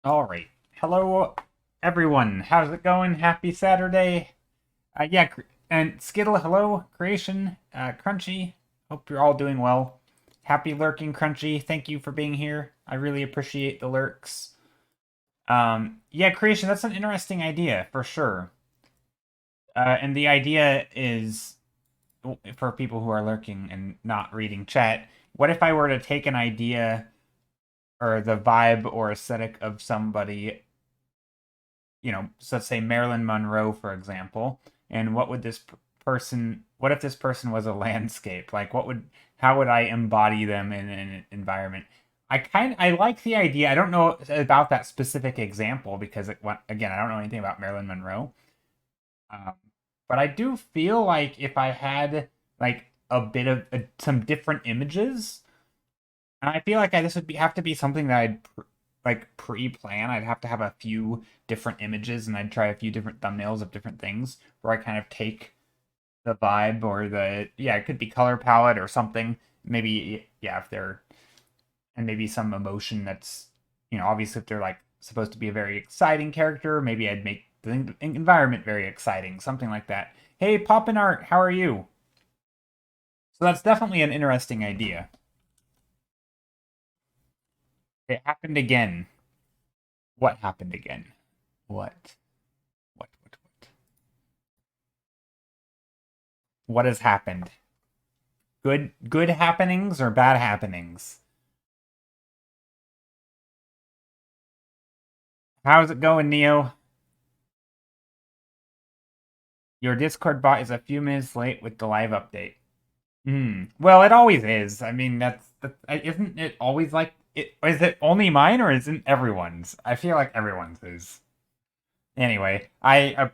All right. Hello, everyone. How's it going? Happy Saturday. Yeah, and Skittle, hello. Creation, Crunchy. Hope you're all doing well. Happy lurking, Crunchy. Thank you for being here. I really appreciate the lurks. Yeah, Creation, that's an interesting idea for sure. And the idea is for people who are lurking and not reading chat. What if I were to take an idea or the vibe or aesthetic of somebody, so let's say Marilyn Monroe, for example, and what would what if this person was a landscape? Like, how would I embody them in an environment? I like the idea. I don't know about that specific example because again, I don't know anything about Marilyn Monroe. Um, but I do feel like if I had like a bit of some different images, and I feel like this would have to be something that like pre-plan. I'd have to have a few different images, and I'd try a few different thumbnails of different things where I kind of take the vibe or it could be color palette or something. Maybe if they're and maybe some emotion that's obviously if they're like supposed to be a very exciting character, maybe I'd make the environment very exciting, something like that. Hey, Poppin' Art, how are you? So that's definitely an interesting idea. It happened again. What happened again? What? What? What has happened? Good happenings or bad happenings? How's it going, Neo? Your Discord bot is a few minutes late with the live update. Well, it always is. I mean, isn't it always like it? Is it only mine or isn't everyone's? I feel like everyone's is. Anyway, I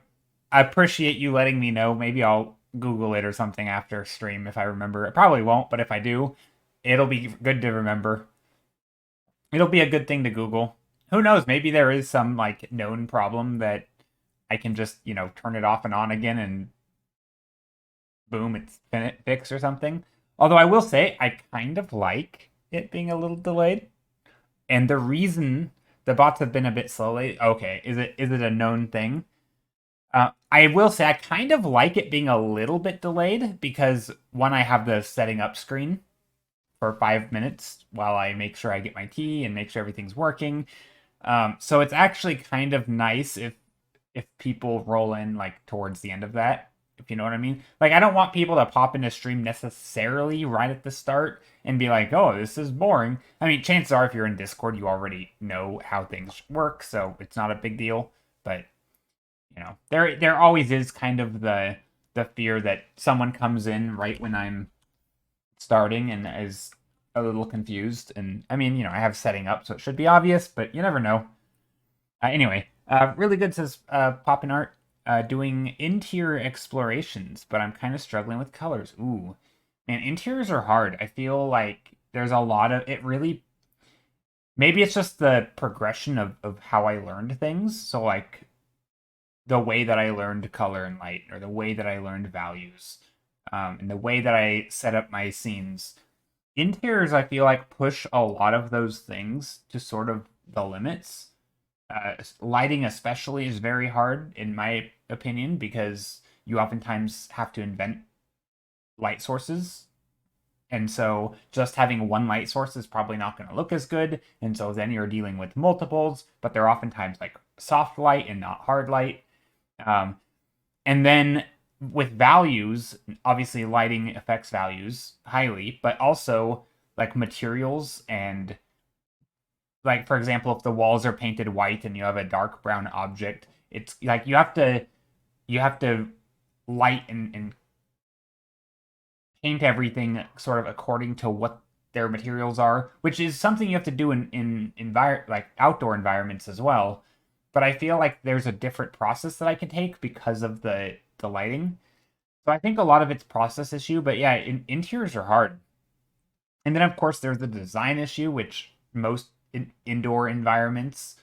appreciate you letting me know. Maybe I'll Google it or something after stream if I remember. I probably won't, but if I do, it'll be good to remember. It'll be a good thing to Google. Who knows? Maybe there is some like known problem that I can just, turn it off and on again and boom, it's fixed or something. Although I will say, I kind of like it being a little delayed. And the reason the bots have been a bit slow okay, is it a known thing? I will say I kind of like it being a little bit delayed because one, I have the setting up screen for 5 minutes while I make sure I get my tea and make sure everything's working. So it's actually kind of nice if people roll in like towards the end of that, if you know what I mean. Like I don't want people to pop into stream necessarily right at the start and be like, "Oh, this is boring." I mean, chances are if you're in Discord, you already know how things work, so it's not a big deal. But there always is kind of the fear that someone comes in right when I'm starting and is a little confused. And I mean, I have setting up, so it should be obvious, but you never know. Anyway, really good says Poppin' Art. Doing interior explorations, but I'm kind of struggling with colors. Ooh, man, interiors are hard. I feel like there's a lot of it. Really, maybe it's just the progression of how I learned things. So like the way that I learned color and light, or the way that I learned values, and the way that I set up my scenes. Interiors, I feel like push a lot of those things to sort of the limits. Lighting, especially, is very hard, in my opinion, because you oftentimes have to invent light sources. And so just having one light source is probably not going to look as good. And so then you're dealing with multiples, but they're oftentimes like soft light and not hard light. Um, and then with values, obviously lighting affects values highly, but also like materials and like for example, if the walls are painted white and you have a dark brown object, it's like you have to light and paint everything sort of according to what their materials are, which is something you have to do in like outdoor environments as well. But I feel like there's a different process that I can take because of the lighting. So I think a lot of it's process issue, but yeah, interiors are hard. And then of course there's the design issue, which most indoor environments,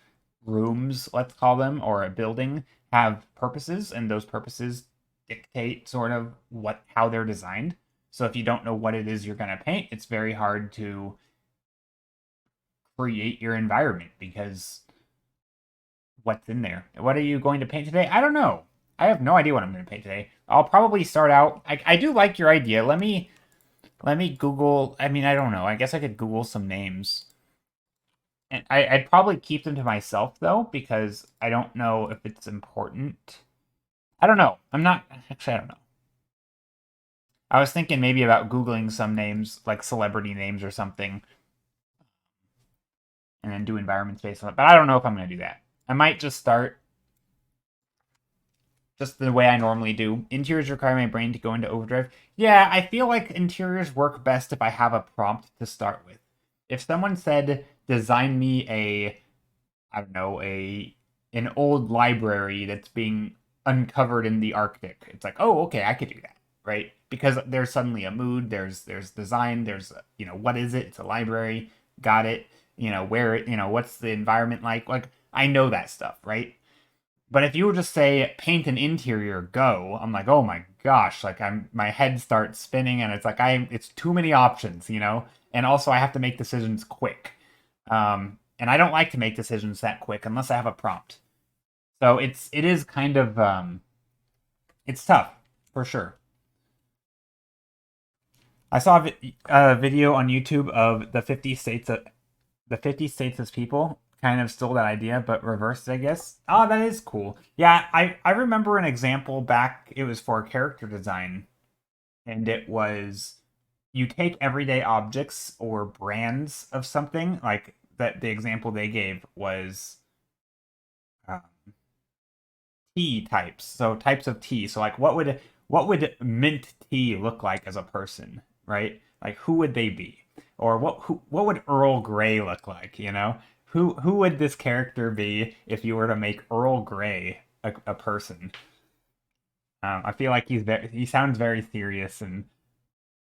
rooms, let's call them, or a building have purposes, and those purposes dictate sort of how they're designed. So if you don't know what it is you're going to paint, it's very hard to create your environment because what's in there. What are you going to paint today? I don't know. I have no idea what I'm going to paint today. I'll probably start out. I do like your idea. Let me Google. I mean, I don't know. I guess I could Google some names. And I'd probably keep them to myself though, because I don't know if it's important. I don't know. I'm not actually. I don't know. I was thinking maybe about Googling some names, like celebrity names or something, and then do environments based on it. But I don't know if I'm going to do that. I might just start just the way I normally do. Interiors require my brain to go into overdrive. Yeah, I feel like interiors work best if I have a prompt to start with. If someone said, design me I don't know, an old library that's being uncovered in the Arctic, it's like, oh, okay, I could do that, right? Because there's suddenly a mood, there's design, there's, what is it? It's a library, got it. Where what's the environment like? Like, I know that stuff, right? But if you would just say paint an interior, go, I'm like, oh my gosh, like my head starts spinning and it's like it's too many options. And also I have to make decisions quick. And I don't like to make decisions that quick unless I have a prompt. So it is kind of it's tough for sure. I saw a video on YouTube of the 50 states as people kind of stole that idea, but reversed it, I guess. Oh, that is cool. Yeah, I remember an example back, it was for character design, and it was you take everyday objects or brands of something, like that the example they gave was um, tea types. So types of tea. So like what would mint tea look like as a person, right? Like who would they be? Or what would Earl Grey look like, you know? Who would this character be if you were to make Earl Grey a person? I feel like he sounds very serious and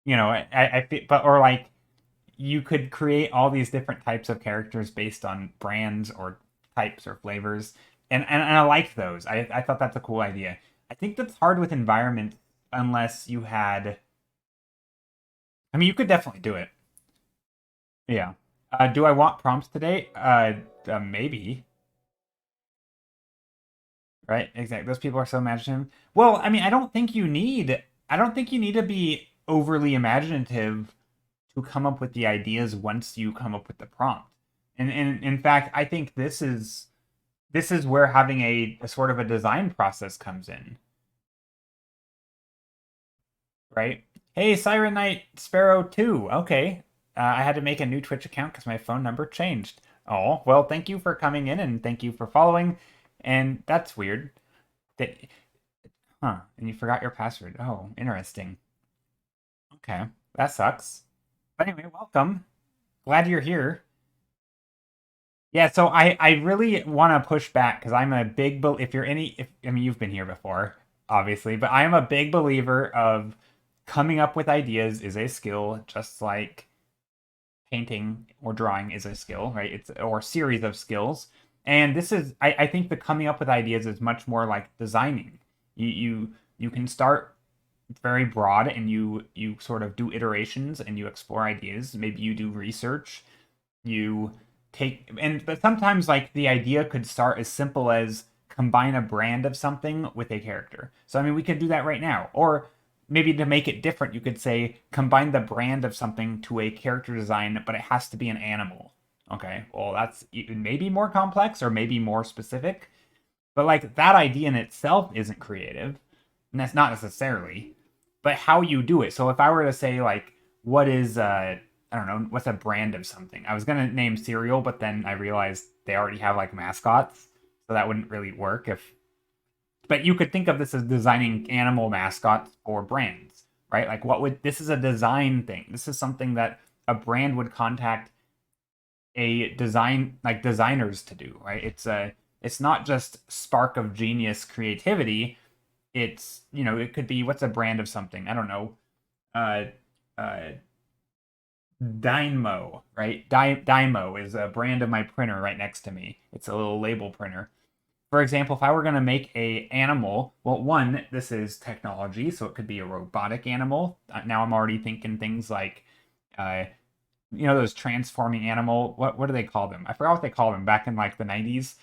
I feel, but or like you could create all these different types of characters based on brands or types or flavors, and I like those. I thought that's a cool idea. I think that's hard with environment unless you had. I mean, you could definitely do it. Yeah. Do I want prompts today? Maybe. Right. Exactly. Those people are so imaginative. Well, I mean, I don't think you need. I don't think you need to be overly imaginative to come up with the ideas once you come up with the prompt. And in fact, I think this is where having a sort of a design process comes in, right? Hey, Siren Knight Sparrow 2. Okay. I had to make a new Twitch account because my phone number changed. Oh, well, thank you for coming in and thank you for following. And that's weird. That, huh? And you forgot your password. Oh, interesting. Okay, that sucks. But anyway, welcome. Glad you're here. Yeah, so I really want to push back because I'm a big if you're any if I mean you've been here before obviously, but I am a big believer of coming up with ideas is a skill, just like painting or drawing is a skill, right? It's or series of skills, and this is I think the coming up with ideas is much more like designing. You can start very broad and you sort of do iterations and you explore ideas. Maybe you do research you take but sometimes like the idea could start as simple as combine a brand of something with a character. So I mean we could do that right now. Or maybe to make it different, you could say combine the brand of something to a character design, but it has to be an animal. Okay, well that's maybe more complex or maybe more specific. But like that idea in itself isn't creative. And that's not necessarily. But how you do it. So if I were to say like what is I don't know, what's a brand of something? I was gonna name cereal, but then I realized they already have like mascots, so that wouldn't really work if but you could think of this as designing animal mascots for brands, right? Like what would this is a design thing. This is something that a brand would contact a design like designers to do, right? It's not just spark of genius creativity. It's it could be what's a brand of something. I don't know. Uh, uh, Dynamo, right? Dymo is a brand of my printer right next to me. It's a little label printer. For example, if I were going to make a animal, well, one, this is technology, so it could be a robotic animal. Now I'm already thinking things like, uh, those transforming animal. What do they call them? I forgot what they called them back in like the 90s.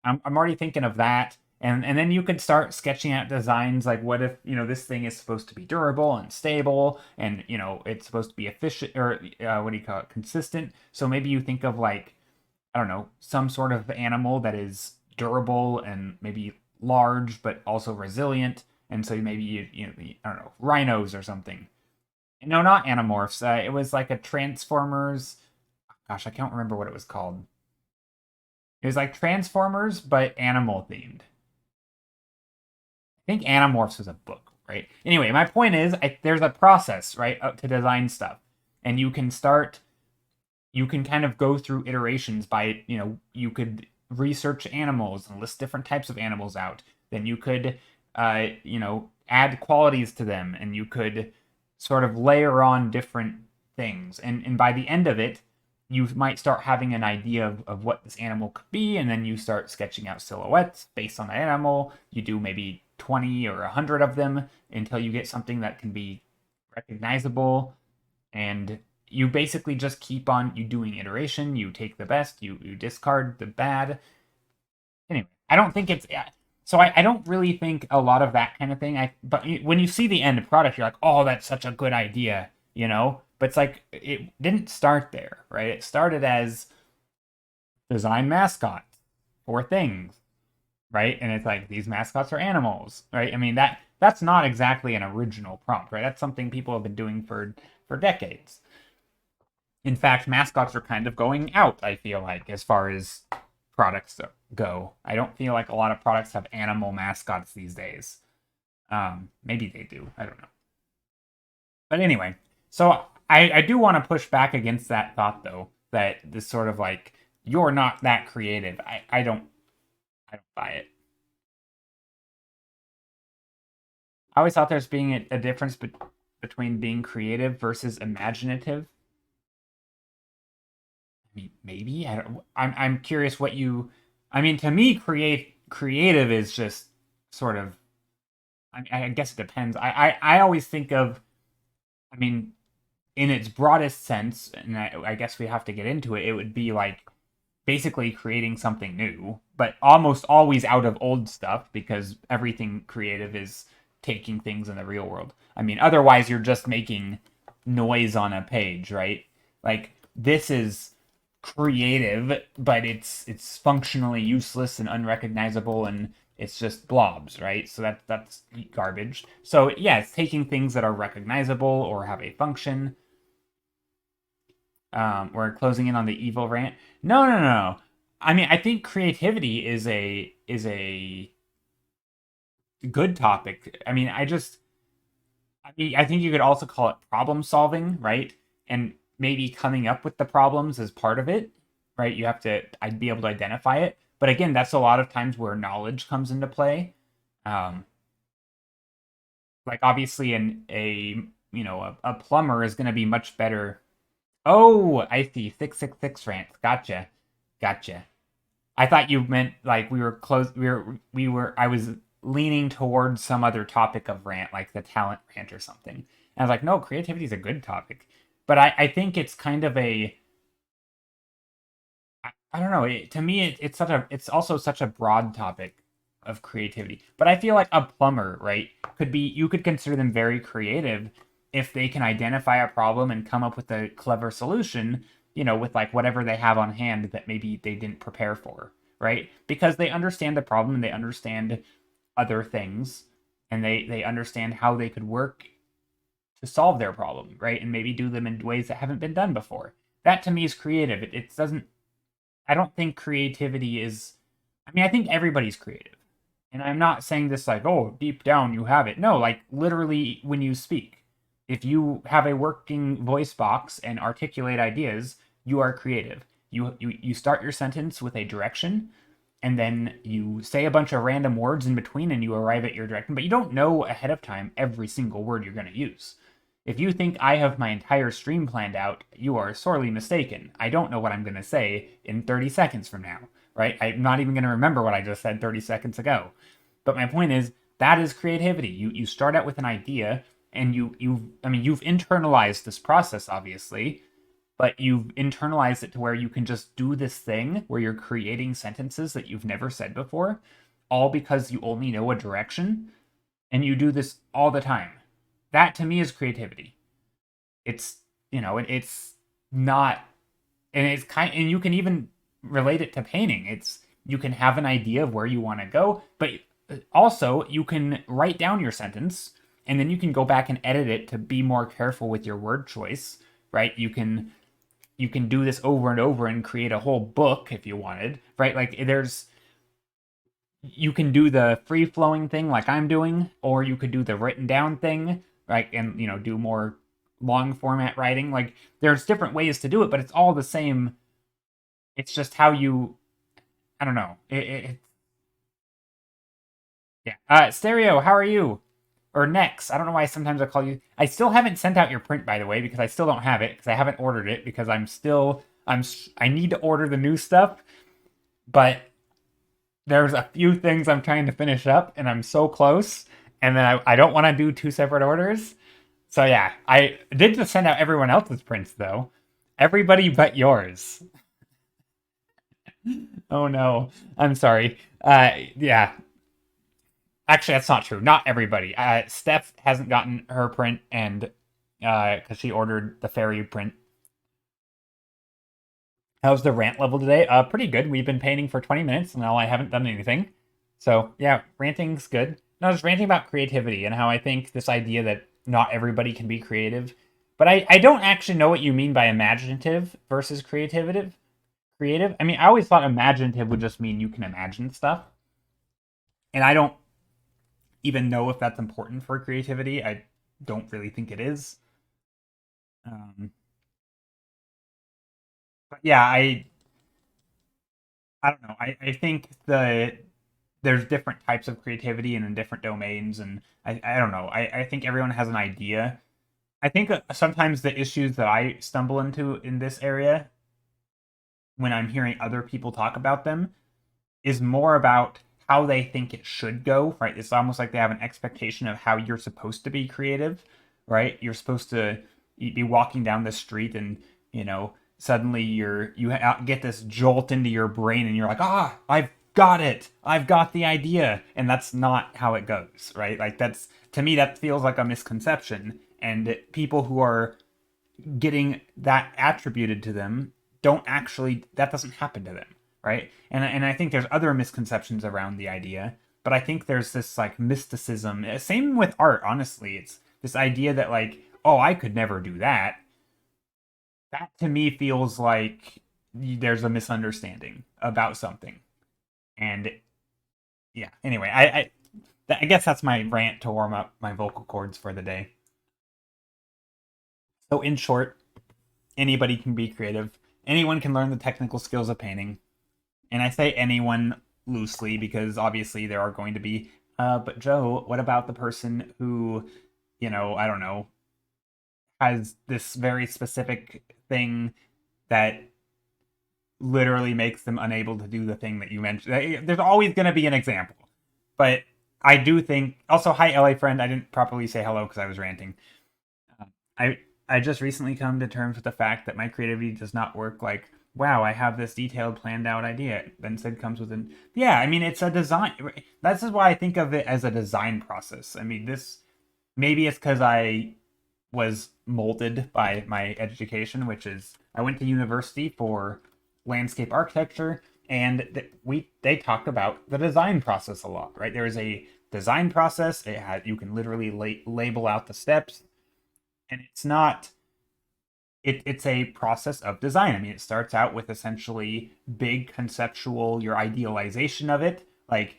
I'm already thinking of that. And then you could start sketching out designs like, what if, this thing is supposed to be durable and stable, and it's supposed to be efficient, or what do you call it, consistent. So maybe you think of like, I don't know, some sort of animal that is durable and maybe large but also resilient. And so maybe I don't know, rhinos or something. No, not Animorphs. It was like a Transformers. Gosh, I can't remember what it was called. It was like Transformers, but animal themed. I think Animorphs was a book, right? Anyway, my point is, there's a process, right, to design stuff, and you can start. You can kind of go through iterations by, you could research animals and list different types of animals out. Then you could, add qualities to them, and you could sort of layer on different things. And by the end of it, you might start having an idea of what this animal could be, and then you start sketching out silhouettes based on the animal. You do maybe 20 or 100 of them until you get something that can be recognizable. And you basically just keep on doing iteration. You take the best, you discard the bad. Anyway, I don't think it's so I don't really think a lot of that kind of thing. But when you see the end product, you're like, oh, that's such a good idea, But it's like, it didn't start there, right? It started as design mascots for things, right? And it's like, these mascots are animals, right? I mean, that's not exactly an original prompt, right? That's something people have been doing for decades. In fact, mascots are kind of going out, I feel like, as far as products go. I don't feel like a lot of products have animal mascots these days. Maybe they do. I don't know. But anyway, so I do want to push back against that thought, though, that this sort of like, you're not that creative. I don't buy it. I always thought there's being a difference between being creative versus imaginative. I mean, maybe I'm curious what you. I mean, to me, creative is just sort of. I guess it depends. I always think of. I mean, in its broadest sense, and I guess we have to get into it. It would be like basically creating something new, but almost always out of old stuff, because everything creative is taking things in the real world. I mean, otherwise you're just making noise on a page, right? Like, this is creative, but it's functionally useless and unrecognizable, and it's just blobs, right? So that's garbage. So yeah, it's taking things that are recognizable or have a function. We're closing in on the evil rant. No, no, no. I mean, I think creativity is a good topic. I mean, I think you could also call it problem solving, right? And maybe coming up with the problems as part of it, right? I'd be able to identify it. But again, that's a lot of times where knowledge comes into play. Um, like obviously, a plumber is going to be much better. Oh, I see. 666 rant. Gotcha. Gotcha. I thought you meant like we were close. I was leaning towards some other topic of rant, like the talent rant or something. And I was like, no, creativity is a good topic. But I think it's kind of I don't know. To me, it's also such a broad topic of creativity. But I feel like a plumber, right, you could consider them very creative if they can identify a problem and come up with a clever solution, with like whatever they have on hand that maybe they didn't prepare for, right? Because they understand the problem and they understand other things, and they understand how they could work to solve their problem, right? And maybe do them in ways that haven't been done before. That to me is creative. It doesn't. I don't think creativity is. I mean, I think everybody's creative. And I'm not saying this like, oh, deep down you have it. No, like literally when you speak. If you have a working voice box and articulate ideas, you are creative. You start your sentence with a direction, and then you say a bunch of random words in between, and you arrive at your direction, but you don't know ahead of time every single word you're going to use. If you think I have my entire stream planned out, you are sorely mistaken. I don't know what I'm going to say in 30 seconds from now, right? I'm not even going to remember what I just said 30 seconds ago. But my point is, that is creativity. You start out with an idea, and you've internalized this process, obviously, but you've internalized it to where you can just do this thing where you're creating sentences that you've never said before, all because you only know a direction, and you do this all the time. That to me is creativity. It's, it's not, and it's and you can even relate it to painting. It's, you can have an idea of where you want to go, but also you can write down your sentence, and then you can go back and edit it to be more careful with your word choice, right? You can do this over and over and create a whole book if you wanted, right? Like, you can do the free flowing thing like I'm doing, or you could do the written down thing, right? And do more long format writing. Like, there's different ways to do it, but it's all the same. It's just how you, I don't know. Yeah. Stereo, how are you? Or Nex, I don't know why sometimes I call you. I still haven't sent out your print, by the way, because I still don't have it, because I haven't ordered it, because I need to order the new stuff, but there's a few things I'm trying to finish up, and I'm so close, and then I don't want to do two separate orders. So yeah, I did just send out everyone else's prints, though. Everybody but yours. Oh no, I'm sorry. Yeah, actually, that's not true. Not everybody. Steph hasn't gotten her print, and because she ordered the fairy print. How's the rant level today? Pretty good. We've been painting for 20 minutes, and now I haven't done anything. So yeah, ranting's good. No, I was ranting about creativity and how I think this idea that not everybody can be creative. But I don't actually know what you mean by imaginative versus creative. Creative. I mean, I always thought imaginative would just mean you can imagine stuff, and I don't even know if that's important for creativity. I don't really think it is. Um, but yeah, I don't know. I think there's different types of creativity and in different domains, and I don't know. I think everyone has an idea. I think sometimes the issues that I stumble into in this area when I'm hearing other people talk about them is more about how they think it should go, right? It's almost like they have an expectation of how you're supposed to be creative, right? You're supposed to be walking down the street, and suddenly you get this jolt into your brain, and you're like, I've got it, I've got the idea, and that's not how it goes, right? Like, that's, to me, that feels like a misconception, and people who are getting that attributed to them don't actually, that doesn't happen to them, right? And I think there's other misconceptions around the idea, but I think there's this like mysticism. Same with art, honestly. It's this idea that, like, oh, I could never do that. That to me feels like there's a misunderstanding about something. And yeah, anyway, I guess that's my rant to warm up my vocal cords for the day. So in short, anybody can be creative. Anyone can learn the technical skills of painting. And I say anyone loosely because obviously there are going to be. But Joe, what about the person who, I don't know, has this very specific thing that literally makes them unable to do the thing that you mentioned? There's always going to be an example. But I do think. Also, hi, LA friend. I didn't properly say hello because I was ranting. I I just recently come to terms with the fact that my creativity does not work like, wow, I have this detailed, planned out idea. Then said comes with an, yeah, I mean, it's a design. This is why I think of it as a design process. I mean, maybe it's because I was molded by my education, which is I went to university for landscape architecture, and they talk about the design process a lot, right? There is a design process. You can literally label out the steps, and it's a process of design. I mean, it starts out with essentially big conceptual, your idealization of it, like,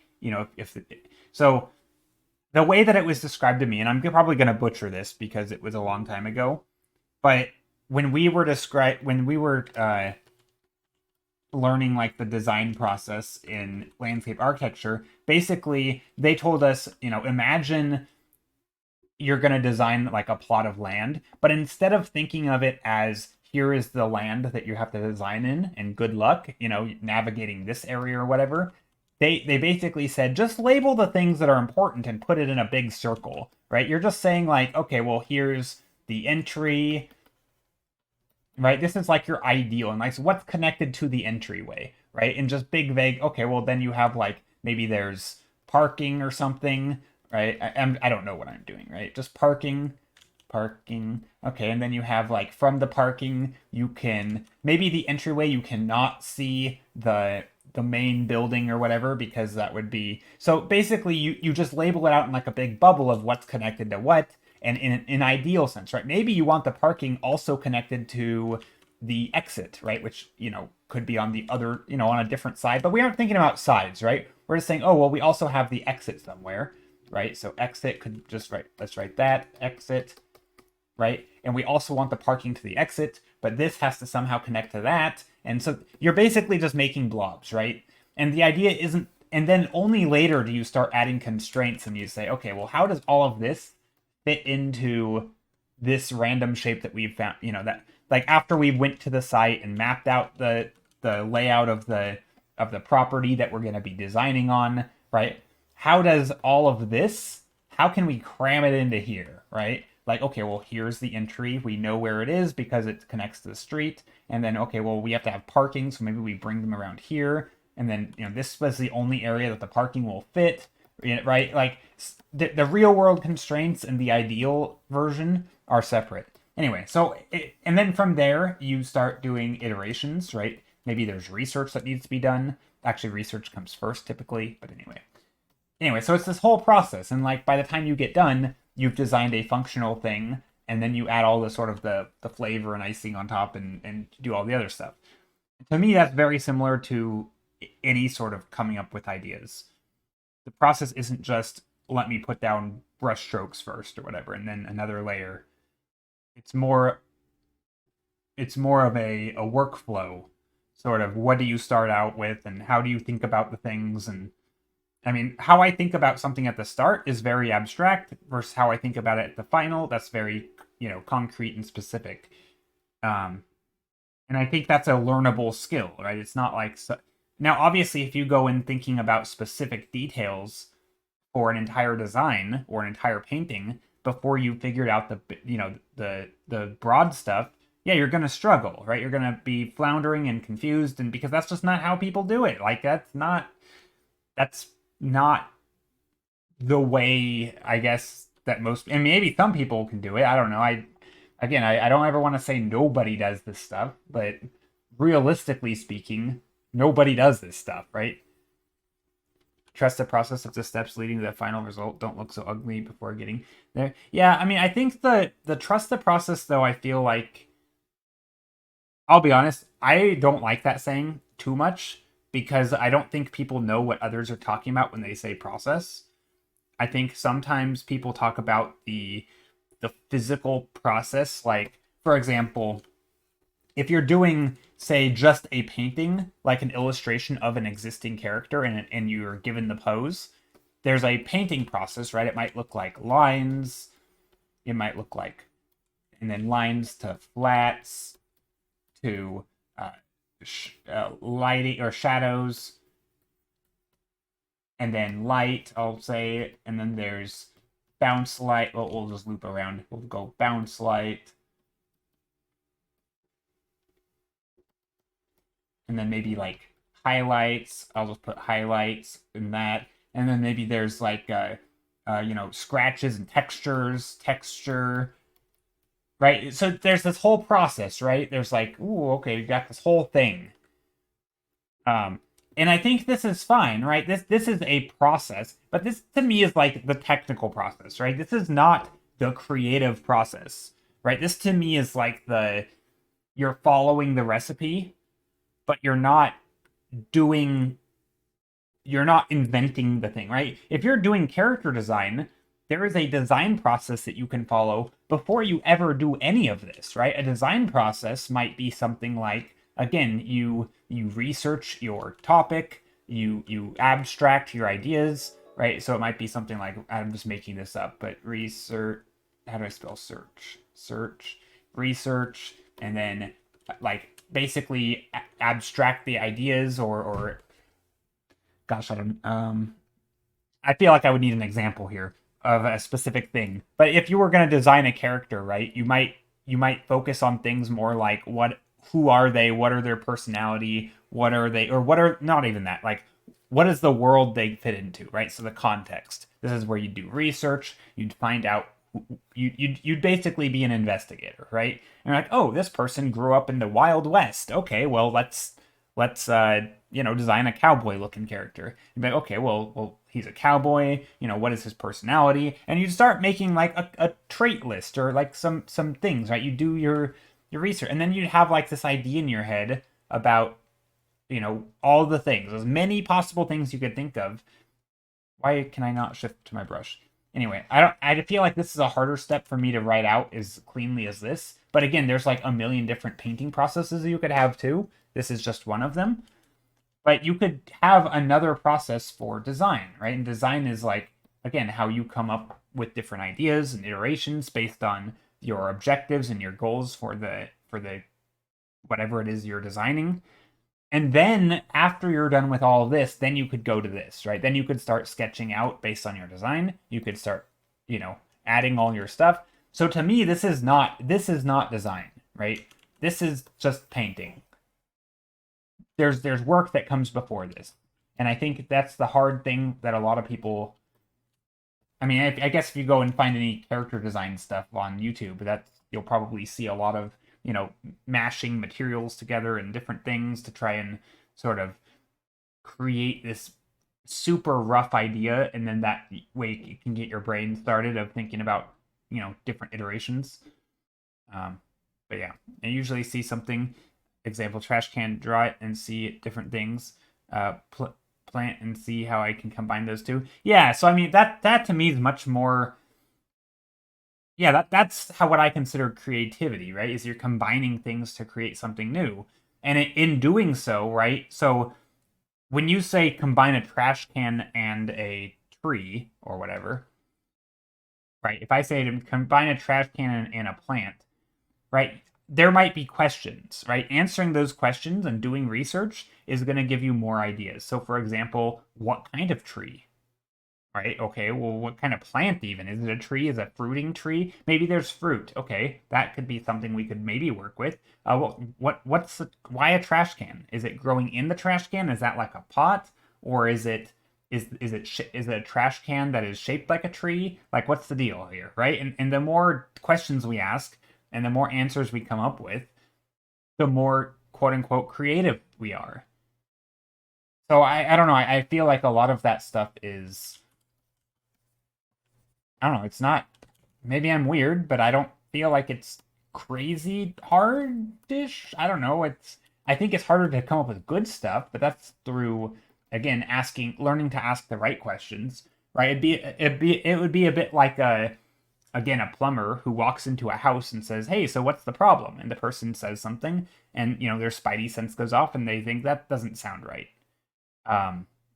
so the way that it was described to me, and I'm probably going to butcher this because it was a long time ago, but when we were learning like the design process in landscape architecture, basically they told us, imagine you're going to design like a plot of land, but instead of thinking of it as here is the land that you have to design in and good luck, navigating this area or whatever, they basically said just label the things that are important and put it in a big circle, right? You're just saying like, okay, well, here's the entry, right? This is like your ideal, and like so what's connected to the entryway, right? And just big vague. Okay, well then you have like maybe there's parking or something, right? I don't know what I'm doing, right? Just parking. Okay, and then you have like from the parking, you can maybe the entryway you cannot see the main building or whatever because that would be so basically you just label it out in like a big bubble of what's connected to what and in an ideal sense, right? Maybe you want the parking also connected to the exit, right? Which, could be on the other, on a different side, but we aren't thinking about sides, right? We're just saying, oh, well, we also have the exit somewhere, right? So exit could just write, let's write that exit, right? And we also want the parking to the exit, but this has to somehow connect to that. And so you're basically just making blobs, right? And the idea isn't, and then only later do you start adding constraints and you say, okay, well, how does all of this fit into this random shape that we've found, that like after we went to the site and mapped out the layout of the property that we're going to be designing on, right? How does all of this, how can we cram it into here, right? Like, okay, well, here's the entry. We know where it is because it connects to the street. And then, okay, well, we have to have parking, so maybe we bring them around here. And then, this was the only area that the parking will fit, right? Like, the real world constraints and the ideal version are separate. Anyway, and then from there, you start doing iterations, right? Maybe there's research that needs to be done. Actually, research comes first typically, but anyway, so it's this whole process, and like by the time you get done, you've designed a functional thing, and then you add all the sort of the flavor and icing on top and do all the other stuff. To me, that's very similar to any sort of coming up with ideas. The process isn't just let me put down brush strokes first or whatever, and then another layer. It's more of a workflow, sort of what do you start out with and how do you think about the things. And I mean, how I think about something at the start is very abstract versus how I think about it at the final. That's very, concrete and specific. And I think that's a learnable skill, right? It's not like now, obviously, if you go in thinking about specific details for an entire design or an entire painting before you figured out the broad stuff, yeah, you're gonna struggle, right? You're gonna be floundering and confused, and because that's just not how people do it. Like that's not the way, I guess, that most, and maybe some people can do it. I don't know. I don't ever want to say nobody does this stuff, but realistically speaking, nobody does this stuff, right? Trust the process of the steps leading to the final result. Don't look so ugly before getting there. Yeah, I mean, I think the trust the process, though, I feel like, I'll be honest, I don't like that saying too much because I don't think people know what others are talking about when they say process. I think sometimes people talk about the physical process, like, for example, if you're doing, say, just a painting, like an illustration of an existing character, and you're given the pose, there's a painting process, right? It might look like lines, it might look like, and then lines to flats to lighting or shadows, and then light, I'll say, and then there's bounce light. Well, we'll just loop around. We'll go bounce light, and then maybe like highlights. I'll just put highlights in that, and then maybe there's like scratches and texture, right? So there's this whole process, right? There's like, ooh, okay, you got this whole thing. And I think this is fine, right? This is a process, but this to me is like the technical process, right? This is not the creative process, right? This to me is like you're following the recipe, but you're not inventing the thing, right? If you're doing character design, there is a design process that you can follow before you ever do any of this, right? A design process might be something like, again, you research your topic, you abstract your ideas, right? So it might be something like, I'm just making this up, but research, how do I spell search, research, and then like basically abstract the ideas or gosh, I don't I feel like I would need an example here of a specific thing. But if you were going to design a character, right, you might you might focus on things more like who are they, what are their personality, what are they, or what are, not even that, like what is the world they fit into, right? So the context. This is where you do research, you'd find out, you'd basically be an investigator, right? And you're like, oh, this person grew up in the Wild West. Okay, well, let's design a cowboy looking character. You'd be like, okay, well he's a cowboy, what is his personality? And you start making like a trait list, or like some things, right? You do your research, and then you'd have like this idea in your head about all the things, as many possible things you could think of. Why can I not shift to my brush? Anyway, I feel like this is a harder step for me to write out as cleanly as this. But again, there's like a million different painting processes you could have too. This is just one of them. But you could have another process for design, right? And design is like, again, how you come up with different ideas and iterations based on your objectives and your goals for the whatever it is you're designing. And then after you're done with all of this, then you could go to this, right? Then you could start sketching out based on your design. You could start, adding all your stuff. So to me, this is not design, right? This is just painting. There's work that comes before this. And I think that's the hard thing that a lot of people, I mean, I guess if you go and find any character design stuff on YouTube, you'll probably see a lot of mashing materials together and different things to try and sort of create this super rough idea, and then that way you can get your brain started of thinking about different iterations. But yeah, I usually see something, example, trash can, draw it and see different things, plant and see how I can combine those two. Yeah, so I mean that to me is much more. Yeah, that's what I consider creativity, right? Is you're combining things to create something new. And in doing so, right? So when you say combine a trash can and a tree or whatever, right? If I say to combine a trash can and a plant, right? There might be questions, right? Answering those questions and doing research is going to give you more ideas. So for example, what kind of tree? Right, okay, well, what kind of plant even? Is it a tree? Is it a fruiting tree? Maybe there's fruit. Okay, that could be something we could maybe work with. Why a trash can? Is it growing in the trash can? Is that like a pot? Or is it a trash can that is shaped like a tree? Like, what's the deal here, right? And the more questions we ask and the more answers we come up with, the more quote unquote creative we are. So I don't know, I feel like a lot of that stuff is, I don't know, it's not, maybe I'm weird, but I don't feel like it's crazy hard-ish. I don't know. I think it's harder to come up with good stuff, but that's through, again, learning to ask the right questions, right? It would be a bit like again, a plumber who walks into a house and says, "Hey, so what's the problem?" And the person says something, and their spidey sense goes off, and they think that doesn't sound right.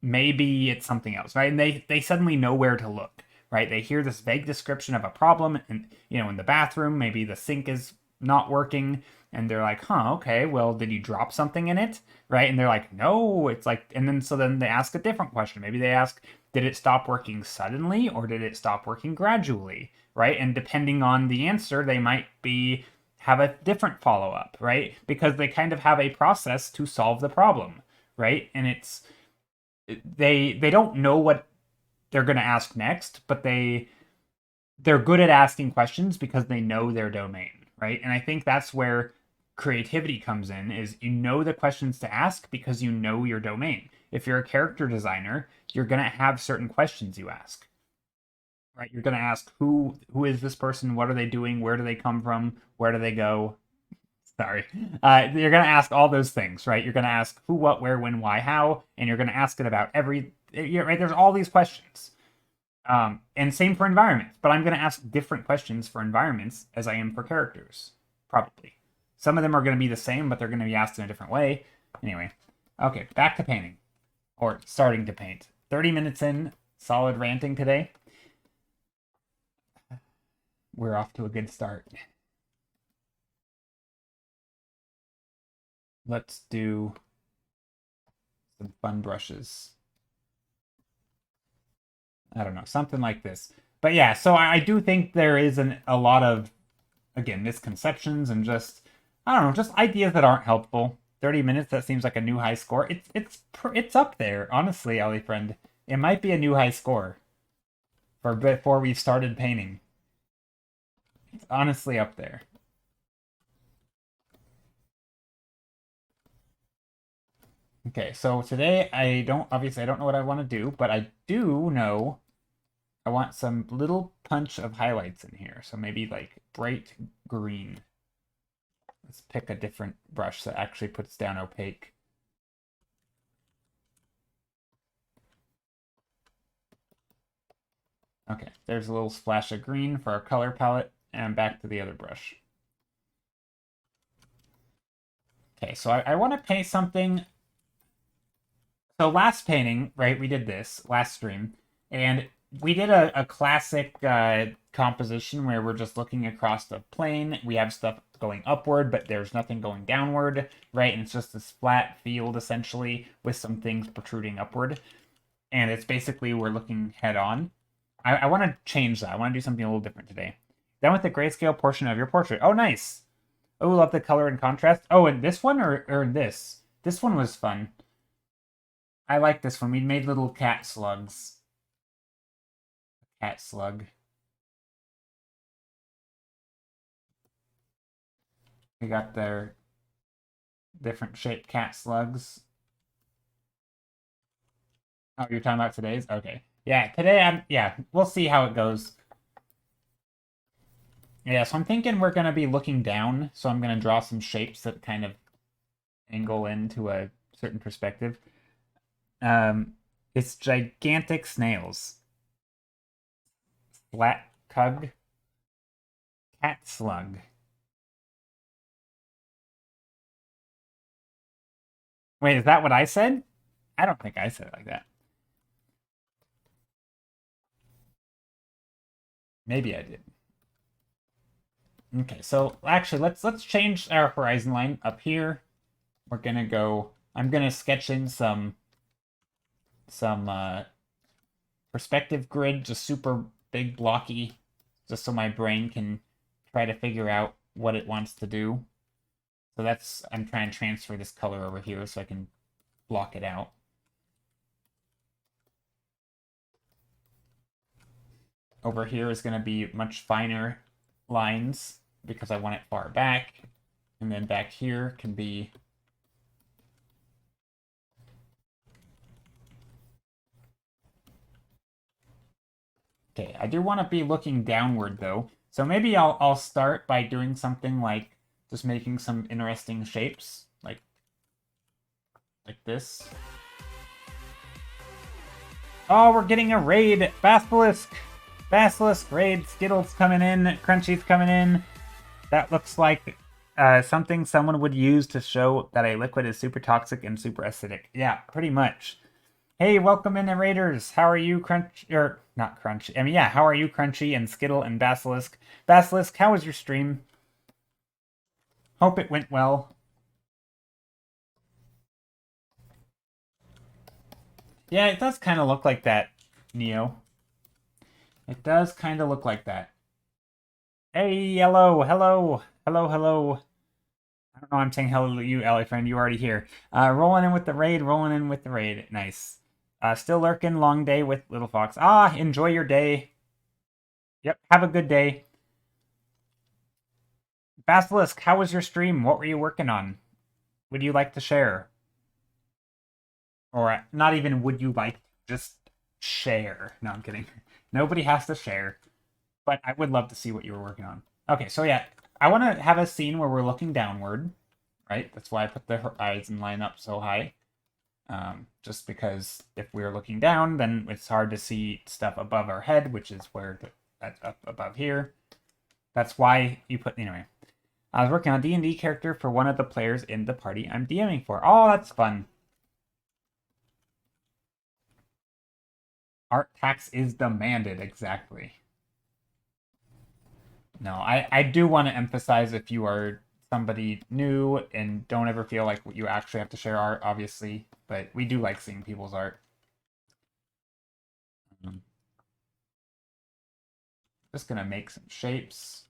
Maybe it's something else, right? And they suddenly know where to look, right? They hear this vague description of a problem, and in the bathroom, maybe the sink is not working, and they're like, "Huh, okay, well, did you drop something in it?" Right? And they're like, "No." It's like, and then they ask a different question. Maybe they ask, "Did it stop working suddenly, or did it stop working gradually?" Right? And depending on the answer, they might have a different follow up, right? Because they kind of have a process to solve the problem, right? And they don't know what they're going to ask next, but they're good at asking questions because they know their domain, right? And I think that's where creativity comes in, is the questions to ask because you know your domain. If you're a character designer, you're going to have certain questions you ask, right? You're going to ask, who is this person? What are they doing? Where do they come from? Where do they go? Sorry. You're going to ask all those things, right? You're going to ask who, what, where, when, why, how, and you're going to ask it about right? There's all these questions. And same for environments, but I'm going to ask different questions for environments as I am for characters, probably. Some of them are going to be the same, but they're going to be asked in a different way. Anyway, okay, back to painting, or starting to paint. 30 minutes in, solid ranting today. We're off to a good start. Let's do some fun brushes. I don't know, something like this. But yeah, so I do think there is a lot of again, misconceptions and just, I don't know, just ideas that aren't helpful. 30 minutes, that seems like a new high score. It's up there, honestly, Ellie friend. It might be a new high score for before we started painting. It's honestly up there. Okay, so today obviously I don't know what I want to do, but I do know I want some little punch of highlights in here. So maybe like bright green. Let's pick a different brush that actually puts down opaque. Okay, there's a little splash of green for our color palette, and back to the other brush. Okay, so I want to paint something. So last painting, right, we did this last stream, and we did a classic composition where we're just looking across the plane. We have stuff going upward, but there's nothing going downward, right? And it's just this flat field, essentially, with some things protruding upward. And it's basically we're looking head on. I want to change that. I want to do something a little different today. Then with the grayscale portion of your portrait. Oh, nice. Oh, love the color and contrast. Oh, and this one or this? This one was fun. I like this one. We made little cat slugs. Cat slug. We got their different shaped cat slugs. Oh, you're talking about today's? Okay. Yeah, today we'll see how it goes. Yeah, so I'm thinking we're gonna be looking down, so I'm gonna draw some shapes that kind of angle into a certain perspective. It's gigantic snails. Flat cug. Cat slug. Wait, is that what I said? I don't think I said it like that. Maybe I did. Okay, so actually let's change our horizon line up here. We're gonna go. I'm gonna sketch in some perspective grid, just super big blocky, just so my brain can try to figure out what it wants to do. So I'm trying to transfer this color over here so I can block it out. Over here is going to be much finer lines because I want it far back. And then back here can be okay, I do want to be looking downward though. So maybe I'll start by doing something like just making some interesting shapes, like this. Oh, we're getting a raid! Basilisk! Basilisk raid, Skittles coming in, Crunchy's coming in. That looks like something someone would use to show that a liquid is super toxic and super acidic. Yeah, pretty much. Hey, welcome in, Raiders. How are you, Crunch? Or not Crunch? I mean, yeah. How are you, Crunchy and Skittle and Basilisk? Basilisk, how was your stream? Hope it went well. Yeah, it does kind of look like that, Neo. It does kind of look like that. Hey, hello, hello, hello, hello. I don't know. I'm saying hello to you, Ellie friend. You already here. Rolling in with the raid. Rolling in with the raid. Nice. Still lurking. Long day with Little Fox. Ah, enjoy your day. Yep. Have a good day. Basilisk, how was your stream? What were you working on? Would you like to share? Or not even would you like, just share. No, I'm kidding. Nobody has to share. But I would love to see what you were working on. Okay, so yeah, I want to have a scene where we're looking downward, right? That's why I put the horizon line up so high. Just because if we're looking down, then it's hard to see stuff above our head, which is where that's up above here. That's why you put, anyway. I was working on a D&D character for one of the players in the party I'm DMing for. Oh, that's fun. Art tax is demanded, exactly. No, I do want to emphasize if you are somebody new and don't ever feel like you actually have to share art, obviously, but we do like seeing people's art. Just gonna make some shapes.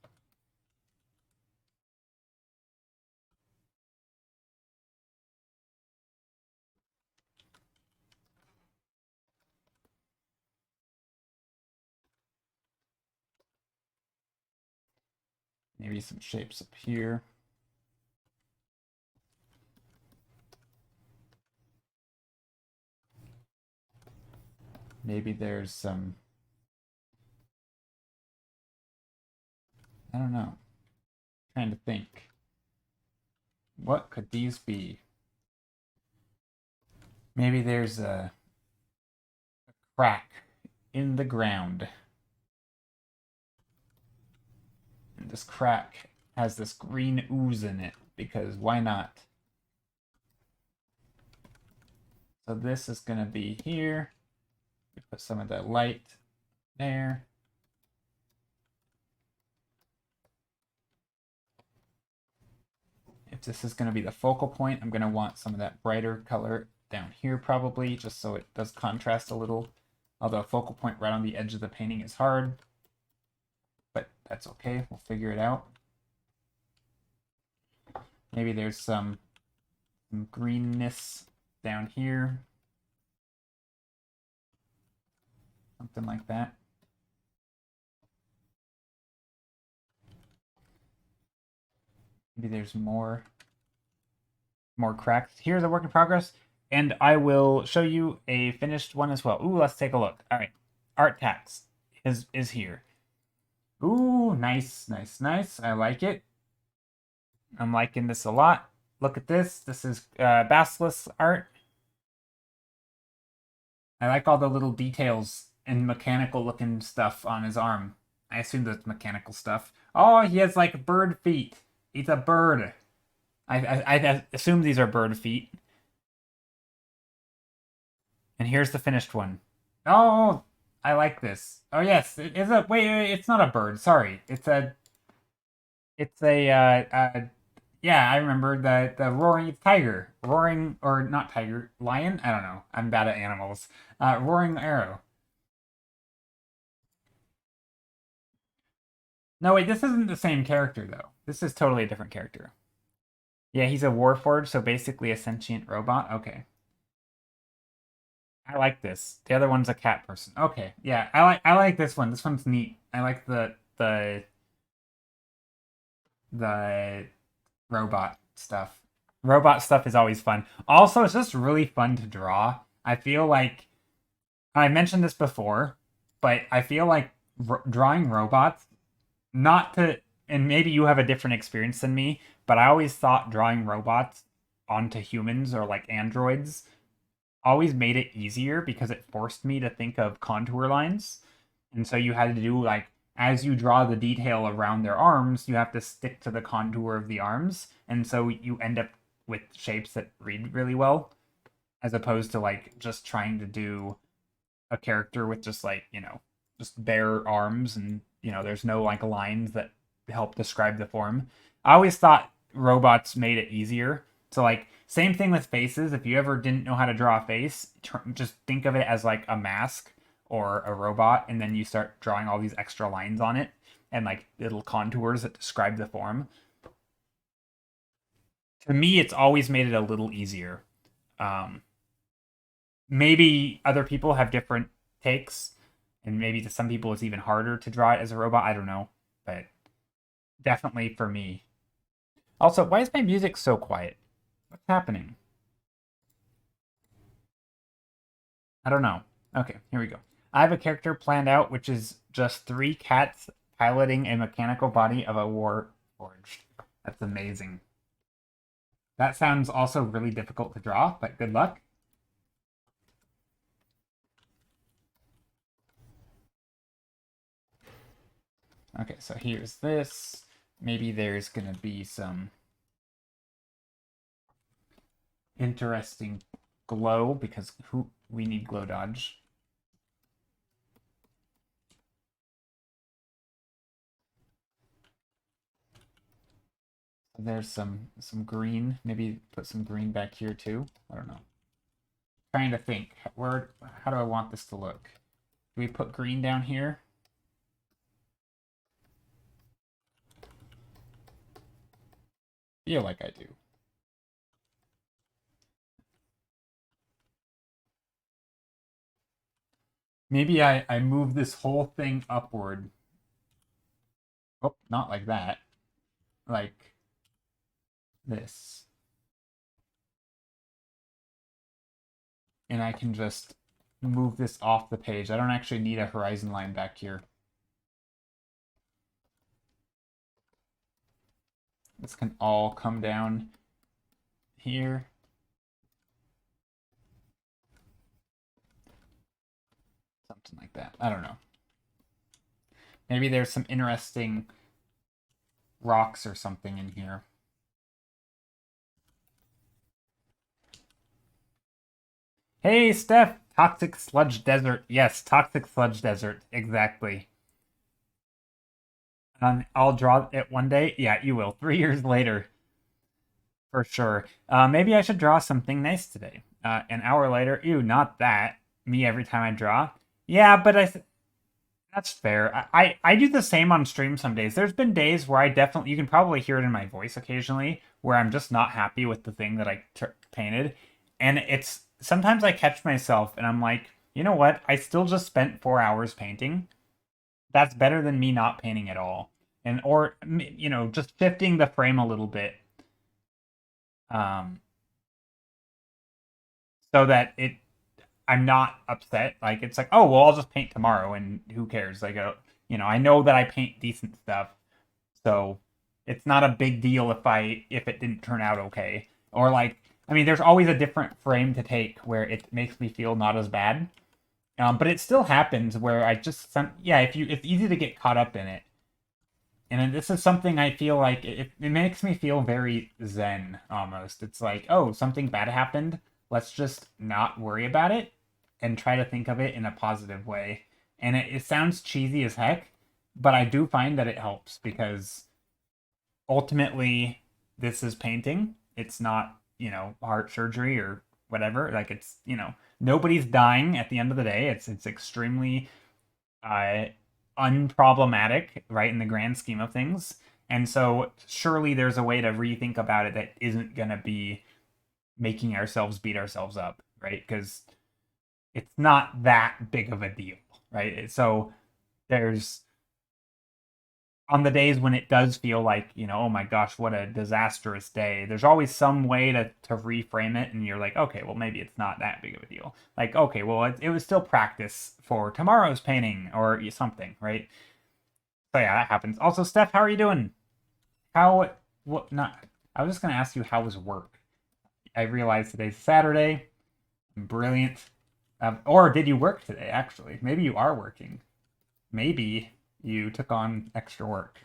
Maybe some shapes up here. Maybe there's some... I don't know. Trying to think. What could these be? Maybe there's a crack in the ground. And this crack has this green ooze in it, because why not? So this is going to be here. We put some of that light there. If this is going to be the focal point, I'm going to want some of that brighter color down here probably, just so it does contrast a little. Although a focal point right on the edge of the painting is hard. But that's okay, we'll figure it out. Maybe there's some greenness down here. Something like that. Maybe there's more cracks. Here's a work in progress, and I will show you a finished one as well. Ooh, let's take a look. All right, art tax is here. Ooh, nice, nice, nice. I like it. I'm liking this a lot. Look at this. This is Basilisk art. I like all the little details and mechanical looking stuff on his arm. I assume that's mechanical stuff. Oh, he has like bird feet. He's a bird. I assume these are bird feet. And here's the finished one. Oh, I like this. Oh yes, it is a wait. It's not a bird. Sorry, it's a. It's a. Yeah, I remember the roaring tiger, roaring or not tiger, lion. I don't know. I'm bad at animals. Roaring arrow. No, wait, this isn't the same character though. This is totally a different character. Yeah, he's a warforged, so basically a sentient robot. Okay. I like this. The other one's a cat person. Okay, yeah, I like this one. This one's neat. I like the robot stuff. Robot stuff is always fun. Also, it's just really fun to draw. I feel like I mentioned this before, but I feel like drawing robots, not to, and maybe you have a different experience than me, but I always thought drawing robots onto humans or like androids always made it easier because it forced me to think of contour lines. And so you had to do like as you draw the detail around their arms, you have to stick to the contour of the arms. And so you end up with shapes that read really well, as opposed to like just trying to do a character with just like, just bare arms and, there's no like lines that help describe the form. I always thought robots made it easier. So like same thing with faces. If you ever didn't know how to draw a face, just think of it as like a mask or a robot, and then you start drawing all these extra lines on it and like little contours that describe the form. To me, it's always made it a little easier. Um, Maybe other people have different takes, and maybe to some people it's even harder to draw it as a robot. I don't know, but definitely for me. Also, why is my music so quiet? What's happening? I don't know. Okay, here we go. I have a character planned out, which is just 3 cats piloting a mechanical body of a war forged. That's amazing. That sounds also really difficult to draw, but good luck. Okay, so here's this. Maybe there's gonna be some interesting glow because we need glow dodge. There's some green. Maybe put some green back here too. I don't know. Trying to think. How do I want this to look? Do we put green down here? Feel like I do. Maybe I move this whole thing upward. Oh, not like that. like this. And I can just move this off the page. I don't actually need a horizon line back here. This can all come down here. Something like that. I don't know. Maybe there's some interesting rocks or something in here. Hey, Steph! Toxic Sludge Desert. Yes, Toxic Sludge Desert. Exactly. I'll draw it one day. Yeah, you will. 3 years later. For sure. Maybe I should draw something nice today. An hour later. Ew, not that. Me every time I draw. Yeah, but that's fair. I do the same on stream some days. There's been days where I definitely, you can probably hear it in my voice occasionally, where I'm just not happy with the thing that I painted. And it's, sometimes I catch myself and I'm like, you know what? I still just spent 4 hours painting. That's better than me not painting at all. And, or, just shifting the frame a little bit. So that I'm not upset. Like, it's like, oh, well, I'll just paint tomorrow and who cares? Like, I know that I paint decent stuff. So it's not a big deal if it didn't turn out okay. Or like, I mean, there's always a different frame to take where it makes me feel not as bad. But it still happens where I just, it's easy to get caught up in it. And this is something I feel like it makes me feel very zen almost. It's like, oh, something bad happened. Let's just not worry about it and try to think of it in a positive way. And it sounds cheesy as heck, but I do find that it helps because ultimately this is painting. It's not, heart surgery or whatever. Like it's, nobody's dying at the end of the day. It's extremely unproblematic, right, in the grand scheme of things. And so surely there's a way to rethink about it that isn't going to be making ourselves beat ourselves up, right? Because it's not that big of a deal, right? So there's, on the days when it does feel like, oh my gosh, what a disastrous day, there's always some way to reframe it. And you're like, okay, well, maybe it's not that big of a deal. Like, okay, well, it was still practice for tomorrow's painting or something, right? So yeah, that happens. Also, Steph, how are you doing? What, not, I was just going to ask you, how was work? I realized today's Saturday. Brilliant. Or did you work today, actually? Maybe you are working. Maybe you took on extra work.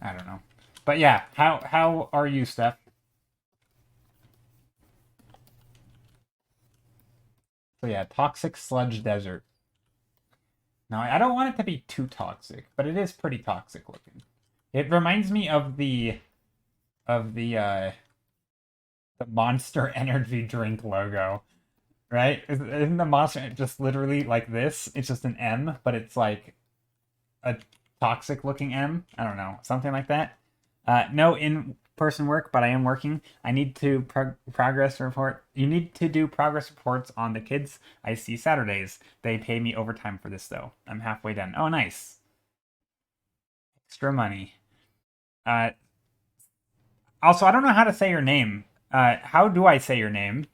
I don't know. But yeah, how are you, Steph? So yeah, Toxic Sludge Desert. Now, I don't want it to be too toxic, but it is pretty toxic looking. It reminds me of the Monster Energy drink logo, right? Isn't the Monster just literally like this? It's just an M, but it's like a toxic looking M. I don't know, something like that. No in-person work, but I am working. I need to progress report. You need to do progress reports on the kids I see Saturdays. They pay me overtime for this though. I'm halfway done. Oh, nice. Extra money. Uh, Also, I don't know how to say your name. How do I say your name?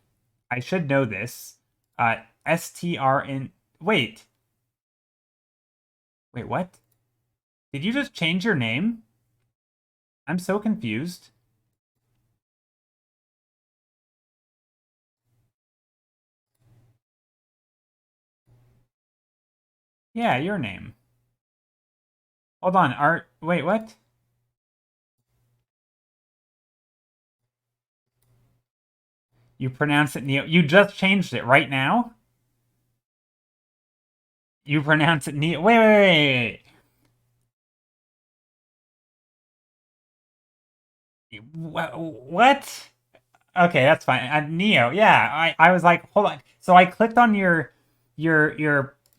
I should know this. STRN. Wait. Wait, what? Did you just change your name? I'm so confused. Yeah, your name. Hold on. Art. Wait, what? You pronounce it Neo. You just changed it right now? You pronounce it Neo. Wait. What? Okay, that's fine. Neo. Yeah, I was like, hold on. So I clicked on your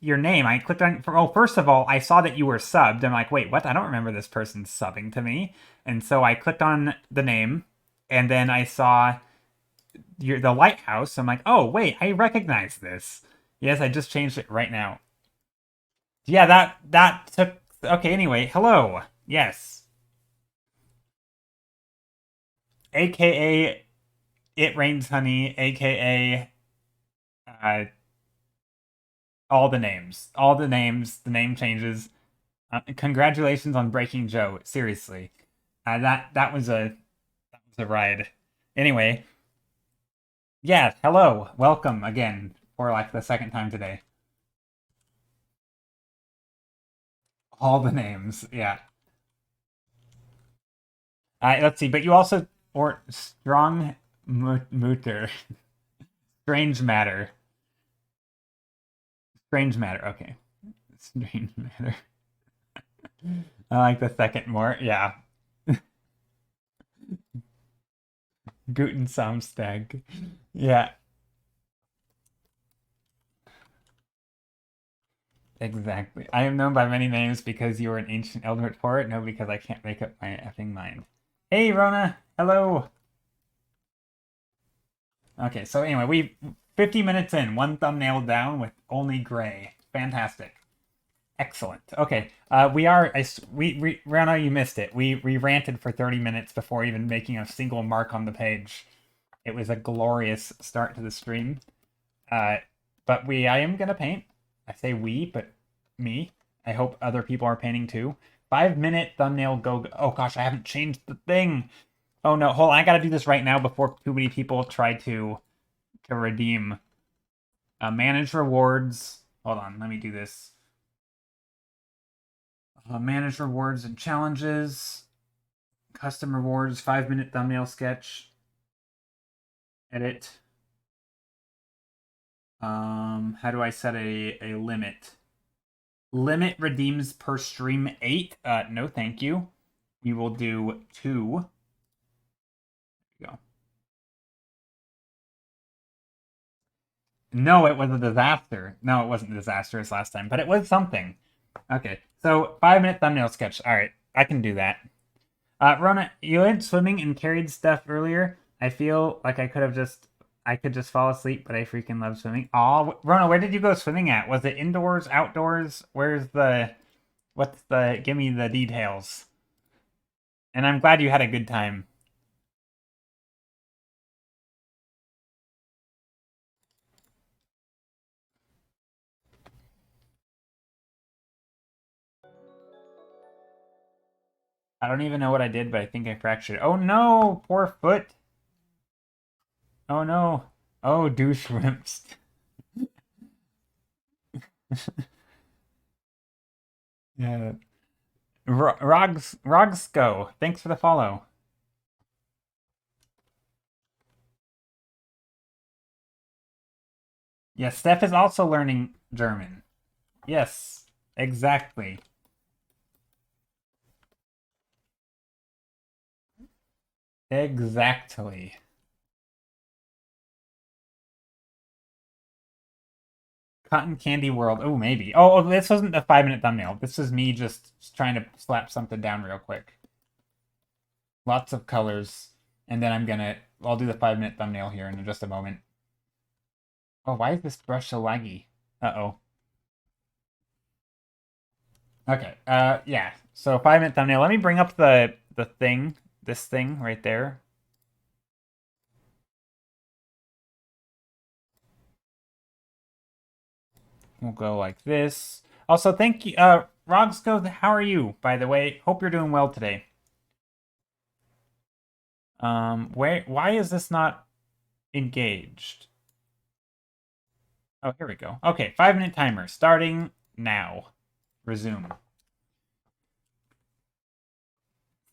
name. I clicked on. First of all, I saw that you were subbed. I'm like, wait, what? I don't remember this person subbing to me. And so I clicked on the name, and then I saw the lighthouse. I'm like, oh wait, I recognize this. Yes, I just changed it right now. Yeah, that took Okay, anyway, hello. Yes. AKA It Rains Honey, AKA all the names. All the names, the name changes. Congratulations on breaking Joe. Seriously. That was a ride. Anyway, yeah, hello. Welcome again for like the second time today. All the names. Yeah. Let's see, but you also or strong mutter. Strange matter. Strange matter. Okay. Strange matter. I like the second more. Yeah. Guten Samstag. Yeah, exactly. I am known by many names because you are an ancient elder for it. No, because I can't make up my effing mind. Hey, Rona. Hello. Okay, so anyway, we 50 minutes in, one thumbnail down with only gray. Fantastic. Excellent. Okay, Rona, you missed it. We ranted for 30 minutes before even making a single mark on the page. It was a glorious start to the stream. Uh, but I am gonna paint. I say we, but me. I hope other people are painting too. 5 minute thumbnail go. Oh gosh, I haven't changed the thing. Oh no, hold on. I gotta do this right now before too many people try to redeem. Manage rewards. Hold on, let me do this. Manage rewards and challenges. Custom rewards. 5 minute thumbnail sketch. Edit. How do I set a limit? Limit redeems per stream 8. No, thank you. We will do 2. There we go. No, it was a disaster. No, it wasn't disastrous last time, but it was something. Okay, so 5 minute thumbnail sketch. All right, I can do that. Rona, you went swimming and carried stuff earlier. I feel like I could just fall asleep, but I freaking love swimming. Oh, Rona, where did you go swimming at? Was it indoors, outdoors? Give me the details. And I'm glad you had a good time. I don't even know what I did, but I think I fractured. Oh no, poor foot. Oh no. Oh, douche shrimps. Yeah. Rogsko, thanks for the follow. Yes, Steph is also learning German. Yes, exactly. Exactly. Cotton Candy World. Oh, maybe. Oh, this wasn't a 5 minute thumbnail. This is me just trying to slap something down real quick. Lots of colors. And then I'll do the 5 minute thumbnail here in just a moment. Oh, why is this brush so laggy? Uh-oh. Okay. Yeah. So 5 minute thumbnail. Let me bring up the thing. This thing right there. We'll go like this. Also, thank you, Rogsco. How are you? By the way, hope you're doing well today. Why is this not engaged? Oh, here we go. Okay, 5 minute timer starting now. Resume.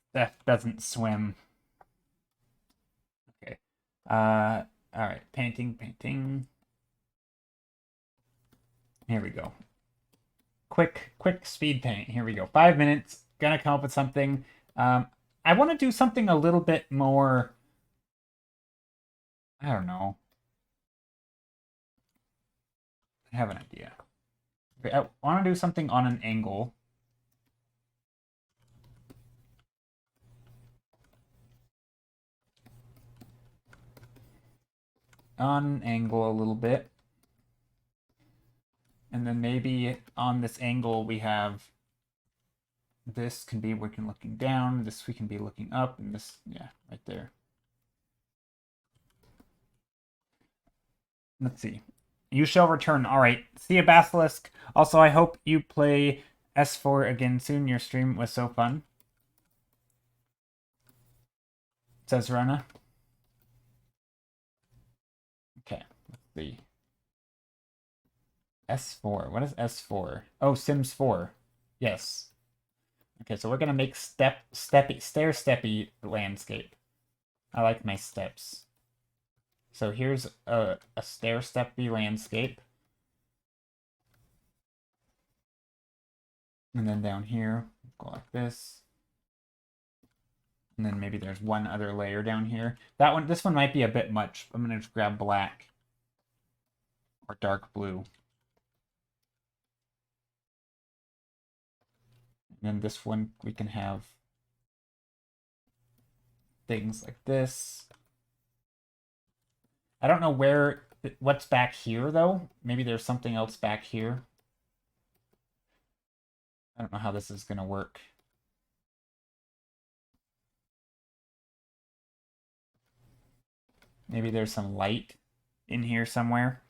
Steph doesn't swim. Okay. All right. Painting. Here we go. Quick speed paint. Here we go. 5 minutes. Gonna come up with something. I want to do something a little bit more. I don't know. I have an idea. Okay, I want to do something on an angle. On an angle a little bit. And then maybe on this angle we have this can be we can looking down, this we can be looking up, and this, yeah, right there. Let's see. You shall return. All right. See you, Basilisk. Also, I hope you play S4 again soon. Your stream was so fun. Says Rona. Okay. Let's see. S4. What is S4? Oh, Sims 4. Yes. Okay, so we're gonna make stair-steppy landscape. I like my steps. So here's a stair-steppy landscape. And then down here, go like this. And then maybe there's one other layer down here. This one might be a bit much. I'm gonna just grab black or dark blue. And then this one we can have things like this. I don't know what's back here though. Maybe there's something else back here. I don't know how this is gonna work. Maybe there's some light in here somewhere.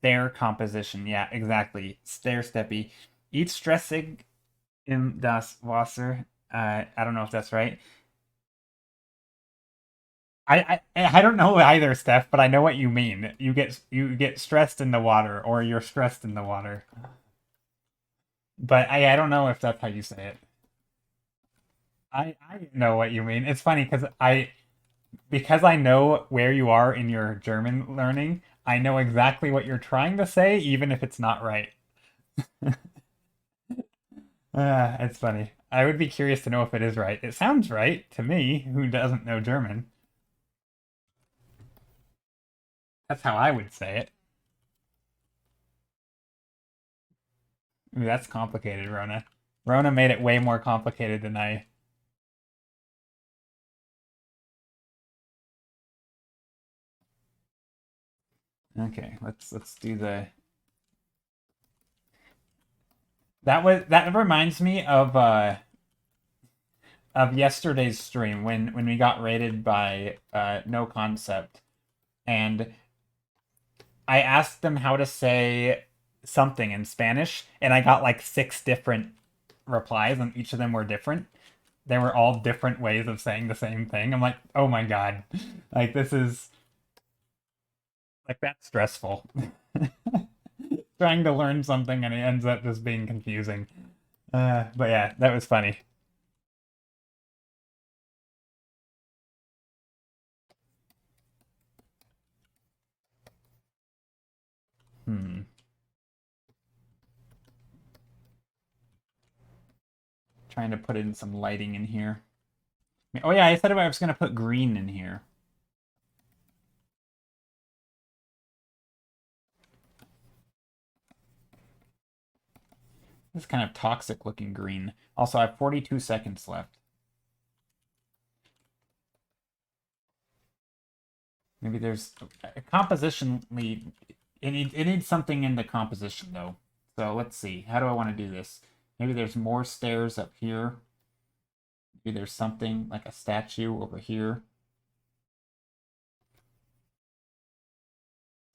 Stair composition. Yeah, exactly. Stair steppy. Each stressig im das Wasser. I don't know if that's right. I don't know either, Steph, but I know what you mean. You get stressed in the water, or you're stressed in the water. But I don't know if that's how you say it. I know what you mean. It's funny because I know where you are in your German learning, I know exactly what you're trying to say, even if it's not right. It's funny. I would be curious to know if it is right. It sounds right to me, who doesn't know German. That's how I would say it. Ooh, that's complicated, Rona. Rona made it way more complicated than I. Okay, let's do the. That reminds me of yesterday's stream when we got rated by No Concept, and I asked them how to say something in Spanish, and I got like 6 different replies, and each of them were different. They were all different ways of saying the same thing. I'm like, oh my god, like this is like that's stressful. Trying to learn something and it ends up just being confusing. But yeah, that was funny. Hmm. Trying to put in some lighting in here. Oh yeah, I said I was gonna put green in here. This is kind of toxic looking green. Also, I have 42 seconds left. Maybe there's a compositionally. It needs something in the composition though. So let's see. How do I want to do this? Maybe there's more stairs up here. Maybe there's something like a statue over here.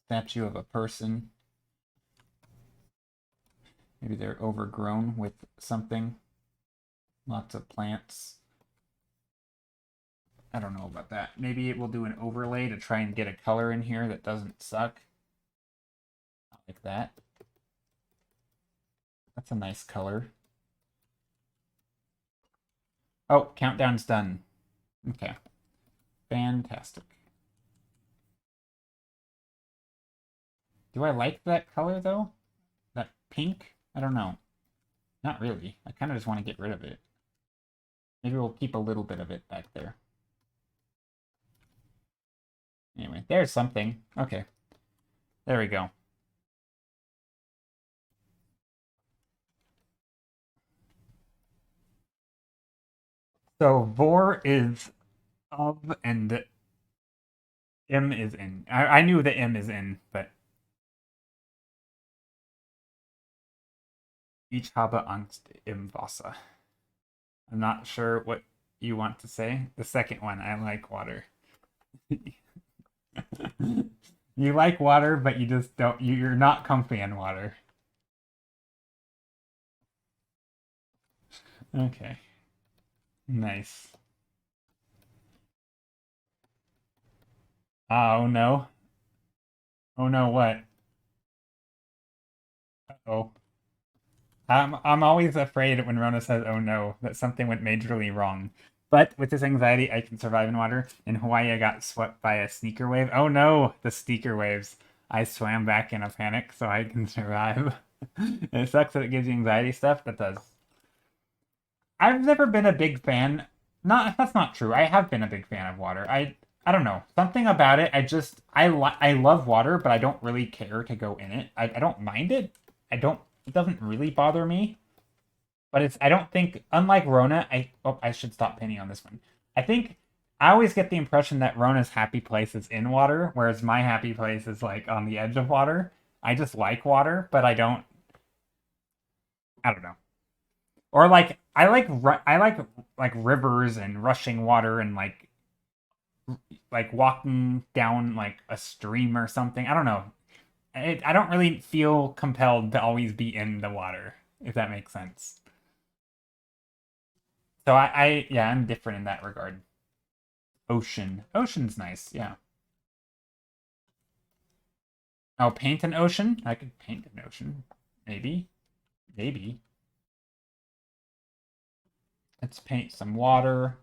Statue of a person. Maybe they're overgrown with something. Lots of plants. I don't know about that. Maybe we'll do an overlay to try and get a color in here that doesn't suck. Like that. That's a nice color. Oh, countdown's done. Okay. Fantastic. Do I like that color, though? That pink? I don't know. Not really. I kind of just want to get rid of it. Maybe we'll keep a little bit of it back there. Anyway, there's something. Okay. There we go. So vor is of and M is in. I knew the M is in, but ich habe Angst im Wasser. I'm not sure what you want to say. The second one, I like water. You like water, but you just don't. You're not comfy in water. Okay, nice. Oh no. Oh no, what? Oh. I'm always afraid when Rona says "oh no" that something went majorly wrong. But with this anxiety, I can survive in water. In Hawaii, I got swept by a sneaker wave. Oh no, the sneaker waves. I swam back in a panic so I can survive. It sucks that it gives you anxiety stuff, but does. I've never been a big fan. Not that's not true. I have been a big fan of water. I don't know. Something about it. I love water, but I don't really care to go in it. I don't mind it. I don't it doesn't really bother me. But it's I don't think unlike Rona, I should stop painting on this one. I think I always get the impression that Rona's happy place is in water, whereas my happy place is like on the edge of water. I just like water, but I don't know. Or like I like rivers and rushing water and like walking down like a stream or something. I don't know. I don't really feel compelled to always be in the water, if that makes sense. So yeah, I'm different in that regard. Ocean. Ocean's nice, yeah. Oh, paint an ocean? I could paint an ocean. Maybe. Maybe. Let's paint some water.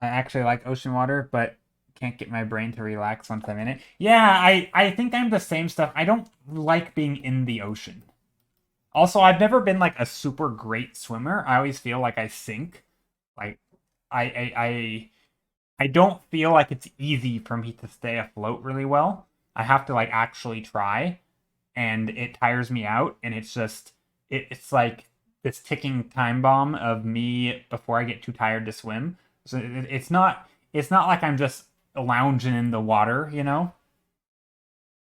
I actually like ocean water, but can't get my brain to relax once I'm in it. Yeah, I think I'm the same stuff. I don't like being in the ocean. Also, I've never been like a super great swimmer. I always feel like I sink. Like I I I, I don't feel like it's easy for me to stay afloat really well. I have to like actually try, and it tires me out, and it's like this ticking time bomb of me before I get too tired to swim. So it's not like I'm just lounging in the water, you know?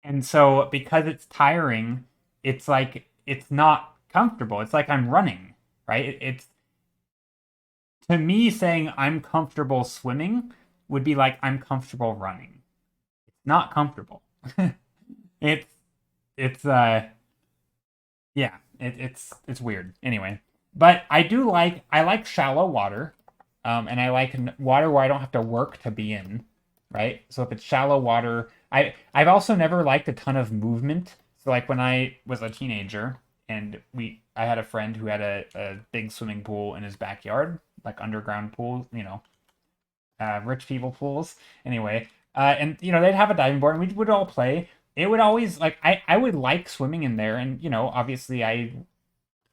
And so because it's tiring, it's like it's not comfortable. It's like I'm running, right? It's to me saying I'm comfortable swimming would be like I'm comfortable running. It's not comfortable. it's it's yeah, it's weird. Anyway, but I like shallow water, and I like water where I don't have to work to be in, right? So if it's shallow water, I've also never liked a ton of movement. So like when I was a teenager, and I had a friend who had a big swimming pool in his backyard, like underground pool, rich people pools. Anyway, and they'd have a diving board, and we would all play. It would always like I would like swimming in there, and obviously I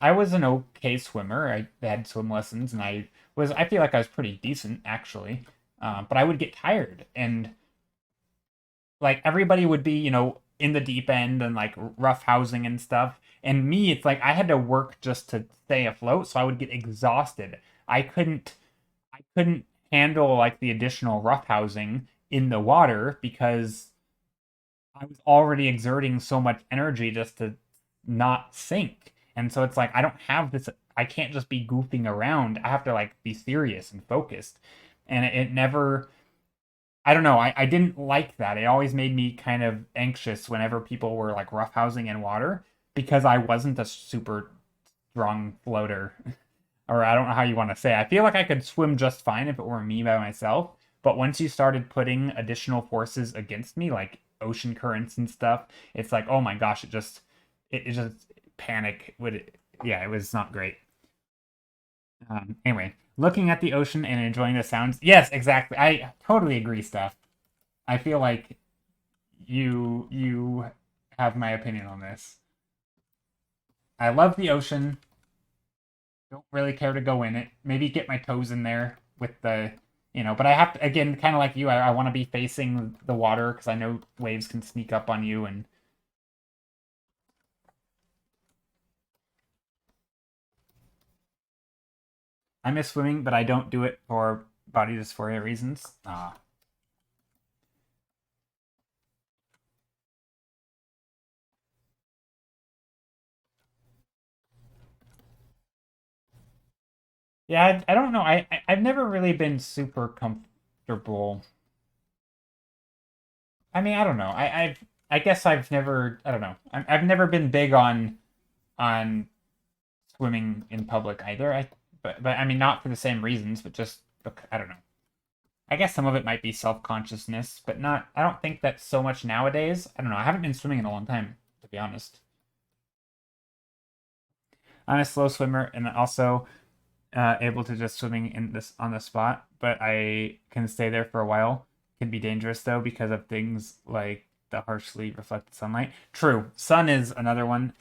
was an okay swimmer. I had swim lessons, and I feel like I was pretty decent actually. But I would get tired, and like everybody would be in the deep end and like rough housing and stuff. And me, it's like I had to work just to stay afloat, so I would get exhausted. I couldn't handle like the additional roughhousing in the water because I was already exerting so much energy just to not sink. And so it's like I don't have this I can't just be goofing around. I have to like be serious and focused. And it never I don't know, I didn't like that. It always made me kind of anxious whenever people were like roughhousing in water because I wasn't a super strong floater. Or I don't know how you want to say. I feel like I could swim just fine if it were me by myself, but once you started putting additional forces against me, like ocean currents and stuff, it's like, oh my gosh, it just panic would yeah, it was not great. Anyway, looking at the ocean and enjoying the sounds. Yes, exactly. I totally agree, Steph. I feel like you have my opinion on this. I love the ocean. Don't really care to go in it. Maybe get my toes in there with but I have to, again, kind of like you, I want to be facing the water because I know waves can sneak up on you. And I miss swimming, but I don't do it for body dysphoria reasons. Yeah, I don't know. I've never really been super comfortable. I mean, I don't know. I guess I've never. I don't know. I've never been big on swimming in public either. But I mean, not for the same reasons, but just I don't know. I guess some of it might be self-consciousness, but not. I don't think that's so much nowadays. I don't know. I haven't been swimming in a long time, to be honest. I'm a slow swimmer, and also able to just swimming in this on the spot, but I can stay there for a while. Can be dangerous though because of things like the harshly reflected sunlight. True. Sun is another one.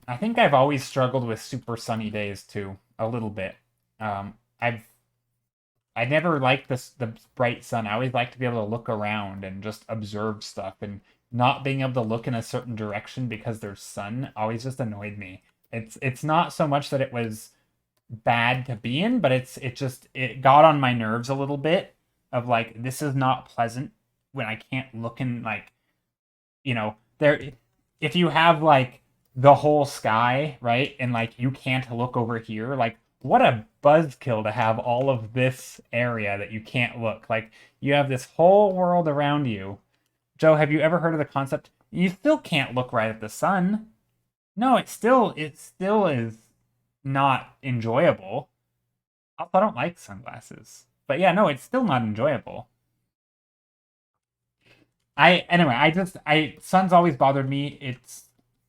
I think I've always struggled with super sunny days too, a little bit. I never liked the bright sun. I always like to be able to look around and just observe stuff, and not being able to look in a certain direction because there's sun always just annoyed me. It's not so much that it was bad to be in, but it got on my nerves a little bit of like this is not pleasant when I can't look in like there if you have like the whole sky, right? And like you can't look over here, like what a buzzkill to have all of this area that you can't look. Like you have this whole world around you. Joe, have you ever heard of the concept you still can't look right at the sun? No, it still is not enjoyable. Also, I don't like sunglasses. But yeah, no, it's still not enjoyable. I sun's always bothered me.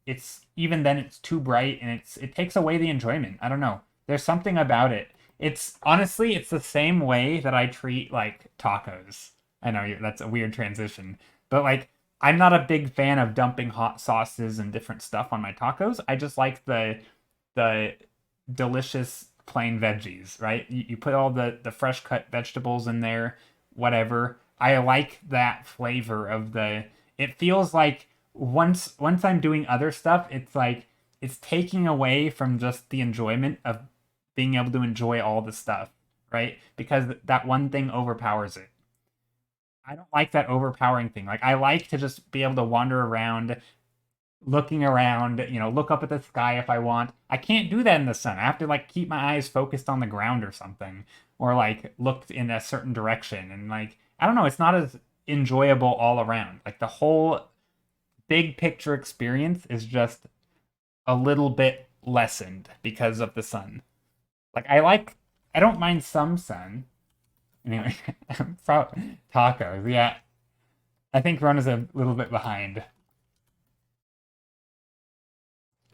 It's even then it's too bright and it takes away the enjoyment. I don't know. There's something about it. It's honestly it's the same way that I treat like tacos. I know that's a weird transition, but like I'm not a big fan of dumping hot sauces and different stuff on my tacos. I just like the delicious plain veggies, right? You put all the fresh cut vegetables in there, whatever. I like that flavor of the. It feels like once I'm doing other stuff, it's like it's taking away from just the enjoyment of being able to enjoy all the stuff, right? Because that one thing overpowers it. I don't like that overpowering thing. Like I like to just be able to wander around, looking around, look up at the sky if I want. I can't do that in the sun. I have to like keep my eyes focused on the ground or something, or like look in a certain direction. And like, I don't know, it's not as enjoyable all around. Like the whole big picture experience is just a little bit lessened because of the sun. Like, I don't mind some sun. Anyway, tacos. Yeah, I think Rona's a little bit behind.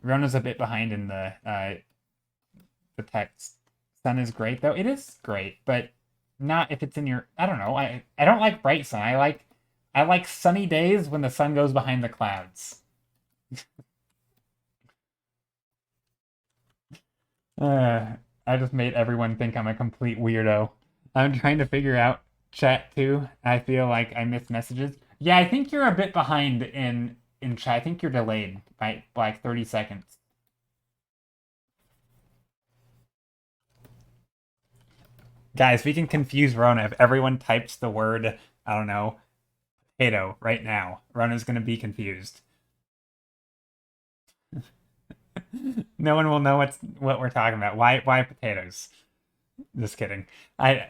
Rona's a bit behind in the text. Sun is great though. It is great, but not if it's in your. I don't know. I don't like bright sun. I like sunny days when the sun goes behind the clouds. Uh, I just made everyone think I'm a complete weirdo. I'm trying to figure out chat too. I feel like I missed messages. Yeah, I think you're a bit behind in chat. I think you're delayed by like 30 seconds. Guys, we can confuse Rona if everyone types the word, I don't know, potato right now. Rona's gonna be confused. No one will know what we're talking about. Why potatoes? Just kidding. I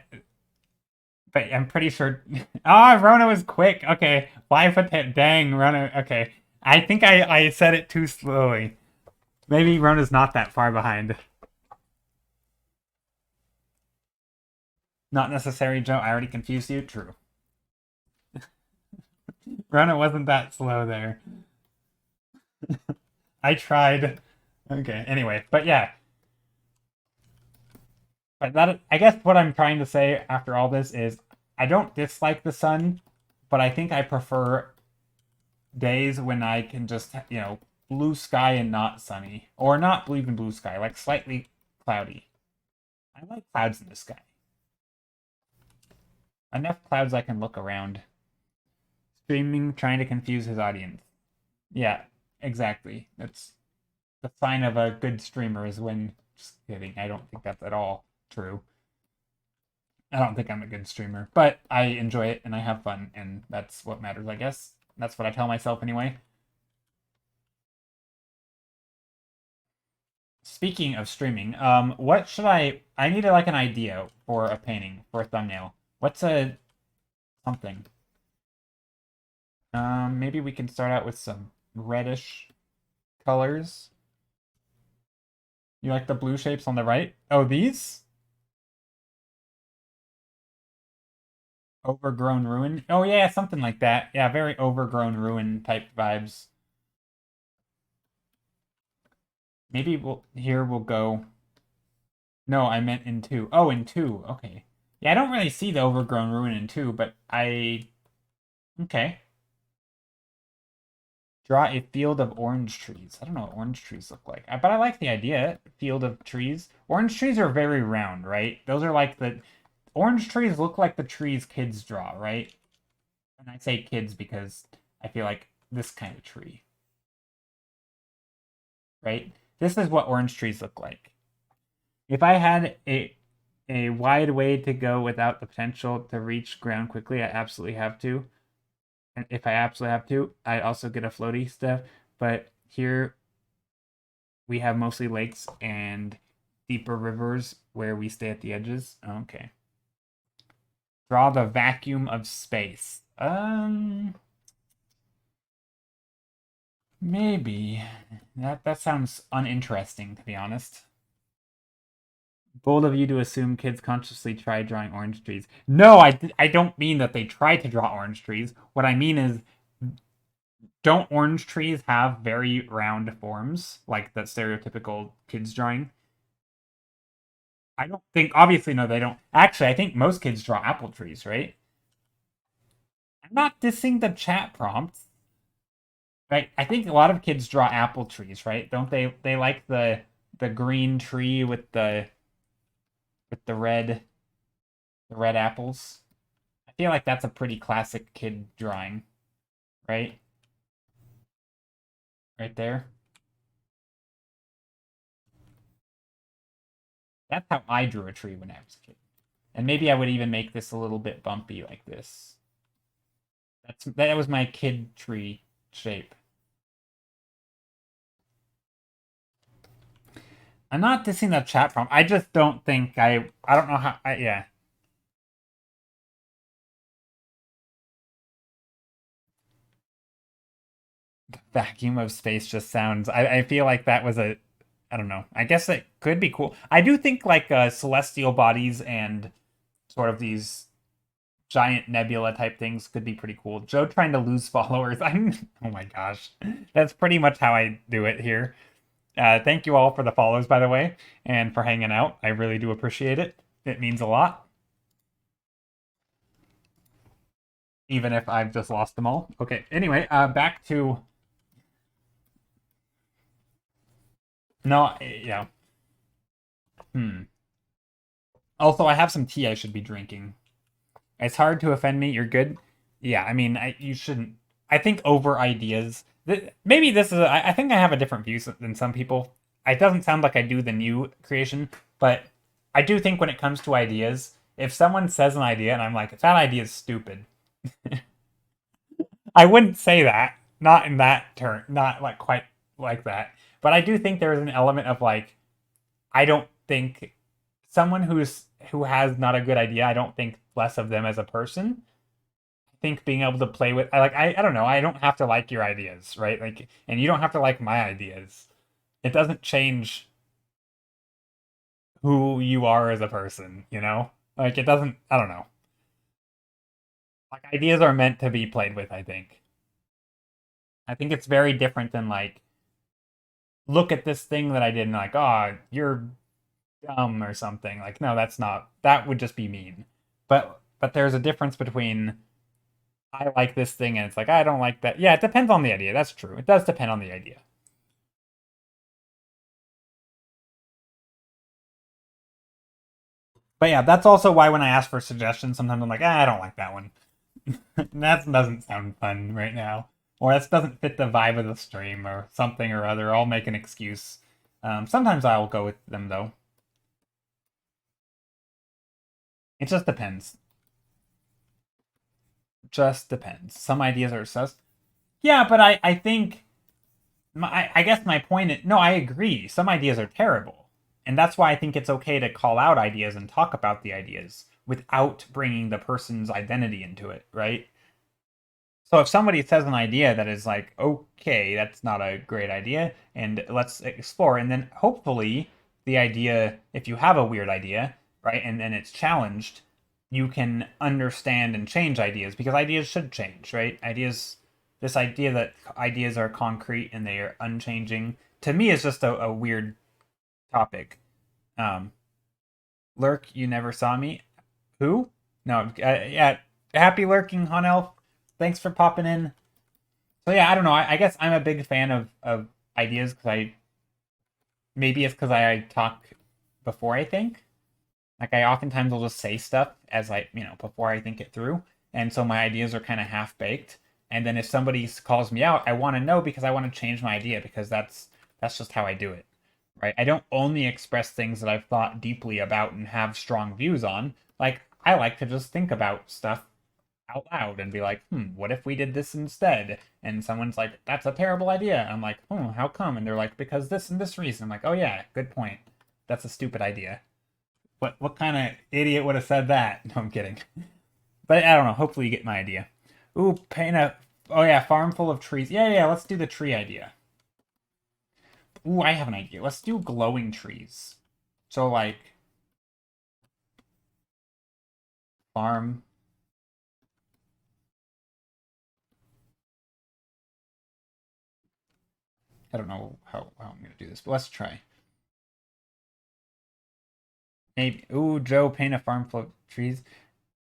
but I'm pretty sure Rona was quick. Okay. Why potato dang Rona okay. I think I said it too slowly. Maybe Rona's not that far behind. Not necessary, Joe. I already confused you. True. Rona wasn't that slow there. I tried. Okay. Anyway, but yeah, but that I guess what I'm trying to say after all this is I don't dislike the sun, but I think I prefer days when I can just blue sky and not sunny, or not even blue sky, like slightly cloudy. I like clouds in the sky. Enough clouds I can look around. Streaming, trying to confuse his audience. Yeah, exactly. That's the sign of a good streamer is when. Just kidding. I don't think that's at all true. I don't think I'm a good streamer, but I enjoy it and I have fun, and that's what matters, I guess. That's what I tell myself anyway. speaking of streaming, what should I need like an idea for a painting, for a thumbnail. What's a something? Maybe we can start out with some reddish colors. You like the blue shapes on the right? Oh, these? Overgrown ruin? Oh yeah, something like that. Yeah, very overgrown ruin type vibes. Maybe we'll go. No, I meant in two. Oh, in two. Okay. Yeah, I don't really see the overgrown ruin in two, but okay. Draw a field of orange trees. I don't know what orange trees look like, but I like the idea. Field of trees. Orange trees are very round, right? Those are like the orange trees look like the trees kids draw, right? And I say kids because I feel like this kind of tree, right? This is what orange trees look like. If I had a wide way to go without the potential to reach ground quickly, I absolutely have to. And if I absolutely have to, I also get a floaty stuff. But here we have mostly lakes and deeper rivers where we stay at the edges. Okay. Draw the vacuum of space. Maybe. That sounds uninteresting, to be honest. Bold of you to assume kids consciously try drawing orange trees. No, I don't mean that they try to draw orange trees. What I mean is, don't orange trees have very round forms, like the stereotypical kids drawing? I don't think, obviously, no, they don't. Actually, I think most kids draw apple trees, right? I'm not dissing the chat prompts. Right? I think a lot of kids draw apple trees, right? Don't they? They like the green tree with the red apples. I feel like that's a pretty classic kid drawing, right? Right there. That's how I drew a tree when I was a kid. And maybe I would even make this a little bit bumpy like this. That was my kid tree shape. I'm not dissing the chat prompt. I just don't think I don't know how yeah. The vacuum of space just sounds I feel like that was a I don't know. I guess it could be cool. I do think like celestial bodies and sort of these giant nebula type things could be pretty cool. Joe trying to lose followers. I'm oh my gosh. That's pretty much how I do it here. Thank you all for the follows, by the way, and for hanging out. I really do appreciate it. It means a lot, even if I've just lost them all. Okay, anyway, back to. No, yeah. Hmm. Also, I have some tea I should be drinking. It's hard to offend me. You're good. Yeah, I mean, you shouldn't. I think over ideas. Maybe this is. I think I have a different view than some people. It doesn't sound like I do the new creation, but I do think when it comes to ideas, if someone says an idea and I'm like, that idea is stupid, I wouldn't say that. Not in that turn. Not like quite like that. But I do think there is an element of like, I don't think someone who has not a good idea. I don't think less of them as a person. I think being able to play with, I don't know. I don't have to like your ideas, right? Like, and you don't have to like my ideas. It doesn't change who you are as a person, you know? Like, it doesn't. I don't know. Like, ideas are meant to be played with. I think. I think it's very different than like, look at this thing that I did and like, oh, you're dumb or something. Like, no, that's not. That would just be mean. But there's a difference between I like this thing and it's like I don't like that. Yeah, it depends on the idea. That's true. It does depend on the idea. But yeah, that's also why when I ask for suggestions, sometimes I'm like, I don't like that one. That doesn't sound fun right now. Or that doesn't fit the vibe of the stream or something or other. I'll make an excuse. Sometimes I'll go with them though. It just depends. Just depends. Some ideas are sus. Yeah, but I think I guess my point is, no, I agree. Some ideas are terrible. And that's why I think it's okay to call out ideas and talk about the ideas without bringing the person's identity into it, right? So if somebody says an idea that is like, okay, that's not a great idea, and let's explore, and then hopefully the idea, if you have a weird idea, right, and then it's challenged, you can understand and change ideas because ideas should change, right? This idea that ideas are concrete and they are unchanging, to me is just a weird topic. Um, Lurk, you never saw me. Who? No, yeah. Happy lurking, Hanelf. Thanks for popping in. So yeah, I don't know. I guess I'm a big fan of ideas because I maybe it's because I talk before I think. Like I oftentimes will just say stuff as before I think it through, and so my ideas are kind of half baked. And then if somebody calls me out, I want to know because I want to change my idea because that's just how I do it, right? I don't only express things that I've thought deeply about and have strong views on. Like I like to just think about stuff out loud and be like, what if we did this instead? And someone's like, that's a terrible idea. I'm like, how come? And they're like, because this and this reason. I'm like, oh yeah, good point. That's a stupid idea. What kind of idiot would have said that? No, I'm kidding. But I don't know. Hopefully you get my idea. Ooh, paint a. Oh yeah, farm full of trees. Yeah. Let's do the tree idea. Ooh, I have an idea. Let's do glowing trees. So like farm. I don't know how I'm gonna do this, but let's try. Maybe. Ooh, Joe, paint a farm full of trees.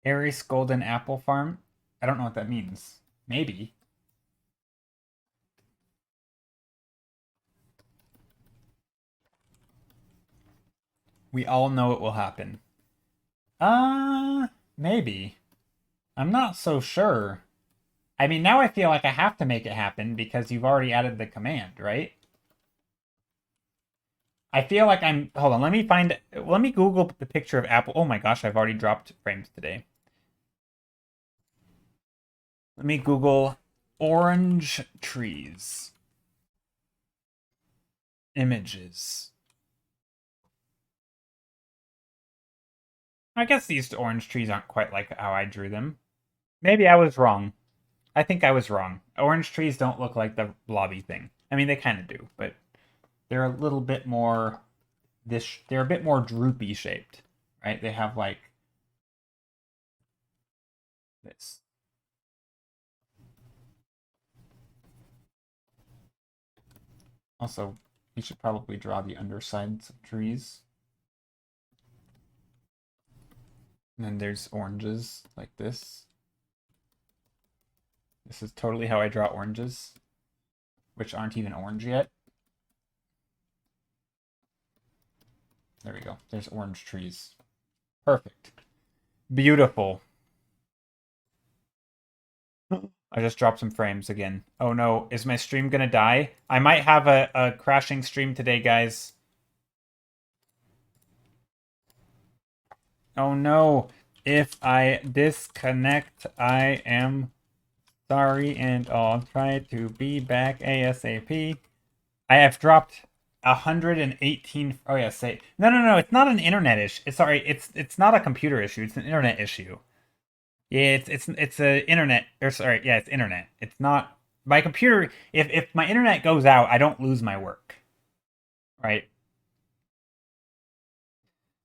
Aries Golden Apple Farm. I don't know what that means. Maybe. We all know it will happen. Maybe. I'm not so sure. I mean, now I feel like I have to make it happen because you've already added the command, right? I feel like I'm. Hold on, let me Google the picture of Apple. Oh my gosh, I've already dropped frames today. Let me Google orange trees images. I guess these orange trees aren't quite like how I drew them. Maybe I was wrong. I think I was wrong. Orange trees don't look like the blobby thing. I mean, they kind of do, but they're a little bit more they're a bit more droopy shaped, right? They have like this. Also, you should probably draw the undersides of trees. And then there's oranges like this. This is totally how I draw oranges, which aren't even orange yet. There we go. There's orange trees. Perfect. Beautiful. I just dropped some frames again. Oh no, is my stream gonna die? I might have a crashing stream today, guys. Oh no. If I disconnect, I am sorry, and I'll try to be back ASAP. I have dropped 118. Oh yeah, say no. It's not an internet issue. Sorry, it's not a computer issue. It's an internet issue. Yeah, it's a internet. Or sorry, yeah, it's internet. It's not my computer. If my internet goes out, I don't lose my work. Right?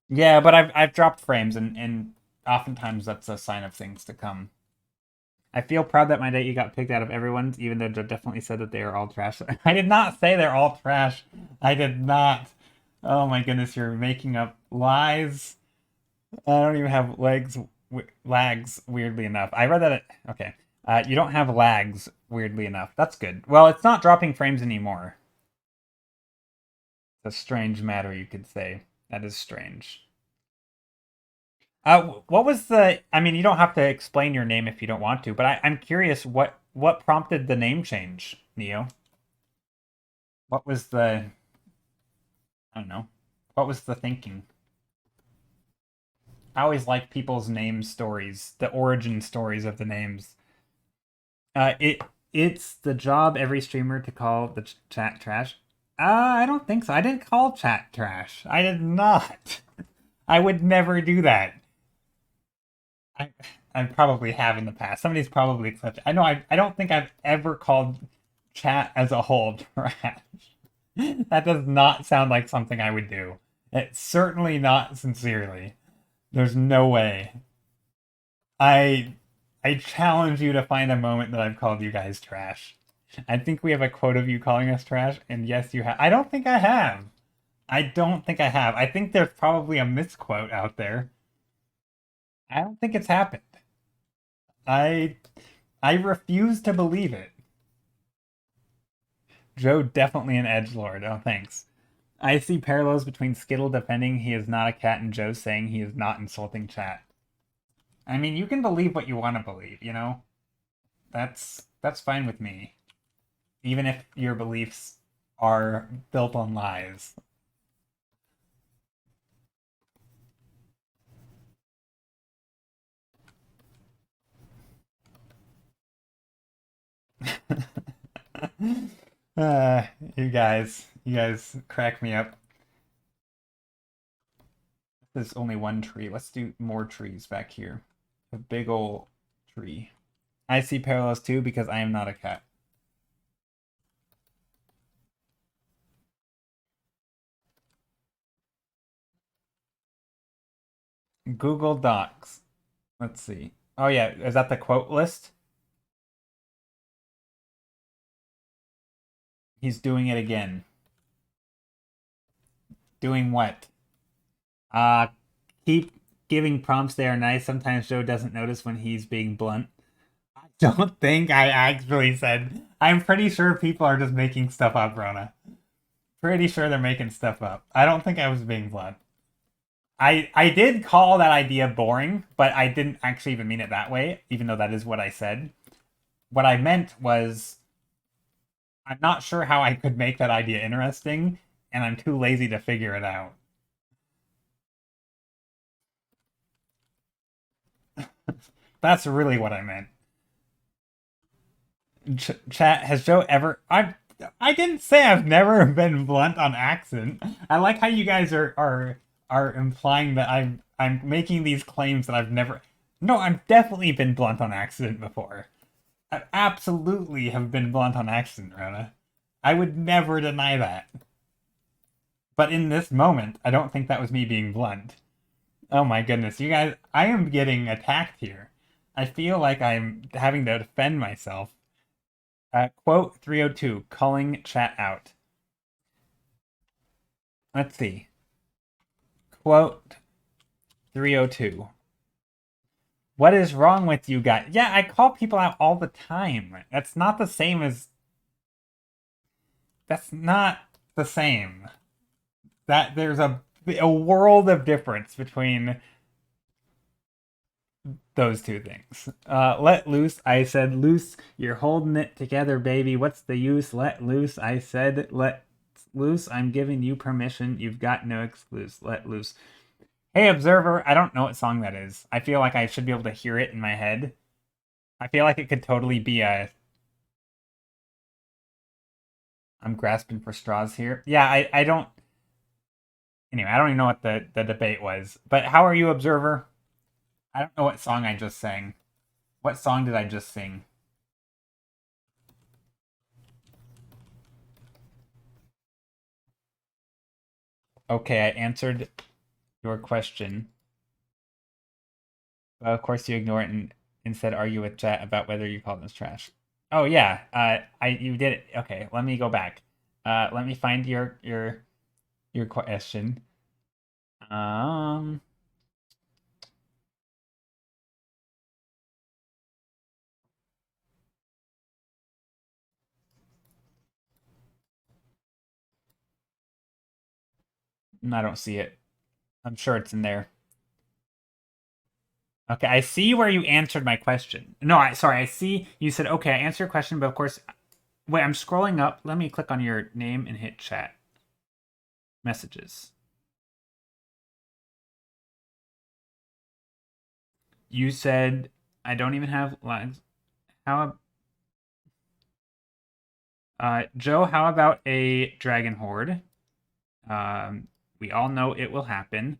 Yeah, but I've dropped frames, and oftentimes that's a sign of things to come. I feel proud that my date got picked out of everyone's, even though Joe definitely said that they are all trash. I did not say they're all trash. I did not. Oh my goodness, you're making up lies. I don't even have lags, weirdly enough. I read that. Okay. You don't have lags, weirdly enough. That's good. Well, it's not dropping frames anymore. It's a strange matter, you could say. That is strange. What was the? I mean, you don't have to explain your name if you don't want to, but I'm curious what prompted the name change, Neo? What was the? I don't know. What was the thinking? I always like people's name stories, the origin stories of the names. It it's the job every streamer to call the chat trash. I don't think so. I didn't call chat trash. I did not. I would never do that. I I probably have in the past. Somebody's probably clipped it. I know I don't think I've ever called chat as a whole trash. That does not sound like something I would do. It's certainly not sincerely. There's no way. I I challenge you to find a moment that I've called you guys trash. I think we have a quote of you calling us trash, and yes, you have. I don't think I have. I don't think I have. I think there's probably a misquote out there. I don't think it's happened. I I refuse to believe it. Joe definitely an edgelord. Oh, thanks. I see parallels between Skittle defending he is not a cat and Joe saying he is not insulting chat. I mean, you can believe what you want to believe, you know? That's fine with me. Even if your beliefs are built on lies. uh, you guys crack me up. There's only one tree. Let's do more trees back here. A big ol' tree. I see parallels too because I am not a cat. Google Docs. Let's see. Oh yeah, is that the quote list? He's doing it again. Doing what? Uh keep giving prompts they are nice. Sometimes Joe doesn't notice when he's being blunt. I don't think I actually said. I'm pretty sure people are just making stuff up, Rona. Pretty sure they're making stuff up. I don't think I was being blunt. I did call that idea boring, but I didn't actually even mean it that way, even though that is what I said. What I meant was I'm not sure how I could make that idea interesting, and I'm too lazy to figure it out. That's really what I meant. Chat, has Joe ever I didn't say I've never been blunt on accident. I like how you guys are implying that I'm making these claims that I've never. No, I've definitely been blunt on accident before. I absolutely have been blunt on accident, Rona. I would never deny that. But in this moment, I don't think that was me being blunt. Oh my goodness, you guys, I am getting attacked here. I feel like I'm having to defend myself. Quote 302, calling chat out. Let's see. Quote 302. What is wrong with you guys? Yeah, I call people out all the time. That's not the same as. That's not the same. That there's a world of difference between those two things. Let loose. I said loose. You're holding it together, baby. What's the use? Let loose. I said let loose. I'm giving you permission. You've got no excuse. Let loose. Hey, Observer. I don't know what song that is. I feel like I should be able to hear it in my head. I feel like it could totally be a. I'm grasping for straws here. Yeah, I don't. Anyway, I don't even know what the debate was. But how are you, Observer? I don't know what song I just sang. What song did I just sing? Okay, I answered your question. Well, of course, you ignore it and instead argue with chat about whether you called us trash. Oh yeah, you did it. Okay, let me go back. Let me find your question. Um, I don't see it. I'm sure it's in there. Okay, I see where you answered my question. No, sorry, I see you said okay, I answered your question, but of course, wait, I'm scrolling up. Let me click on your name and hit chat messages. You said I don't even have lines. How Joe, how about a dragon horde? We all know it will happen.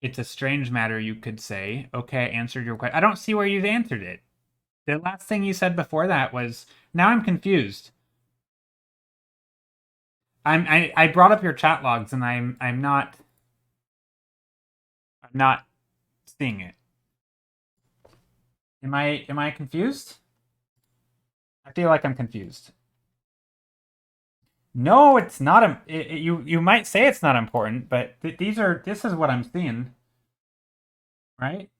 It's a strange matter, you could say. Okay, I answered your question. I don't see where you've answered it. The last thing you said before that was, now I'm confused. I brought up your chat logs and I'm not seeing it. Am I confused? I feel like I'm confused. No, it's not. You might say it's not important, but this is what I'm seeing, right?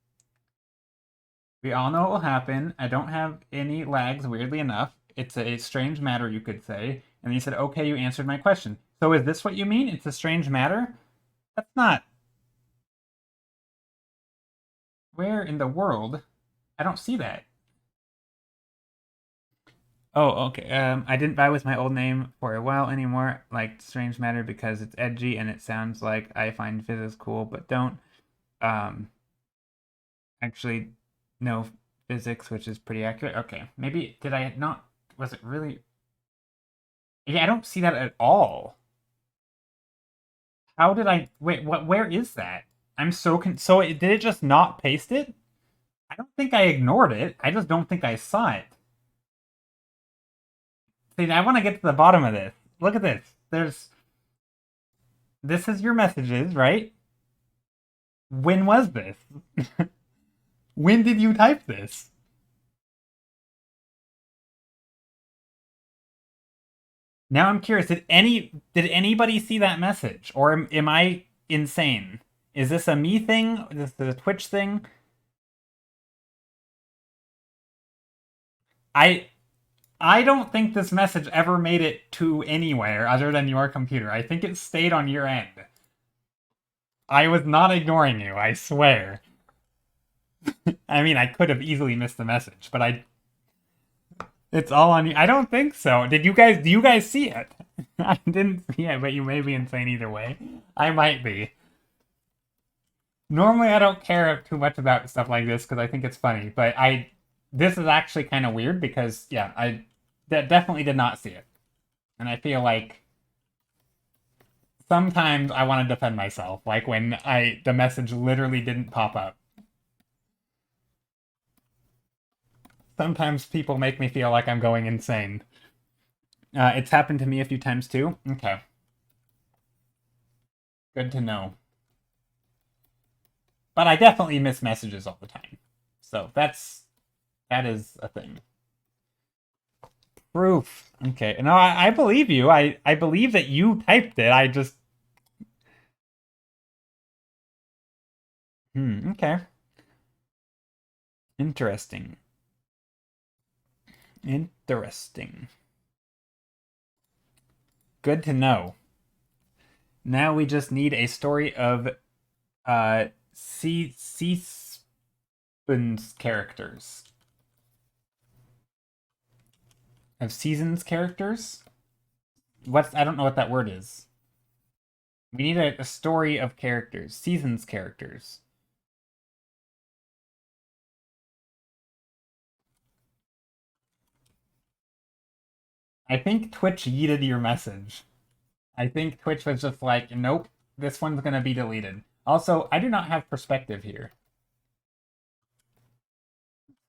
We all know it will happen. I don't have any lags, weirdly enough. It's a strange matter, you could say. And you said, okay, you answered my question. So is this what you mean? It's a strange matter? That's not. Where in the world? I don't see that. Oh, okay. I didn't buy with my old name for a while anymore, like Strange Matter, because it's edgy and it sounds like I find physics cool, but don't um actually know physics, which is pretty accurate. Okay, maybe did I not? Was it really? Yeah, I don't see that at all. How did I wait? What? Where is that? I'm so did it just not paste it? I don't think I ignored it. I just don't think I saw it. See, I want to get to the bottom of this. Look at this. This is your messages, right? When was this? When did you type this? Now I'm curious. Did anybody see that message, or am I insane? Is this a me thing? Is this a Twitch thing? I I don't think this message ever made it to anywhere other than your computer. I think it stayed on your end. I was not ignoring you, I swear. I mean, I could have easily missed the message, but it's all on you. I don't think so. Do you guys see it? I didn't see it, but you may be insane either way. I might be. Normally I don't care too much about stuff like this because I think it's funny, but this is actually kind of weird because yeah, I definitely did not see it. And I feel like sometimes I want to defend myself, like when the message literally didn't pop up. Sometimes people make me feel like I'm going insane. It's happened to me a few times too. Okay. Good to know. But I definitely miss messages all the time. So that is a thing. Proof. Okay. No, I believe you. I believe that you typed it. I just okay. Interesting. Interesting. Good to know. Now we just need a story of Season's characters. Of Season's characters? I don't know what that word is. We need a story of characters. Season's characters. I think Twitch yeeted your message. I think Twitch was just like, nope, this one's gonna be deleted. Also, I do not have perspective here.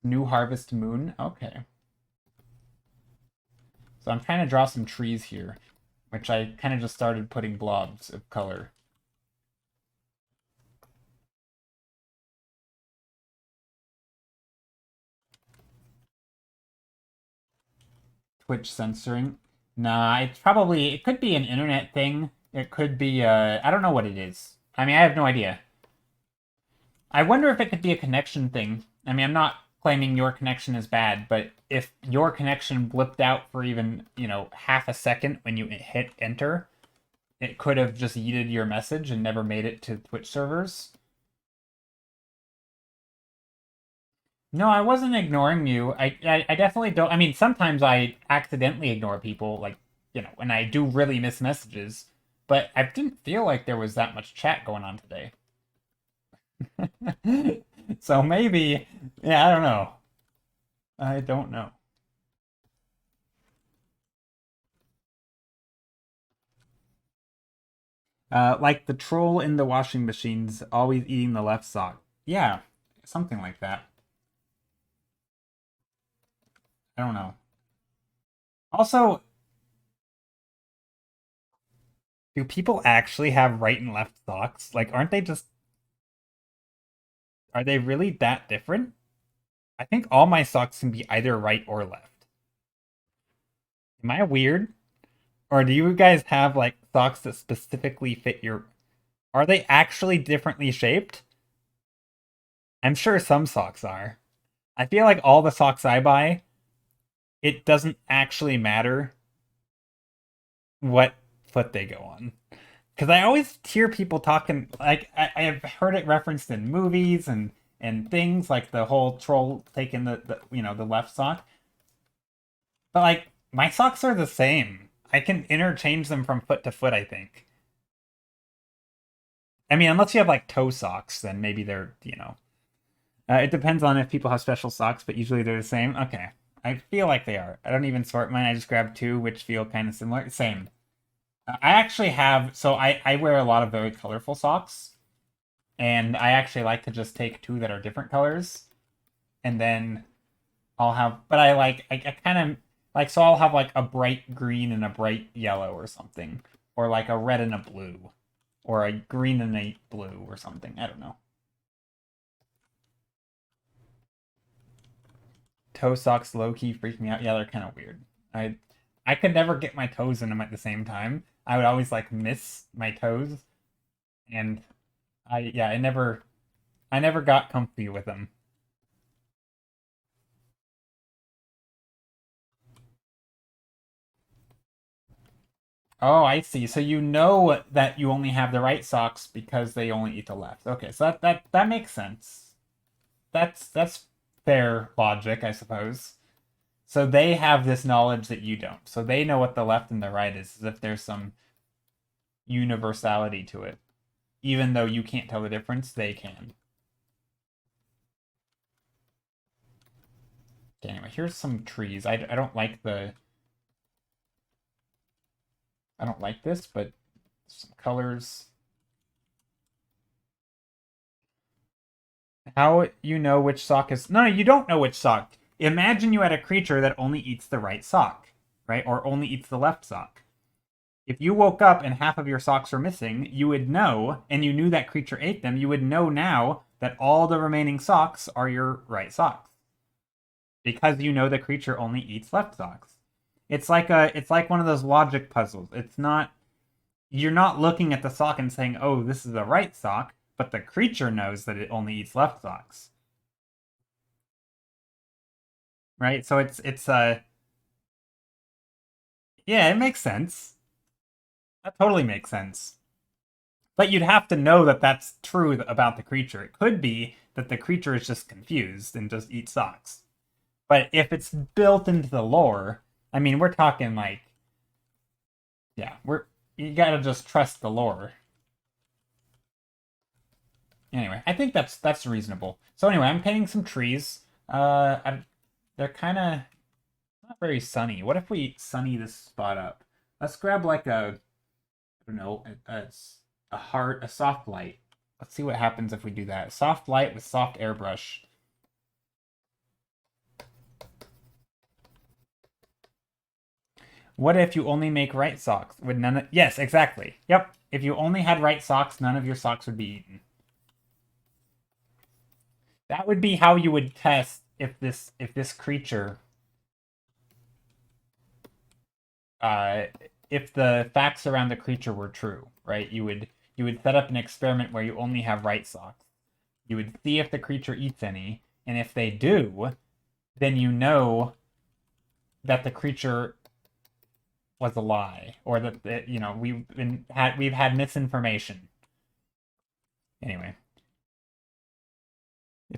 New Harvest Moon? Okay. So I'm trying to draw some trees here, which I kind of just started putting blobs of color. Twitch censoring. Nah, it could be an internet thing. It could be, I don't know what it is. I mean, I have no idea. I wonder if it could be a connection thing. I mean, I'm not claiming your connection is bad, but if your connection blipped out for even, half a second when you hit enter, it could have just yeeted your message and never made it to Twitch servers. No, I wasn't ignoring you. I definitely don't. I mean, sometimes I accidentally ignore people, like, when I do really miss messages, but I didn't feel like there was that much chat going on today. So maybe, yeah, I don't know. I don't know. Like the troll in the washing machine's always eating the left sock. Yeah, something like that. I don't know. Also, do people actually have right and left socks? Like, aren't they just, are they really that different? I think all my socks can be either right or left. Am I weird? Or do you guys have like socks that specifically fit your, are they actually differently shaped? I'm sure some socks are. I feel like all the socks I buy, it doesn't actually matter what foot they go on. Because I always hear people talking, like, I have heard it referenced in movies and things, like the whole troll taking the left sock. But, like, my socks are the same. I can interchange them from foot to foot, I think. I mean, unless you have, like, toe socks, then maybe they're. It depends on if people have special socks, but usually they're the same. Okay. I feel like they are. I don't even sort mine. I just grab two, which feel kind of similar. Same. I actually have, so I wear a lot of very colorful socks, and I actually like to just take two that are different colors, and then I'll have, but I kind of like, so I'll have like a bright green and a bright yellow or something, or like a red and a blue, or a green and a blue or something. I don't know. Toe socks low key freak me out. Yeah, they're kind of weird. I could never get my toes in them at the same time. I would always like miss my toes, and I never got comfy with them. Oh, I see. So you know that you only have the right socks because they only eat the left. Okay, so that makes sense. That's fair logic, I suppose. So they have this knowledge that you don't. So they know what the left and the right is, as if there's some universality to it. Even though you can't tell the difference, they can. Okay, anyway, here's some trees. I don't like this, but some colors. How you know which sock is. No, you don't know which sock. Imagine you had a creature that only eats the right sock, right? Or only eats the left sock. If you woke up and half of your socks were missing, you would know, and you knew that creature ate them, you would know now that all the remaining socks are your right socks. Because you know the creature only eats left socks. It's like one of those logic puzzles. It's not, you're not looking at the sock and saying, "Oh, this is the right sock," but the creature knows that it only eats left socks. Right? So it's yeah, it makes sense. That totally makes sense. But you'd have to know that that's true about the creature. It could be that the creature is just confused and just eats socks. But if it's built into the lore, I mean, we're talking like, yeah, you gotta just trust the lore. Anyway, I think that's reasonable. So anyway, I'm painting some trees. They're kind of not very sunny. What if we sunny this spot up? Let's grab like I don't know, a soft light. Let's see what happens if we do that. Soft light with soft airbrush. What if you only make right socks? Would none of, yes, exactly. Yep. If you only had right socks, none of your socks would be eaten. That would be how you would test if this creature uh if the facts around the creature were true, right? You would set up an experiment where you only have right socks. You would see if the creature eats any, and if they do, then you know that the creature was a lie, or that we've had misinformation. Anyway,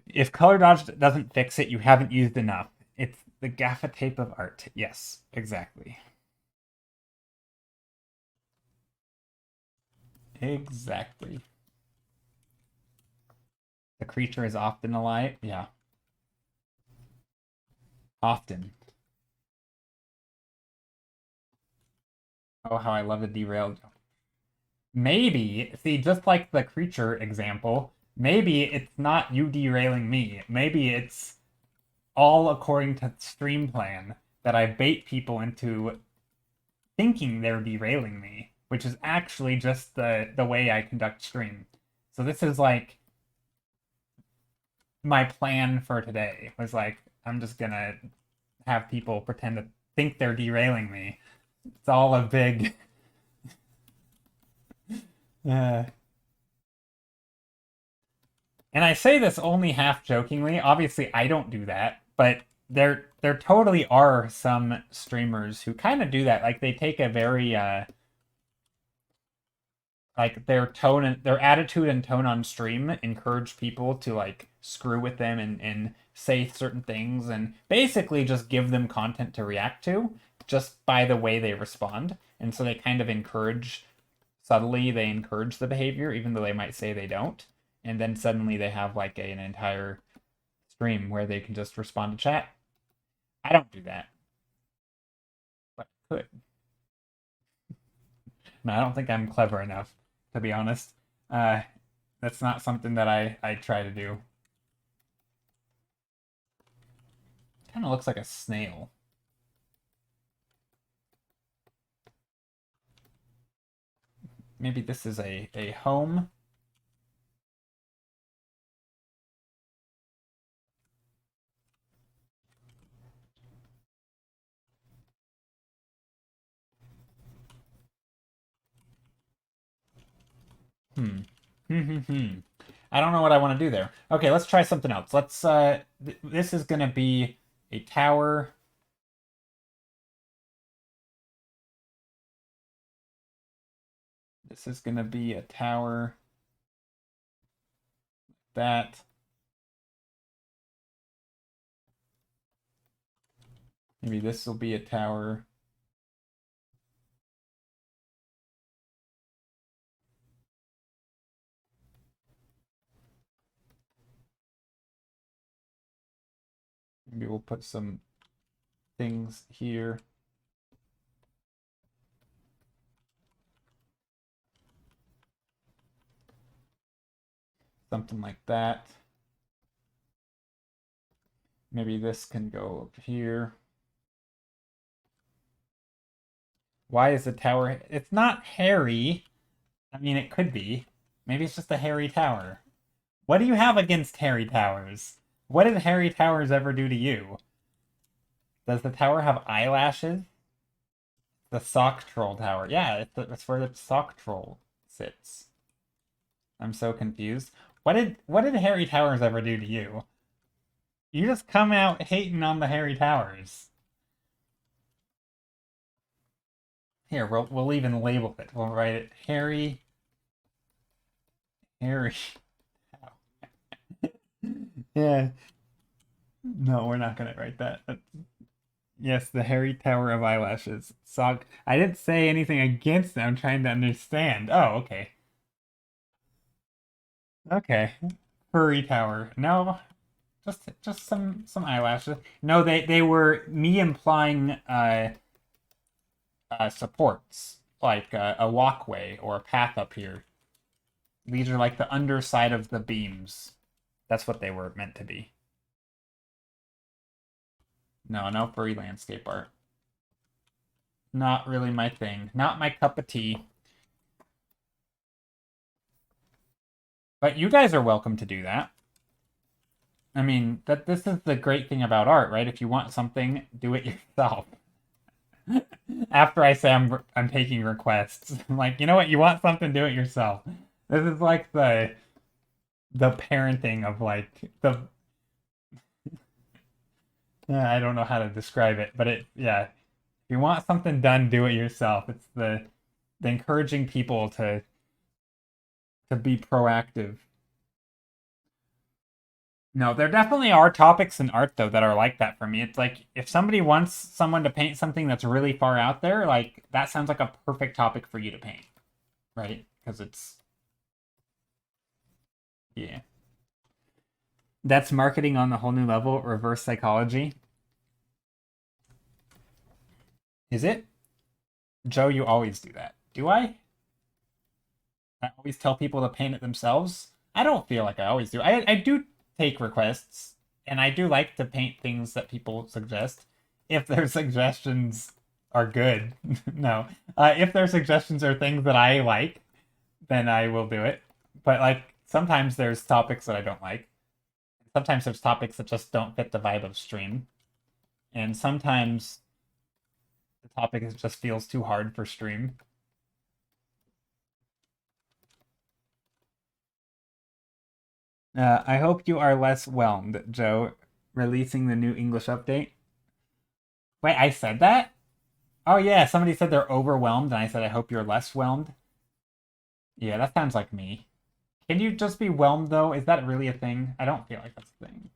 if color dodge doesn't fix it, you haven't used enough. It's the gaffer tape of art. Yes, exactly. Exactly. The creature is often a lie. Yeah. Often. Oh, how I love the derailed. Maybe, see, just like the creature example, maybe it's not you derailing me. Maybe it's all according to stream plan that I bait people into thinking they're derailing me, which is actually just the way I conduct stream. So this is like my plan for today was like I'm just gonna have people pretend to think they're derailing me. It's all a big uh, and I say this only half jokingly. Obviously, I don't do that, but there totally are some streamers who kind of do that. Like they take a very like their tone and their attitude and tone on stream encourage people to like screw with them and say certain things and basically just give them content to react to just by the way they respond. And so they kind of encourage subtly they encourage the behavior even though they might say they don't. And then suddenly they have like an entire stream where they can just respond to chat. I don't do that. But I could. No, I don't think I'm clever enough, to be honest. Uh, that's not something that I try to do. Kind of looks like a snail. Maybe this is a home. Hmm. I don't know what I want to do there. Okay, let's try something else. Let's this is gonna be a tower. This is gonna be a tower. That. Maybe this will be a tower. Maybe we'll put some things here. Something like that. Maybe this can go up here. Why is the tower? It's not hairy. I mean, it could be. Maybe it's just a hairy tower. What do you have against hairy towers? What did hairy towers ever do to you? Does the tower have eyelashes? The sock troll tower. Yeah, it's where the sock troll sits. I'm so confused. What did hairy towers ever do to you? You just come out hating on the hairy towers. Here, we'll even label it. We'll write it hairy. Yeah. No, we're not gonna write that. Yes, the hairy tower of eyelashes. Sock. I didn't say anything against it. I'm trying to understand. Oh, okay. Okay. Furry tower. No, just some eyelashes. No, they were me implying supports like a walkway or a path up here. These are like the underside of the beams. That's what they were meant to be. No, no furry landscape art. Not really my thing. Not my cup of tea. But you guys are welcome to do that. I mean, that this is the great thing about art, right? If you want something, do it yourself. After I say I'm taking requests, I'm like, you know what? You want something, do it yourself. This is like the parenting of like the I don't know how to describe it, but it yeah. If you want something done, do it yourself. It's the encouraging people to be proactive. No, there definitely are topics in art though that are like that for me. It's like if somebody wants someone to paint something that's really far out there, like that sounds like a perfect topic for you to paint, right? Because it's yeah. That's marketing on the whole new level, reverse psychology. Is it? Joe, you always do that. Do I? I always tell people to paint it themselves. I don't feel like I always do. I do take requests, and I do like to paint things that people suggest. If their suggestions are good. No. If their suggestions are things that I like, then I will do it. But like sometimes there's topics that I don't like. Sometimes there's topics that just don't fit the vibe of stream. And sometimes the topic just feels too hard for stream. I hope you are less whelmed, Joe, releasing the new English update. Wait, I said that? Oh yeah, somebody said they're overwhelmed, and I said I hope you're less whelmed. Yeah, that sounds like me. Can you just be whelmed though? Is that really a thing? I don't feel like that's a thing.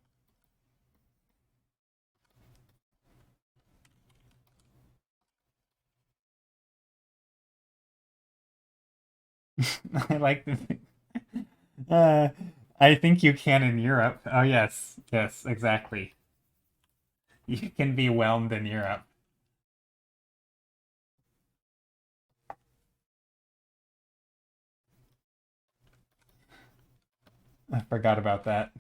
I like the uh, I think you can in Europe. Oh yes, yes, exactly. You can be whelmed in Europe. I forgot about that.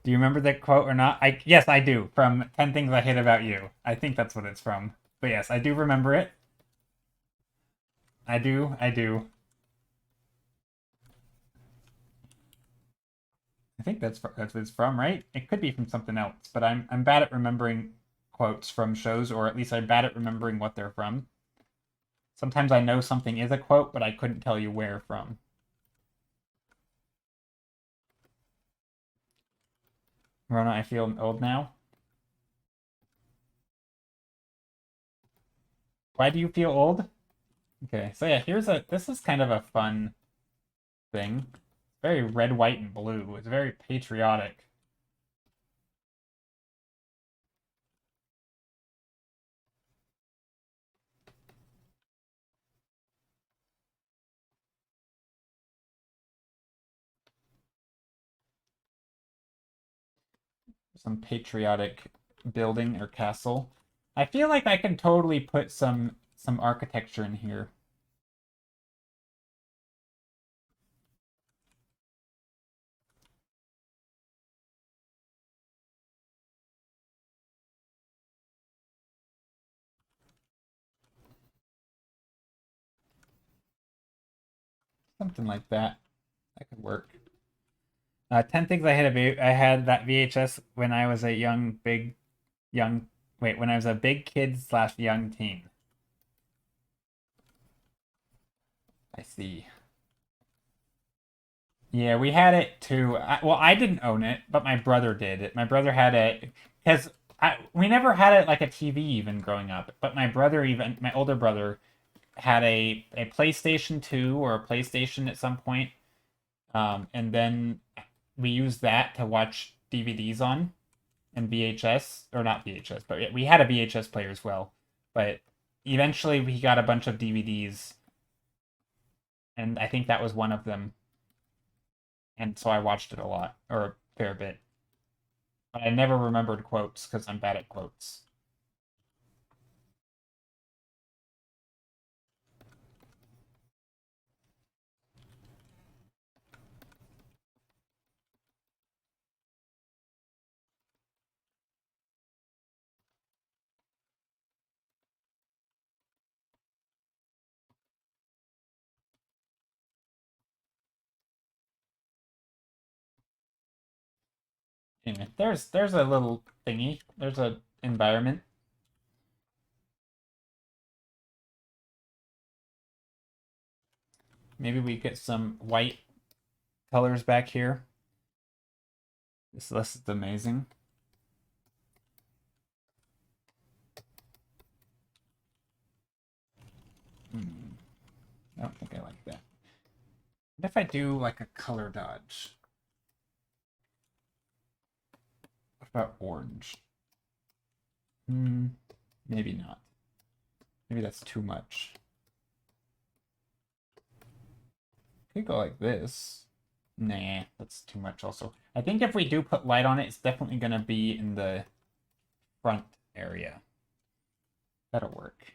Do you remember that quote or not? I yes, I do. From 10 Things I Hate About You. I think that's what it's from. But yes, I do remember it. I do. I do. I think that's what it's from, right? It could be from something else, but I'm bad at remembering quotes from shows, or at least I'm bad at remembering what they're from. Sometimes I know something is a quote, but I couldn't tell you where from. Rona, I feel old now. Why do you feel old? Okay, so yeah, this is kind of a fun thing. Very red, white, and blue. It's very patriotic. Some patriotic building or castle. I feel like I can totally put some architecture in here. Something like that. That could work. 10 things I had that VHS when I was a young wait, when I was a big kid slash young teen. I see. Yeah, we had it too. Well, I didn't own it, but my brother did. My brother had it because we never had it like a TV even growing up. But my older brother, had a PlayStation 2 or a PlayStation at some point. And then we used that to watch DVDs on and VHS, or not VHS, but yeah, we had a VHS player as well. But eventually we got a bunch of DVDs, and I think that was one of them. And so I watched it a lot, or a fair bit. But I never remembered quotes because I'm bad at quotes. Anyway, there's a little thingy. There's a environment. Maybe we get some white colors back here. This list is amazing. Hmm. I don't think I like that. What if I do like a color dodge? What about orange? Hmm, maybe not. Maybe that's too much. Could go like this. Nah, that's too much also. I think if we do put light on it, it's definitely going to be in the front area. That'll work.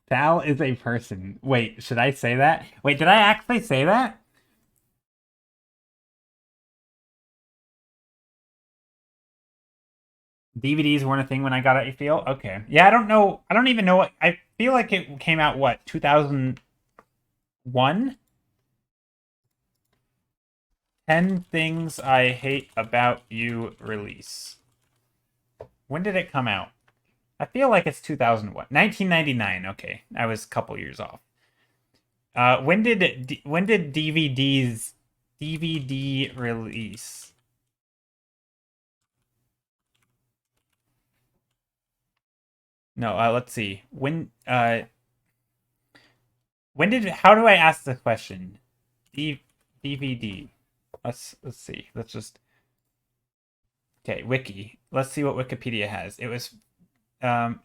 Sal is a person. Wait, should I say that? Wait, did I actually say that? DVDs weren't a thing when I got it, you feel? Okay. Yeah, I don't know. I don't even know what. I feel like it came out, what, 2001? 10 Things I Hate About You release. When did it come out? I feel like it's 2001. 1999. Okay. I was a couple years off. When did DVD release? No, let's see. How do I ask the question? DVD. Let's see. Let's just Okay, wiki. Let's see what Wikipedia has. It was um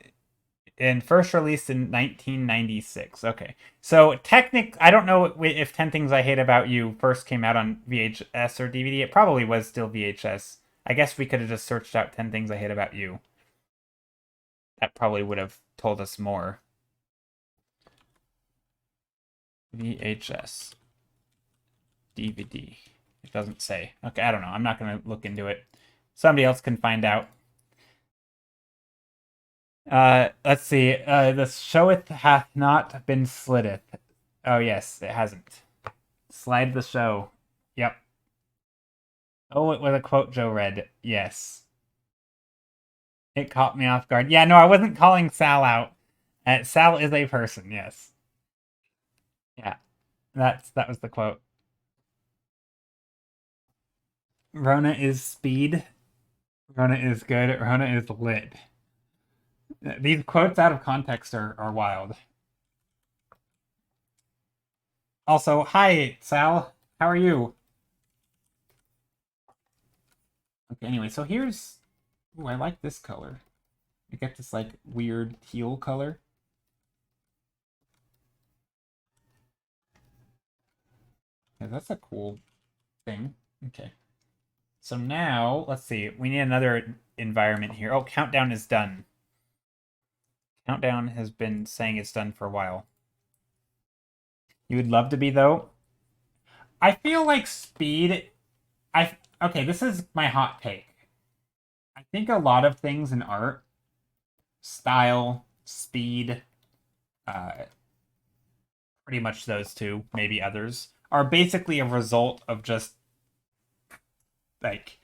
first released in 1996. Okay. So I don't know if 10 Things I Hate About You first came out on VHS or DVD. It probably was still VHS. I guess we could have just searched out 10 Things I Hate About You. That probably would have told us more. VHS. DVD. It doesn't say. Okay, I don't know. I'm not going to look into it. Somebody else can find out. Let's see. The showeth hath not been slitteth. Oh, yes, it hasn't. Slide the show. Yep. Oh, it was a quote Joe read. Yes. It caught me off guard. Yeah, no, I wasn't calling Sal out. Sal is a person, yes. Yeah. That was the quote. Rona is speed. Rona is good. Rona is lit. These quotes out of context are wild. Also, hi, Sal. How are you? Okay, anyway, so here's... Ooh, I like this color. You get this, like, weird teal color. Yeah, that's a cool thing. Okay. So now, let's see. We need another environment here. Oh, countdown is done. Countdown has been saying it's done for a while. You would love to be, though? I feel like speed... Okay, this is my hot take. I think a lot of things in art, style, speed, uh, pretty much those two, maybe others, are basically a result of just like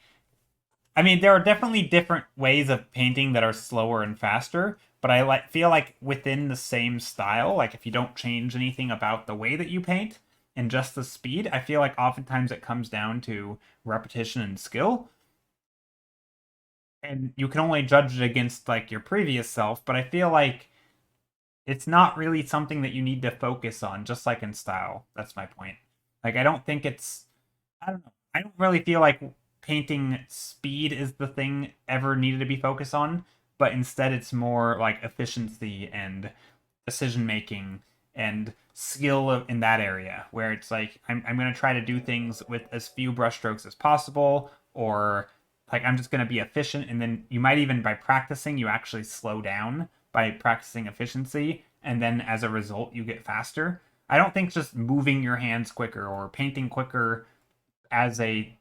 I mean, there are definitely different ways of painting that are slower and faster, but feel like within the same style, like if you don't change anything about the way that you paint and just the speed, I feel like oftentimes it comes down to repetition and skill. And you can only judge it against like your previous self, but I feel like it's not really something that you need to focus on, just like in style. That's my point. Like I don't think it's I don't know. I don't really feel like painting speed is the thing ever needed to be focused on, but instead it's more like efficiency and decision making and skill in that area where it's like I'm going to try to do things with as few brushstrokes as possible, or like I'm just going to be efficient, and then you might even by practicing you actually slow down by practicing efficiency, and then as a result you get faster. I don't think just moving your hands quicker or painting quicker as a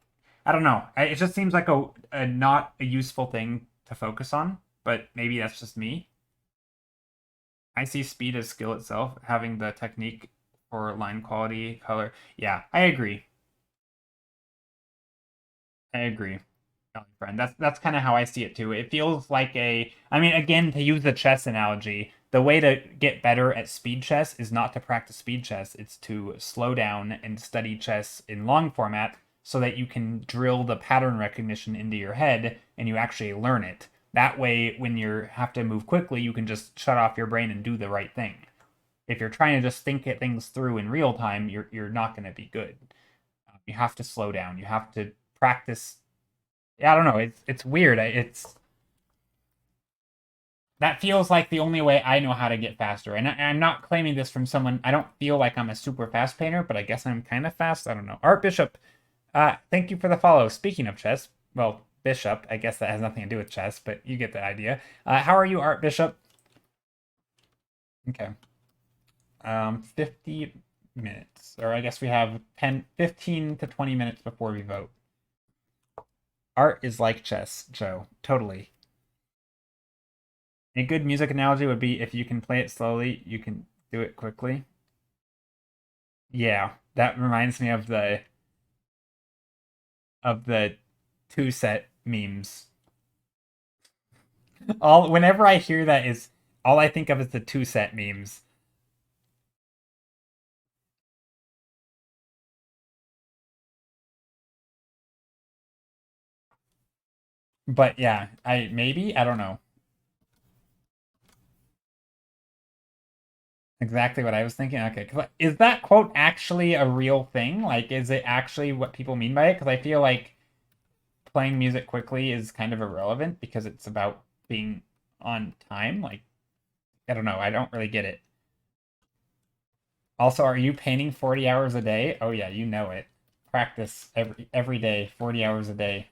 I don't know. It just seems like a not a useful thing to focus on, but maybe that's just me. I see speed as skill itself, having the technique for line quality, color. Yeah, I agree. I agree. Friend. That's kind of how I see it too. It feels like I mean, again, to use the chess analogy, the way to get better at speed chess is not to practice speed chess, it's to slow down and study chess in long format so that you can drill the pattern recognition into your head and you actually learn it. That way, when you have to move quickly, you can just shut off your brain and do the right thing. If you're trying to just think things through in real time, you're not going to be good. You have to slow down. You have to practice. Yeah, I don't know. It's weird. It's that feels like the only way I know how to get faster. And I'm not claiming this from someone. I don't feel like I'm a super fast painter, but I guess I'm kind of fast. I don't know. Art Bishop, thank you for the follow. Speaking of chess, well, Bishop, I guess that has nothing to do with chess, but you get the idea. How are you, Art Bishop? Okay. 50 minutes, or I guess we have 15 to 20 minutes before we vote. Art is like chess, Joe. Totally. A good music analogy would be if you can play it slowly, you can do it quickly. Yeah, that reminds me of the two set memes. All whenever I hear that is all I think of is the two set memes. But yeah, I don't know. Exactly what I was thinking. Okay, is that quote actually a real thing? Like, is it actually what people mean by it? Because I feel like playing music quickly is kind of irrelevant because it's about being on time. Like, I don't know. I don't really get it. Also, are you painting 40 hours a day? Oh yeah, you know it. Practice every day, 40 hours a day.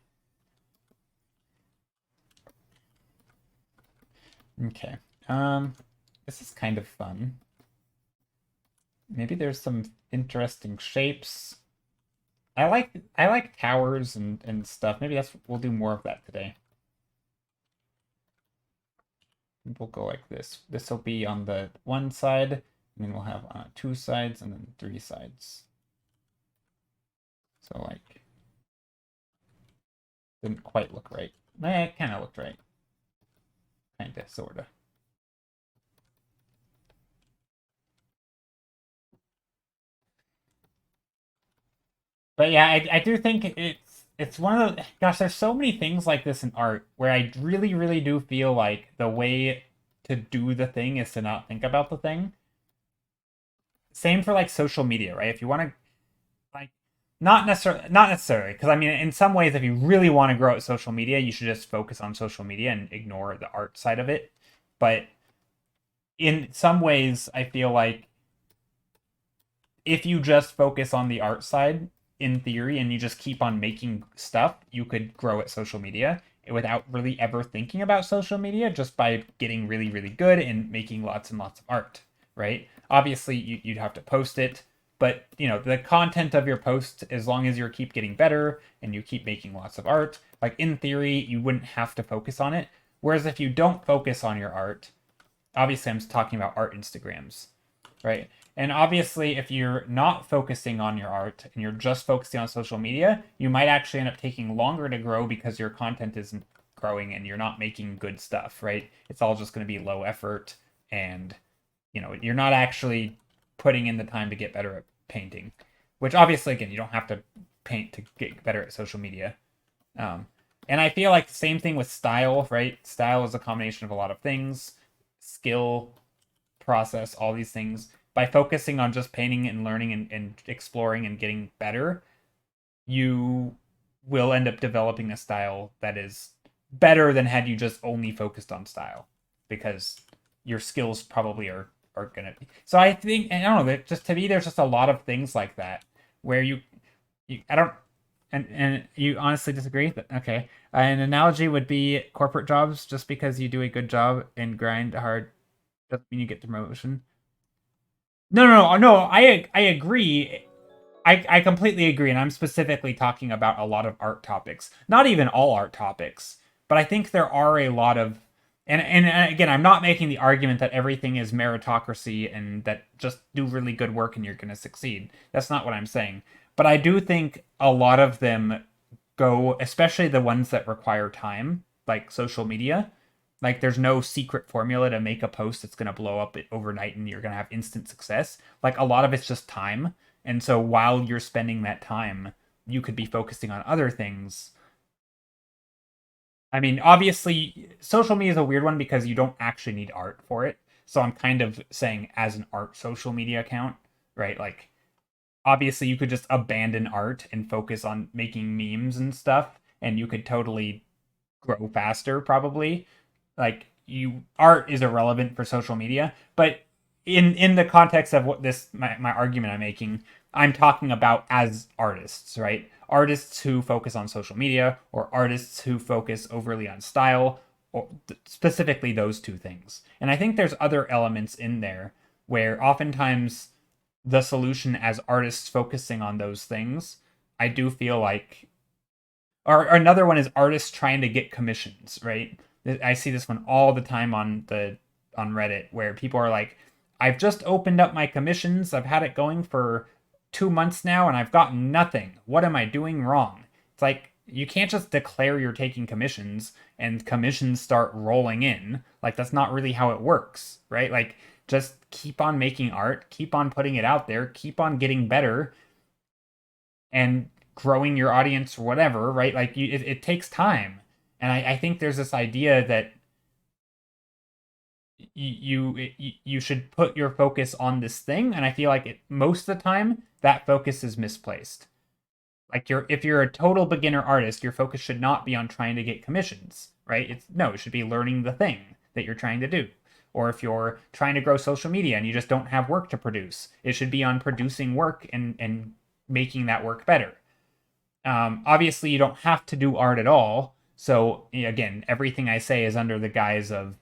Okay. Um, this is kind of fun. Maybe there's some interesting shapes. I like towers and stuff. Maybe we'll do more of that today. We'll go like this. This will be on the one side, and then we'll have two sides and then three sides. So like, didn't quite look right. It kind of looked right. Kinda, sorta. But yeah, I do think it's one of the gosh, there's so many things like this in art where I really, really do feel like the way to do the thing is to not think about the thing. Same for like social media, right? If you want to like not necessarily because I mean in some ways if you really want to grow at social media, you should just focus on social media and ignore the art side of it. But in some ways, I feel like if you just focus on the art side in theory and you just keep on making stuff, you could grow at social media without really ever thinking about social media just by getting really, really good and making lots and lots of art, right? Obviously, you'd have to post it, but you know the content of your post, as long as you keep getting better and you keep making lots of art, like in theory, you wouldn't have to focus on it. Whereas if you don't focus on your art, obviously I'm talking about art Instagrams, right? And obviously, if you're not focusing on your art and you're just focusing on social media, you might actually end up taking longer to grow because your content isn't growing and you're not making good stuff, right? It's all just going to be low effort and you're not actually putting in the time to get better at painting, which obviously, again, you don't have to paint to get better at social media. Um, and I feel like the same thing with style, right? Style is a combination of a lot of things, skill, process, all these things. By focusing on just painting and learning and exploring and getting better, you will end up developing a style that is better than had you just only focused on style because your skills probably are gonna be. So I think I don't know that just to me there's just a lot of things like that where you I don't and you honestly disagree that okay an analogy would be corporate jobs just because you do a good job and grind hard doesn't mean you get the promotion. No. I agree. I completely agree, and I'm specifically talking about a lot of art topics. Not even all art topics, but I think there are a lot of and again, I'm not making the argument that everything is meritocracy and that just do really good work and you're going to succeed. That's not what I'm saying. But I do think a lot of them go, especially the ones that require time, like social media. Like there's no secret formula to make a post that's going to blow up overnight and you're going to have instant success. Like a lot of it's just time. And so while you're spending that time, you could be focusing on other things. I mean, obviously, social media is a weird one because you don't actually need art for it. So I'm kind of saying as an art social media account, right? Like obviously you could just abandon art and focus on making memes and stuff and you could totally grow faster probably. Like art is irrelevant for social media, but in the context of what this my argument I'm making, I'm talking about as artists, right? Artists who focus on social media or artists who focus overly on style, or specifically those two things. And I think there's other elements in there where oftentimes the solution as artists focusing on those things, I do feel like, or another one is artists trying to get commissions, right? I see this one all the time on Reddit where people are like, I've just opened up my commissions. I've had it going for 2 months now and I've gotten nothing. What am I doing wrong? It's like, you can't just declare you're taking commissions and commissions start rolling in. Like, that's not really how it works, right? Like, just keep on making art, keep on putting it out there, keep on getting better and growing your audience or whatever, right? Like, it takes time. And I think there's this idea that you should put your focus on this thing, and I feel like most of the time that focus is misplaced. Like, if you're a total beginner artist, your focus should not be on trying to get commissions, right? It should be learning the thing that you're trying to do. Or if you're trying to grow social media and you just don't have work to produce, it should be on producing work and making that work better. Obviously, you don't have to do art at all. So again, everything I say is under the guise of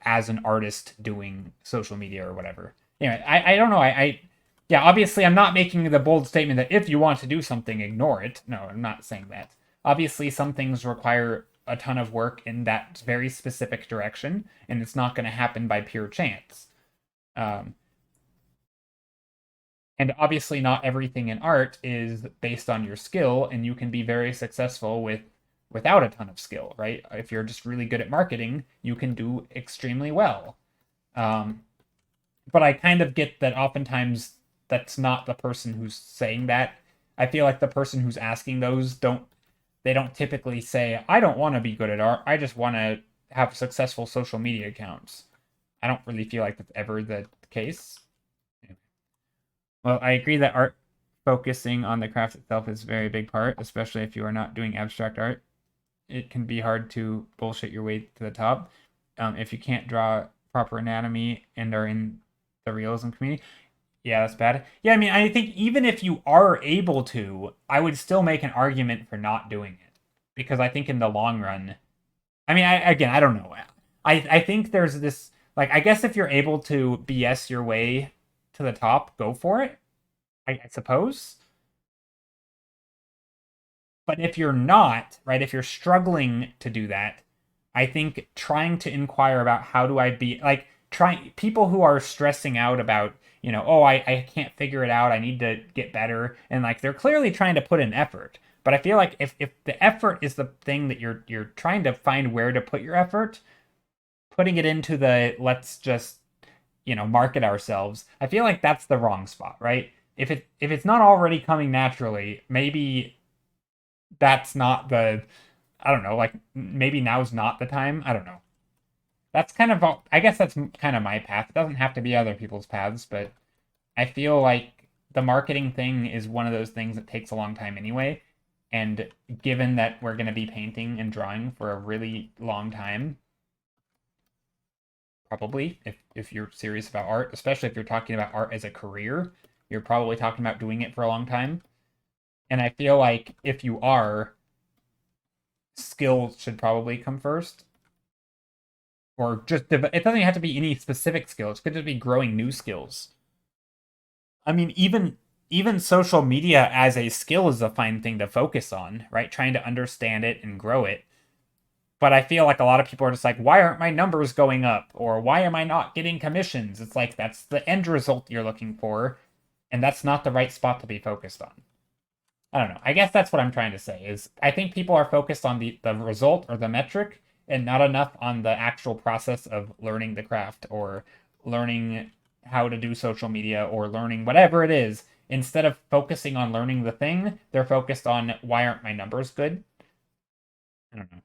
as an artist doing social media or whatever. Anyway, I don't know. Yeah, obviously I'm not making the bold statement that if you want to do something, ignore it. No, I'm not saying that. Obviously, some things require a ton of work in that very specific direction, and it's not going to happen by pure chance. Um, and obviously, not everything in art is based on your skill, and you can be very successful without a ton of skill, right? If you're just really good at marketing, you can do extremely well. Um, but I kind of get that oftentimes that's not the person who's saying that. I feel like the person who's asking those don't typically say, I don't want to be good at art. I just want to have successful social media accounts. I don't really feel like that's ever the case. Well, I agree that art focusing on the craft itself is a very big part, especially if you are not doing abstract art. It can be hard to bullshit your way to the top if you can't draw proper anatomy and are in the realism community. Yeah, that's bad. Yeah, I mean, I think even if you are able to, I would still make an argument for not doing it. Because I think in the long run, I mean, I don't know. I think there's this, like, I guess if you're able to BS your way to the top, go for it, I suppose. But if you're not, right, if you're struggling to do that, I think trying to inquire about how do I be, like, people who are stressing out about, oh, I can't figure it out, I need to get better, and like they're clearly trying to put in effort. But I feel like if the effort is the thing that you're trying to find where to put your effort, putting it into the let's just, market ourselves, I feel like that's the wrong spot, right? If it's not already coming naturally, maybe that's not the, I don't know, like maybe now's not the time. I don't know. That's kind of, I guess that's kind of my path. It doesn't have to be other people's paths, but I feel like the marketing thing is one of those things that takes a long time anyway. And given that we're going to be painting and drawing for a really long time, probably, if you're serious about art, especially if you're talking about art as a career, you're probably talking about doing it for a long time. And I feel like if you are, skill should probably come first. Or just, it doesn't have to be any specific skills. It could just be growing new skills. I mean, even social media as a skill is a fine thing to focus on, right? Trying to understand it and grow it. But I feel like a lot of people are just like, why aren't my numbers going up? Or why am I not getting commissions? It's like, that's the end result you're looking for. And that's not the right spot to be focused on. I don't know. I guess that's what I'm trying to say is I think people are focused on the result or the metric and not enough on the actual process of learning the craft or learning how to do social media or learning whatever it is. Instead of focusing on learning the thing, they're focused on why aren't my numbers good? I don't know.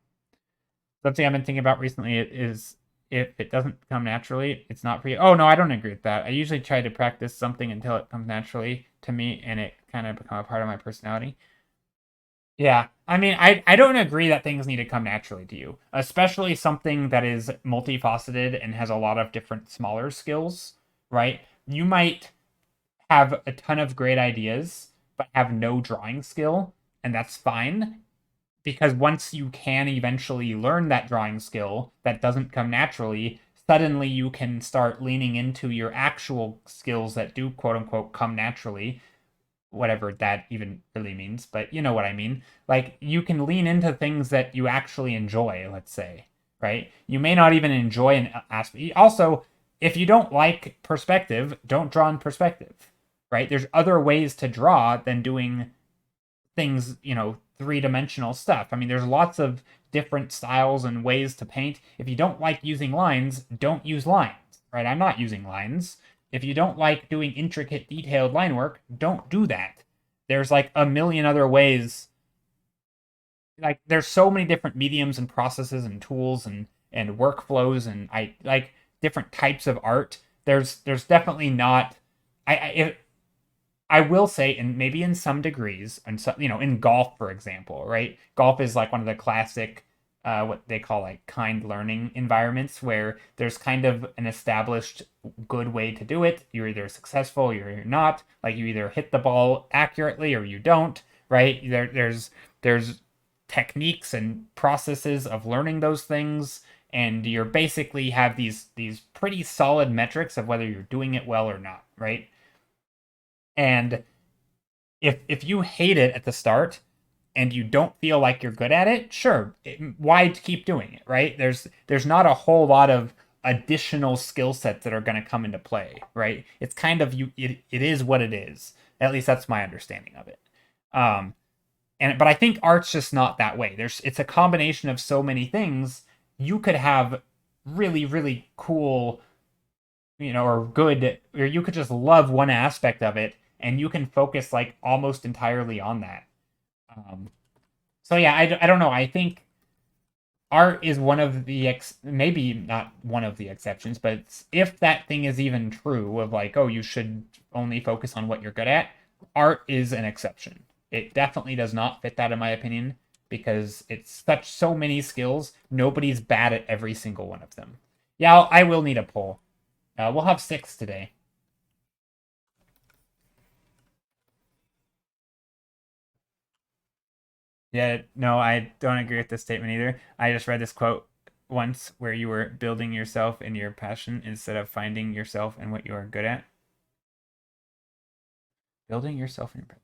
Something I've been thinking about recently is if it doesn't come naturally, it's not for you. Oh no, I don't agree with that. I usually try to practice something until it comes naturally to me and it kind of become a part of my personality. Yeah, I mean, I don't agree that things need to come naturally to you, especially something that is multifaceted and has a lot of different smaller skills, right? You might have a ton of great ideas, but have no drawing skill, and that's fine because once you can eventually learn that drawing skill that doesn't come naturally, suddenly you can start leaning into your actual skills that do quote unquote come naturally, whatever that even really means, but you know what I mean. Like you can lean into things that you actually enjoy, let's say, right? You may not even enjoy an aspect. Also, if you don't like perspective, don't draw in perspective, right? There's other ways to draw than doing things, three-dimensional stuff. I mean, there's lots of different styles and ways to paint. If you don't like using lines, don't use lines, right? I'm not using lines. If you don't like doing intricate, detailed line work, don't do that. There's like a million other ways. Like there's so many different mediums and processes and tools and workflows and I like different types of art. There's definitely not I will say, and maybe in some degrees, and so, in golf, for example, right? Golf is like one of the classic, what they call like kind learning environments where there's kind of an established good way to do it. You're either successful or you're not. Like you either hit the ball accurately or you don't, right? There's techniques and processes of learning those things, and you're basically have these pretty solid metrics of whether you're doing it well or not, right? And if you hate it at the start and you don't feel like you're good at it, sure, why keep doing it, right? There's not a whole lot of additional skill sets that are going to come into play, right? It's kind of it is what it is. At least that's my understanding of it. Um but I think art's just not that way. It's a combination of so many things. You could have really really cool, or good, or you could just love one aspect of it and you can focus like almost entirely on that. Um, so yeah, I don't know. I think art is one of the maybe not one of the exceptions, but if that thing is even true of like, oh, you should only focus on what you're good at, art is an exception. It definitely does not fit that in my opinion because it's such so many skills. Nobody's bad at every single one of them. Yeah, I will need a poll. We'll have six today. Yeah, no, I don't agree with this statement either. I just read this quote once where you were building yourself in your passion instead of finding yourself in what you are good at. Building yourself in your.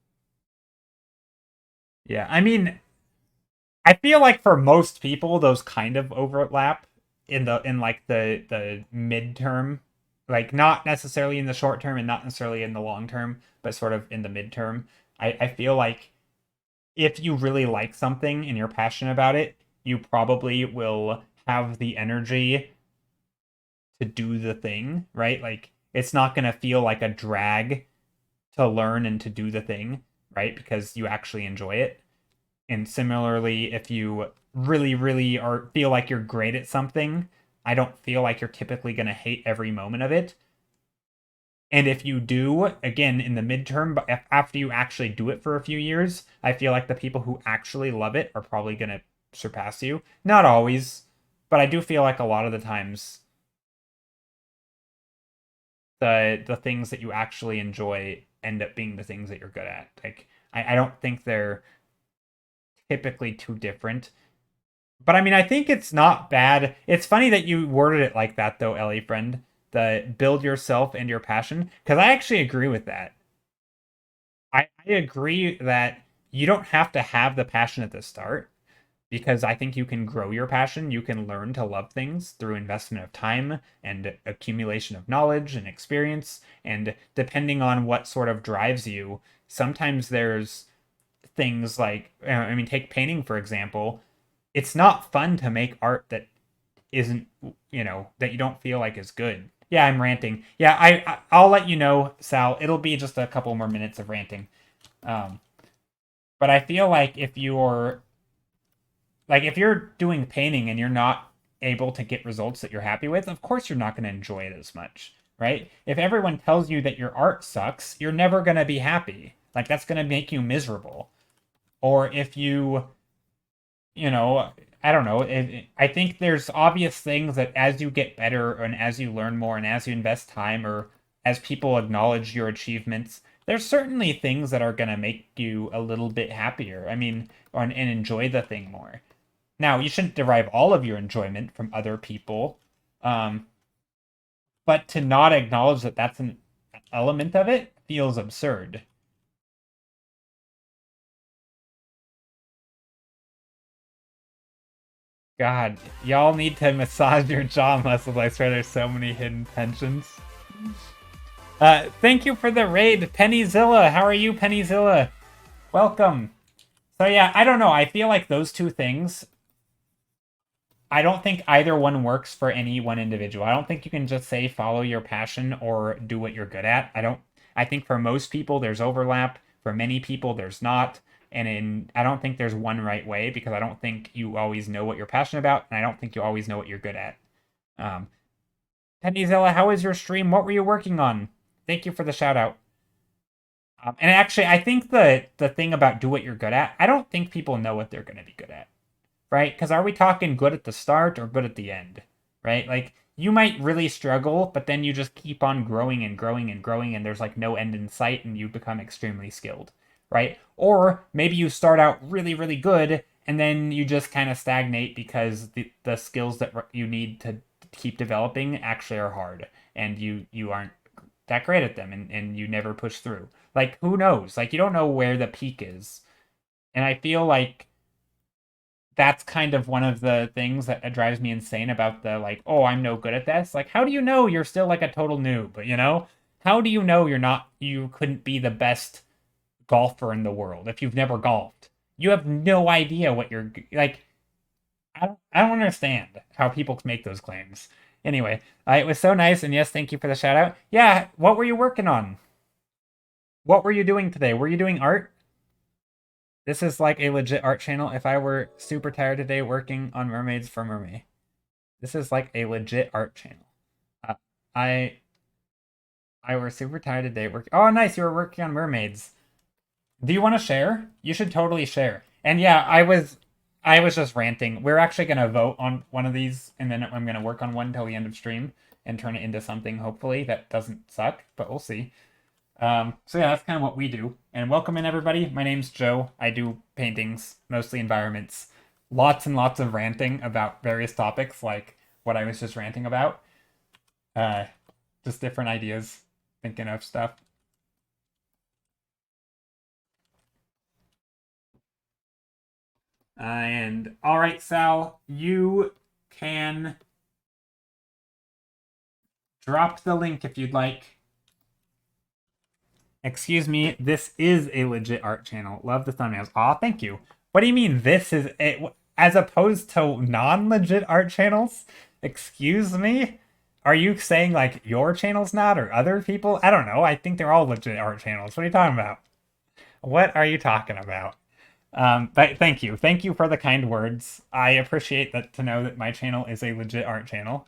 Yeah, I mean, I feel like for most people those kind of overlap in like the midterm, like not necessarily in the short term and not necessarily in the long term, but sort of in the midterm. I feel like if you really like something and you're passionate about it, you probably will have the energy to do the thing, right? Like it's not going to feel like a drag to learn and to do the thing, right? Because you actually enjoy it. And similarly, if you really, really are feel like you're great at something, I don't feel like you're typically going to hate every moment of it. And if you do, again, in the midterm, but after you actually do it for a few years, I feel like the people who actually love it are probably going to surpass you. Not always, but I do feel like a lot of the times the things that you actually enjoy end up being the things that you're good at. Like I don't think they're typically too different. But I mean, I think it's not bad. It's funny that you worded it like that, though, Ellie friend. The build yourself and your passion, because I actually agree with that. I agree that you don't have to have the passion at the start because I think you can grow your passion. You can learn to love things through investment of time and accumulation of knowledge and experience. And depending on what sort of drives you, sometimes there's things like, I mean, take painting, for example. It's not fun to make art that isn't, that you don't feel like is good. Yeah, I'm ranting. Yeah, I'll let you know, Sal. It'll be just a couple more minutes of ranting. Um, but I feel like if you're doing painting and you're not able to get results that you're happy with, of course you're not going to enjoy it as much, right? If everyone tells you that your art sucks, you're never going to be happy. Like that's going to make you miserable. Or if you you know, I don't know. I think there's obvious things that as you get better and as you learn more and as you invest time or as people acknowledge your achievements, there's certainly things that are going to make you a little bit happier. I mean, and enjoy the thing more. Now, you shouldn't derive all of your enjoyment from other people, um, but to not acknowledge that that's an element of it feels absurd. God, y'all need to massage your jaw muscles. I swear there's so many hidden tensions. Thank you for the raid, Pennyzilla. How are you, Pennyzilla? Welcome. So yeah, I don't know. I feel like those two things, I don't think either one works for any one individual. I don't think you can just say follow your passion or do what you're good at. I think for most people there's overlap. For many people there's not. I don't think there's one right way because I don't think you always know what you're passionate about, and I don't think you always know what you're good at. Um, Pennyzilla, how was your stream? What were you working on? Thank you for the shout out. And actually, I think the thing about do what you're good at, I don't think people know what they're going to be good at, right? Because are we talking good at the start or good at the end, right? Like you might really struggle, but then you just keep on growing and growing and growing, and there's like no end in sight, and you become extremely skilled, right? Or maybe you start out really, really good, and then you just kind of stagnate because the skills that you need to keep developing actually are hard, and you aren't that great at them, and you never push through. Like who knows? Like you don't know where the peak is, and I feel like that's kind of one of the things that drives me insane about the like, oh, I'm no good at this. Like, how do you know you're still like a total noob? You know, how do you know you couldn't be the best golfer in the world if you've never golfed? You have no idea what you're like. I don't understand how people make those claims. Anyway, it was so nice, and yes, thank you for the shout out. Yeah, what were you working on? What were you doing today? Were you doing art? This is like a legit art channel. If I were super tired today working on mermaids for mermaid. This is like a legit art channel. Uh, I I were super tired today. Oh, nice! You were working on mermaids. Do you want to share? You should totally share. And yeah, I was just ranting. We're actually gonna vote on one of these, and then I'm gonna work on one till the end of stream and turn it into something hopefully that doesn't suck, but we'll see. So yeah, that's kind of what we do. And welcome in everybody. My name's Joe. I do paintings, mostly environments. Lots and lots of ranting about various topics, like what I was just ranting about. Uh, just different ideas, thinking of stuff. And all right, Sal, you can drop the link if you'd like. Excuse me, this is a legit art channel. Love the thumbnails. Aw, thank you. What do you mean this is as opposed to non-legit art channels? Excuse me? Are you saying like your channel's not or other people? I don't know. I think they're all legit art channels. What are you talking about? What are you talking about? But thank you. Thank you for the kind words. I appreciate that to know that my channel is a legit art channel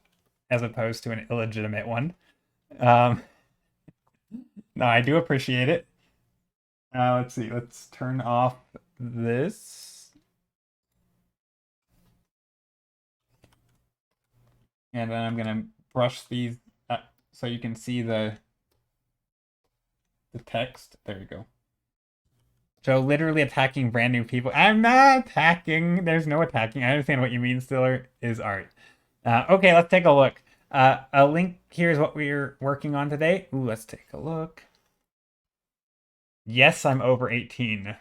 as opposed to an illegitimate one. Um, no, I do appreciate it. Let's see. Let's turn off this. And then I'm gonna brush these so you can see the text. There you go. Joe literally attacking brand new people. I'm not attacking. There's no attacking. I understand what you mean, Stiller is art. Okay, let's take a look. A link here is what we're working on today. Ooh, let's take a look. Yes, I'm over 18.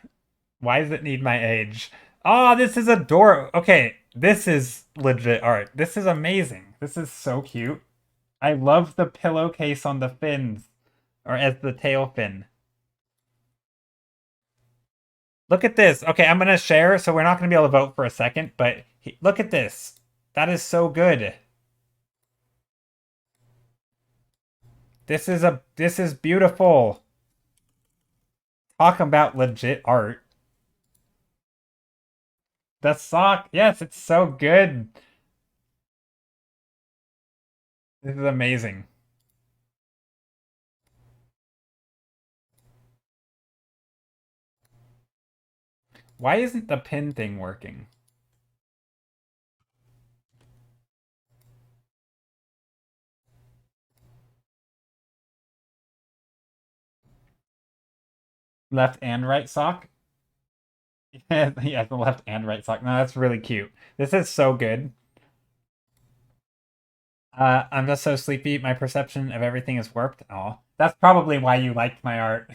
Why does it need my age? Oh, this is adorable. Okay, this is legit art. This is amazing. This is so cute. I love the pillowcase on the fins, or as the tail fin. Look at this. Okay, I'm gonna share, so we're not gonna be able to vote for a second, but look at this. That is so good. This is beautiful. Talk about legit art. The sock, yes, it's so good. This is amazing. Why isn't the pin thing working? Left and right sock. Yeah, the left and right sock. No, that's really cute. This is so good. I'm just so sleepy. My perception of everything is warped. Oh, that's probably why you liked my art.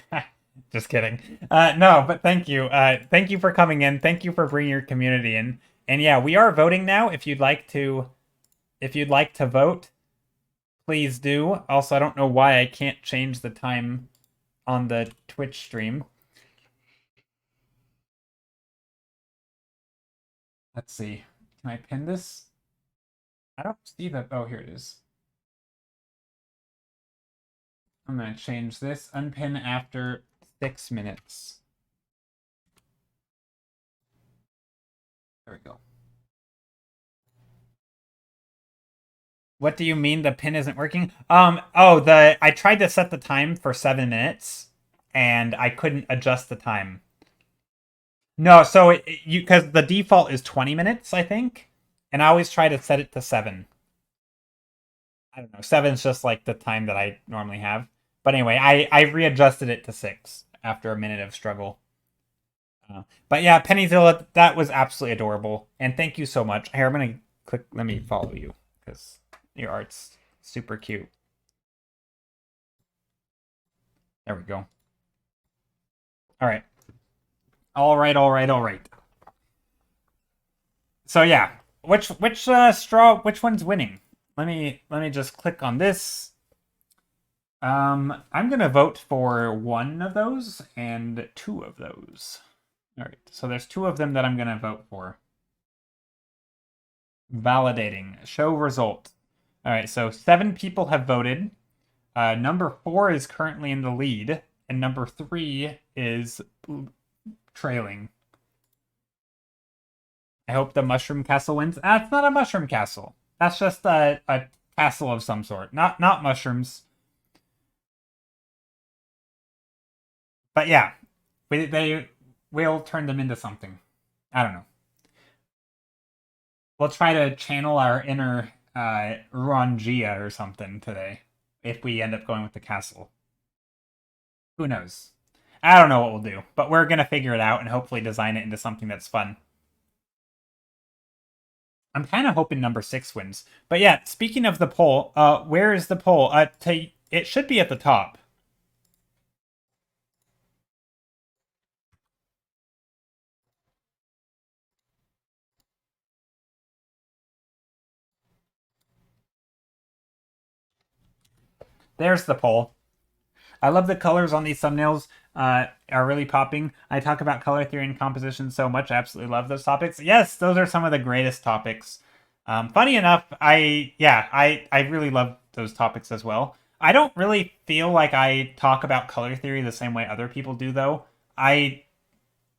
Just kidding. No, but thank you. Thank you for coming in. Thank you for bringing your community in. And yeah, we are voting now. If you'd like to vote, please do. Also, I don't know why I can't change the time on the Twitch stream. Let's see. Can I pin this? I don't see that. Oh, here it is. I'm going to change this. Unpin after 6 minutes. There we go. What do you mean the pin isn't working? I tried to set the time for 7 minutes and I couldn't adjust the time. No, so you because the default is 20 minutes, I think, and I always try to set it to 7. I don't know. 7's just like the time that I normally have. But anyway, I readjusted it to 6 after a minute of struggle. But yeah, Pennyzilla, that was absolutely adorable, and thank you so much. Here, I'm gonna click. Let me follow you because your art's super cute. There we go. All right. All right, all right, all right. So yeah, which which one's winning? Let me just click on this. I'm gonna vote for one of those and 2 of those. All right, so there's 2 of them that I'm gonna vote for. Validating. Show result. All right, so 7 people have voted. Number 4 is currently in the lead, and number 3 is trailing. I hope the Mushroom Castle wins. That's not a Mushroom Castle. That's just a castle of some sort. Not mushrooms. But yeah, they will turn them into something. I don't know. We'll try to channel our inner Rangia or something today if we end up going with the castle. Who knows? I don't know what we'll do, but we're going to figure it out and hopefully design it into something that's fun. I'm kind of hoping number 6 wins. But yeah, speaking of the poll, where is the poll? It should be at the top. There's the poll. I love the colors on these thumbnails. Are really popping. I talk about color theory and composition so much. I absolutely love those topics. Yes, those are some of the greatest topics. Funny enough, I really love those topics as well. I don't really feel like I talk about color theory the same way other people do, though. I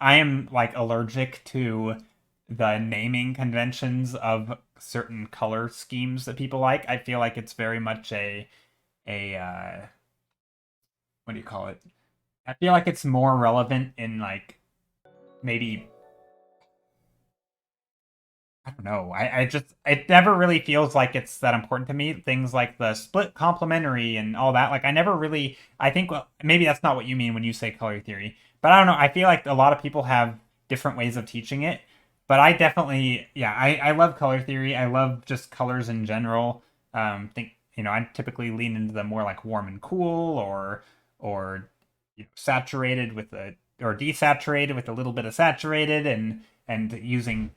am like allergic to the naming conventions of certain color schemes that people like. I feel like it's very much a what do you call it? I feel like it's more relevant in like maybe I don't know. I just it never really feels like it's that important to me. Things like the split complementary and all that. Like I never really I think well, maybe that's not what you mean when you say color theory. But I don't know. I feel like a lot of people have different ways of teaching it. But I definitely yeah, I love color theory. I love just colors in general. Think I typically lean into the more like warm and cool or saturated with a or desaturated with a little bit of saturated and using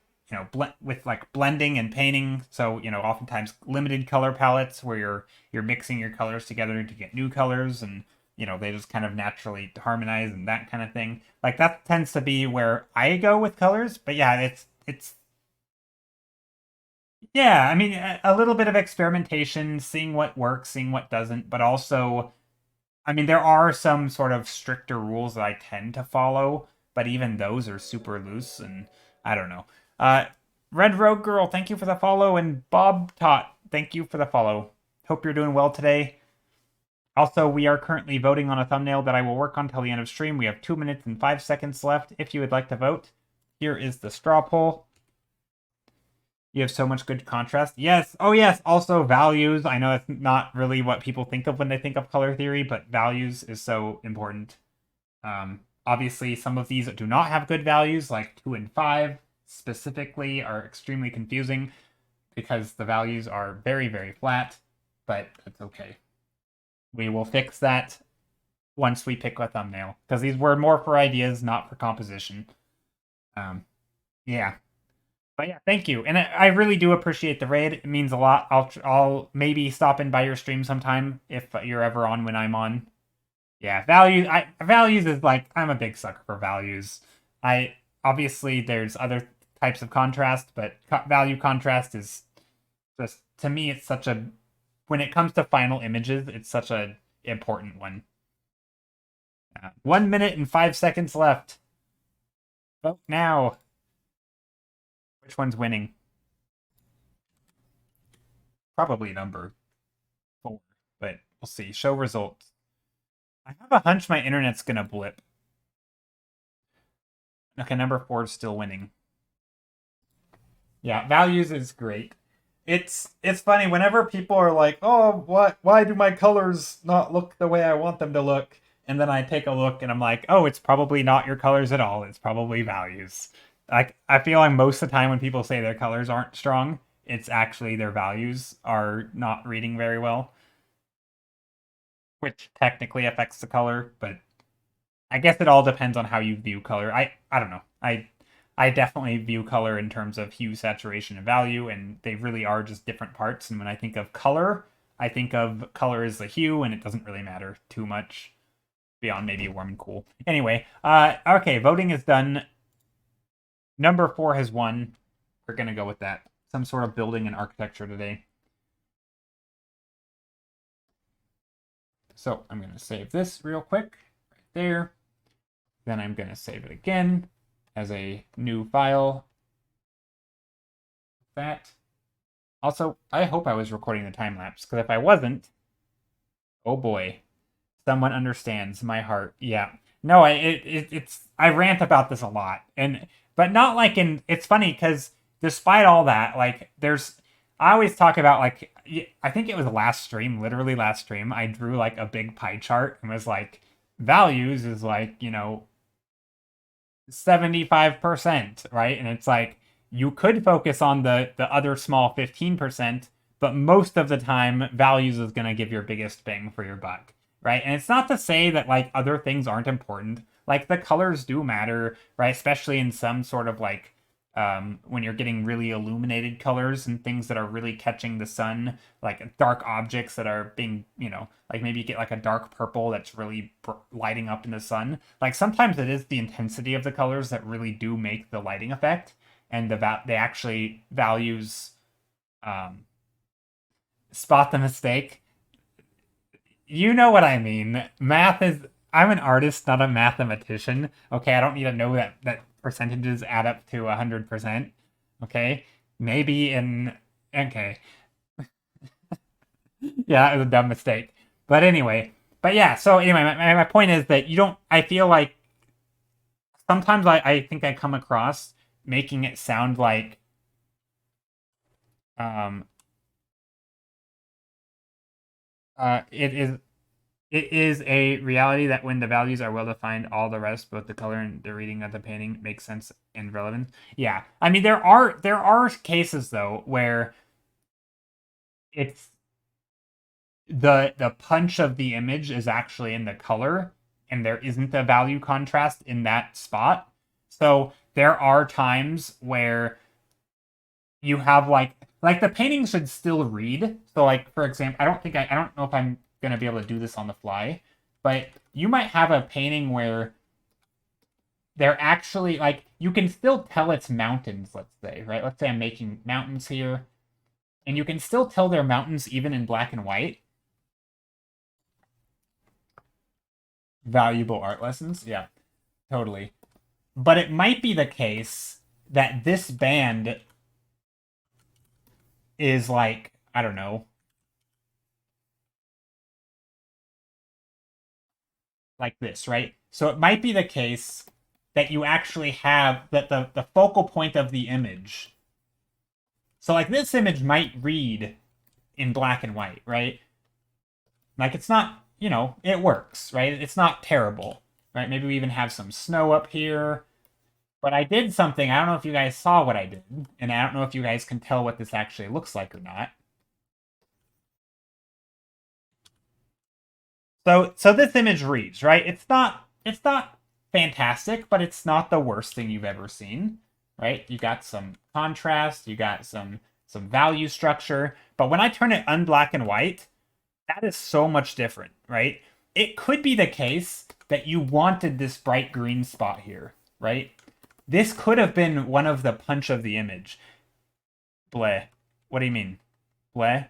with like blending and painting. So oftentimes limited color palettes where you're mixing your colors together to get new colors and they just kind of naturally harmonize and that kind of thing. Like that tends to be where I go with colors. But yeah, it's yeah, I mean a little bit of experimentation, seeing what works, seeing what doesn't, but also I mean, there are some sort of stricter rules that I tend to follow, but even those are super loose, and I don't know. Red Rogue Girl, thank you for the follow, and Bob Tot, thank you for the follow. Hope you're doing well today. Also, we are currently voting on a thumbnail that I will work on till the end of stream. We have 2 minutes and 5 seconds left. If you would like to vote, here is the straw poll. You have so much good contrast. Yes. Oh, yes. Also, values. I know it's not really what people think of when they think of color theory, but values is so important. Obviously, some of these do not have good values, like 2 and 5 specifically are extremely confusing because the values are very, very flat, but that's okay. We will fix that once we pick a thumbnail, because these were more for ideas, not for composition. Yeah. But yeah, thank you, and I really do appreciate the raid. It means a lot. I'll maybe stop in by your stream sometime if you're ever on when I'm on. Yeah, values is like I'm a big sucker for values. I obviously there's other types of contrast, but value contrast is just to me it's such a when it comes to final images, it's such a important one. 1 minute and 5 seconds left. Vote now. Which one's winning? Probably number 4, but we'll see. Show results. I have a hunch my internet's gonna blip. Okay, number 4 is still winning. Yeah, values is great. It's funny whenever people are like, "Oh, what? Why do my colors not look the way I want them to look?" And then I take a look and I'm like, "Oh, it's probably not your colors at all. It's probably values." Like I feel like most of the time when people say their colors aren't strong, it's actually their values are not reading very well, which technically affects the color, but I guess it all depends on how you view color. I don't know. I definitely view color in terms of hue, saturation, and value, and they really are just different parts. And when I think of color, I think of color as the hue, and it doesn't really matter too much beyond maybe warm and cool. Anyway, okay, voting is done. Number 4 has won. We're gonna go with that. Some sort of building and architecture today. So I'm gonna save this real quick, right there. Then I'm gonna save it again as a new file. That. Also, I hope I was recording the time lapse, because if I wasn't, oh boy, someone understands my heart. Yeah. No, it's I rant about this a lot, and but not like in. It's funny because despite all that, like I always talk about like I think it was last stream, literally last stream. I drew like a big pie chart and was like values is like 75%, right? And it's like you could focus on the other small 15%, but most of the time values is going to give your biggest bang for your buck, right? And it's not to say that like other things aren't important. Like the colors do matter, right? Especially in some sort of like when you're getting really illuminated colors and things that are really catching the sun, like dark objects that are being, like maybe you get like a dark purple that's really lighting up in the sun. Like sometimes it is the intensity of the colors that really do make the lighting effect, and they actually values spot the mistake. You know what I mean. Math is I'm an artist, not a mathematician. Okay, I don't need to know that percentages add up to 100%. Okay, maybe in okay, yeah, it was a dumb mistake. But anyway, but yeah. So anyway, my point is that you don't. I feel like sometimes I think I come across making it sound like um it is. It is a reality that when the values are well defined, all the rest, both the color and the reading of the painting, makes sense and relevant. Yeah, I mean there are cases though where it's the punch of the image is actually in the color, and there isn't a value contrast in that spot. So there are times where you have like the painting should still read. So like for example, I don't know if I'm gonna be able to do this on the fly, but you might have a painting where they're actually like you can still tell it's mountains, let's say, right? Let's say I'm making mountains here, and you can still tell they're mountains even in black and white. Valuable art lessons, yeah, totally. But it might be the case that this band is like, I don't know, like this, right? So it might be the case that you actually have that the focal point of the image. So like this image might read in black and white, right? Like it's not, it works, right? It's not terrible. right? Maybe we even have some snow up here. But I did something. I don't know if you guys saw what I did, and I don't know if you guys can tell what this actually looks like or not. So this image reads, right? It's not fantastic, but it's not the worst thing you've ever seen, right? You got some contrast, you got some value structure, but when I turn it unblack and white, that is so much different, right? It could be the case that you wanted this bright green spot here, right? This could have been one of the punch of the image. Bleh. What do you mean? Bleh?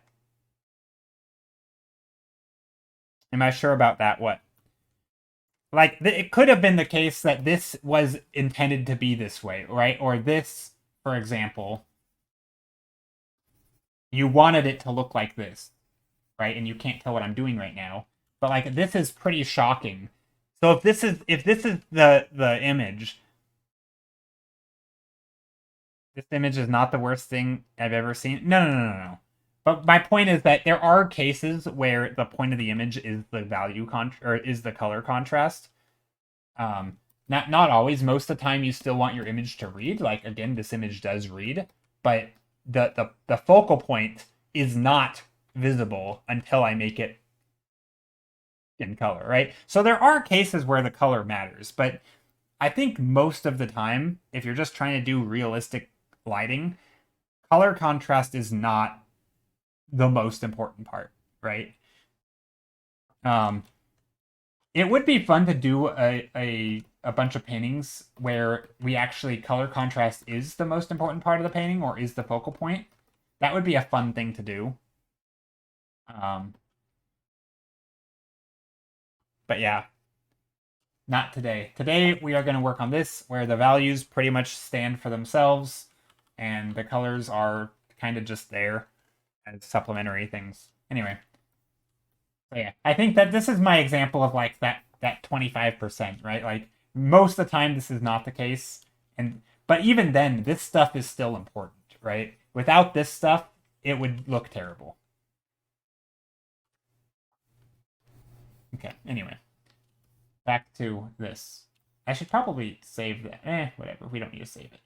Am I sure about that? What? Like, it could have been the case that this was intended to be this way, right? Or this, for example, you wanted it to look like this, right? And you can't tell what I'm doing right now. But like this is pretty shocking. So if this is the image, this image is not the worst thing I've ever seen. No. But my point is that there are cases where the point of the image is the or is the color contrast. Not always. Most of the time, you still want your image to read. Like again, this image does read, but the focal point is not visible until I make it in color, right? So there are cases where the color matters, but I think most of the time, if you're just trying to do realistic lighting, color contrast is not the most important part, right? Um, it would be fun to do a bunch of paintings where we actually color contrast is the most important part of the painting or is the focal point. That would be a fun thing to do. But yeah, not today. Today we are going to work on this where the values pretty much stand for themselves and the colors are kind of just there as supplementary things. Anyway, so yeah, I think that this is my example of like that 25%, right? Like most of the time this is not the case. But even then this stuff is still important, right? Without this stuff, it would look terrible. Okay, anyway. Back to this. I should probably save that. Whatever. We don't need to save it.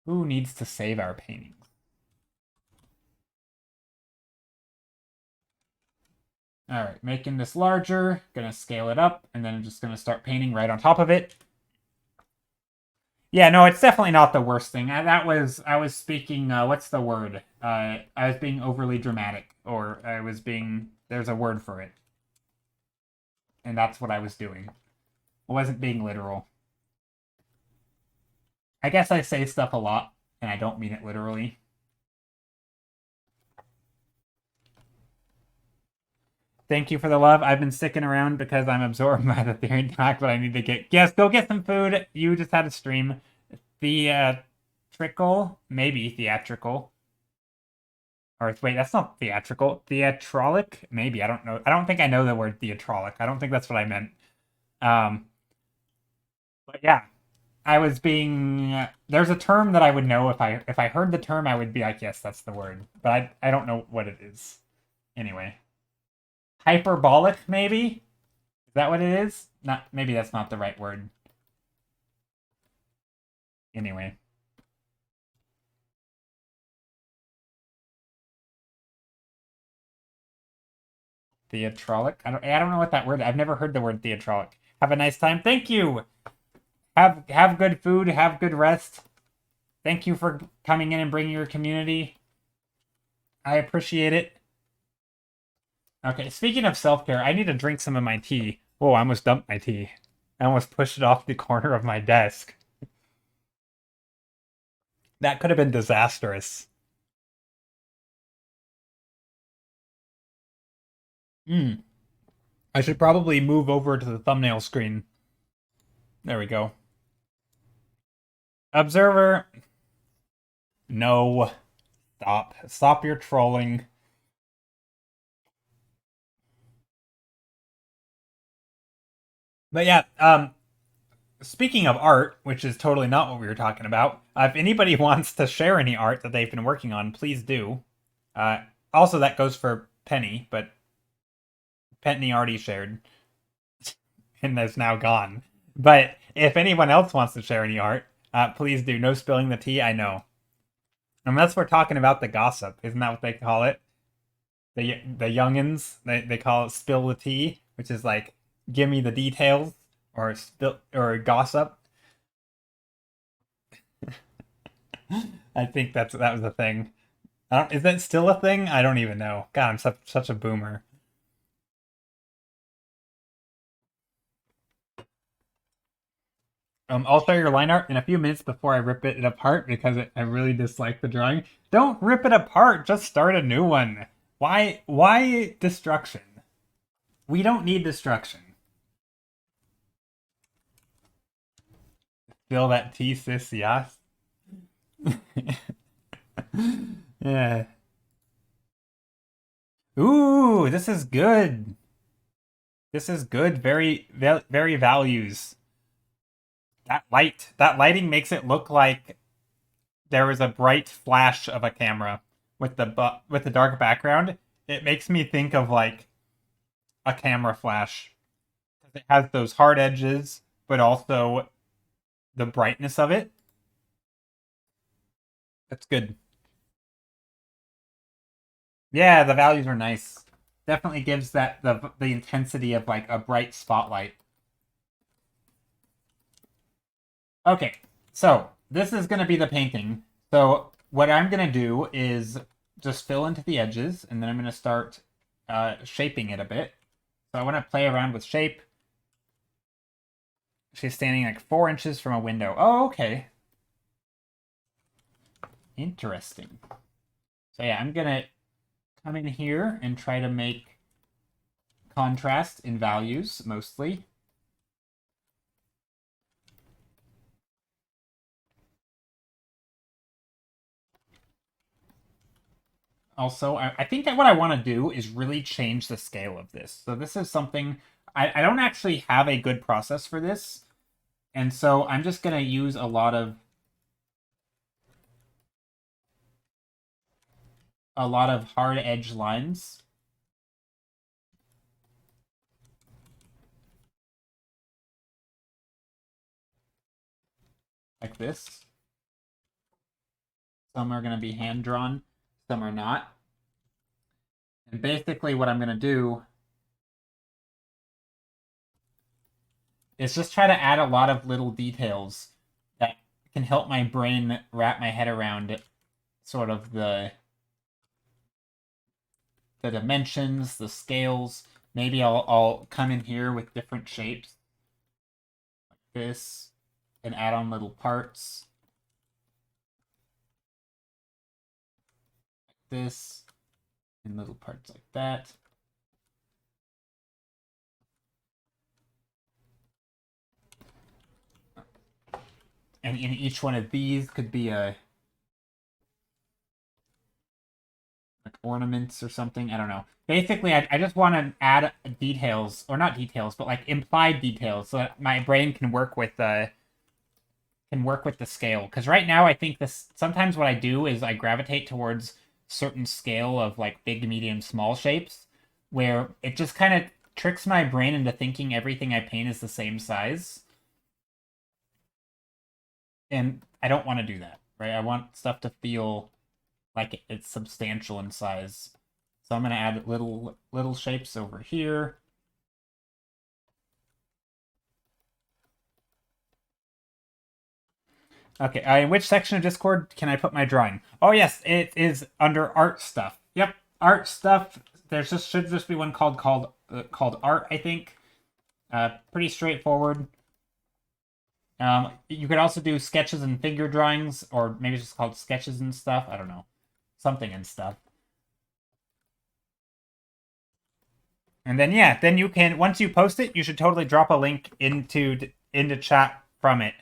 Who needs to save our paintings? All right, making this larger. Gonna scale it up, and then I'm just gonna start painting right on top of it. Yeah, no, it's definitely not the worst thing. I was speaking. What's the word? I was being overly dramatic, or there's a word for it, and that's what I was doing. I wasn't being literal. I guess I say stuff a lot, and I don't mean it literally. Thank you for the love. I've been sticking around because I'm absorbed by the theory talk, but I need to get. Yes, go get some food. You just had a stream. Theatrical, maybe theatrical. Or wait, that's not theatrical. Theatrolic, maybe. I don't know. I don't think I know the word theatrolic. I don't think that's what I meant. Um, but yeah, I was being. There's a term that I would know if I heard the term, I would be like, yes, that's the word. But I don't know what it is. Anyway. Hyperbolic, maybe? Is that what it is? Not maybe that's not the right word. Anyway. Theatrolic? I don't know what that word. I've never heard the word theatrolic. Have a nice time. Thank you. Have good food, have good rest. Thank you for coming in and bringing your community. I appreciate it. Okay, speaking of self-care, I need to drink some of my tea. Whoa, I almost dumped my tea. I almost pushed it off the corner of my desk. That could have been disastrous. Hmm. I should probably move over to the thumbnail screen. There we go. Observer. No. Stop. Stop your trolling. But yeah, speaking of art, which is totally not what we were talking about, if anybody wants to share any art that they've been working on, please do. Also, that goes for Penny, but Penny already shared. and is now gone. But if anyone else wants to share any art, please do. No spilling the tea, I know. Unless we're talking about the gossip. Isn't that what they call it? The youngins, they call it spill the tea, which is like, give me the details, or spill, or gossip. I think that was a thing. Is that still a thing? I don't even know. God, I'm such a boomer. I'll show your line art in a few minutes before I rip it apart because I really dislike the drawing. Don't rip it apart. Just start a new one. Why destruction? We don't need destruction. Feel that tea, sis, yes? Yeah. Ooh, this is good. This is good. Very values. That lighting makes it look like there was a bright flash of a camera with the dark background. It makes me think of like a camera flash. It has those hard edges, but also the brightness of it. That's good. Yeah, the values are nice. Definitely gives that the intensity of like a bright spotlight. Okay, so this is gonna be the painting. So what I'm gonna do is just fill into the edges, and then I'm gonna start shaping it a bit. So I want to play around with shape. She's standing like 4 inches from a window. Oh, okay. Interesting. So yeah, I'm gonna come in here and try to make contrast in values mostly. Also, I think that what I want to do is really change the scale of this. So this is something I don't actually have a good process for this. And so I'm just going to use a lot of hard edge lines. Like this. Some are going to be hand drawn, some are not. And basically what I'm going to do is just try to add a lot of little details that can help my brain wrap my head around sort of the dimensions, the scales. Maybe I'll come in here with different shapes like this and add on little parts like this and little parts like that. And in each one of these could be a like ornaments or something. I don't know. Basically, I just want to add details, or not details, but like implied details, so that my brain can work with the scale. Because right now, I think this sometimes what I do is I gravitate towards certain scale of like big, medium, small shapes, where it just kind of tricks my brain into thinking everything I paint is the same size. And I don't want to do that, right? I want stuff to feel like it's substantial in size. So I'm going to add little shapes over here. Okay, in which section of Discord can I put my drawing? Oh yes, it is under art stuff. Yep, art stuff. There should just be one called art, I think. Pretty straightforward. You could also do sketches and figure drawings, or maybe it's just called sketches and stuff. I don't know, something and stuff. And then yeah, then you can once you post it, you should totally drop a link into chat from it.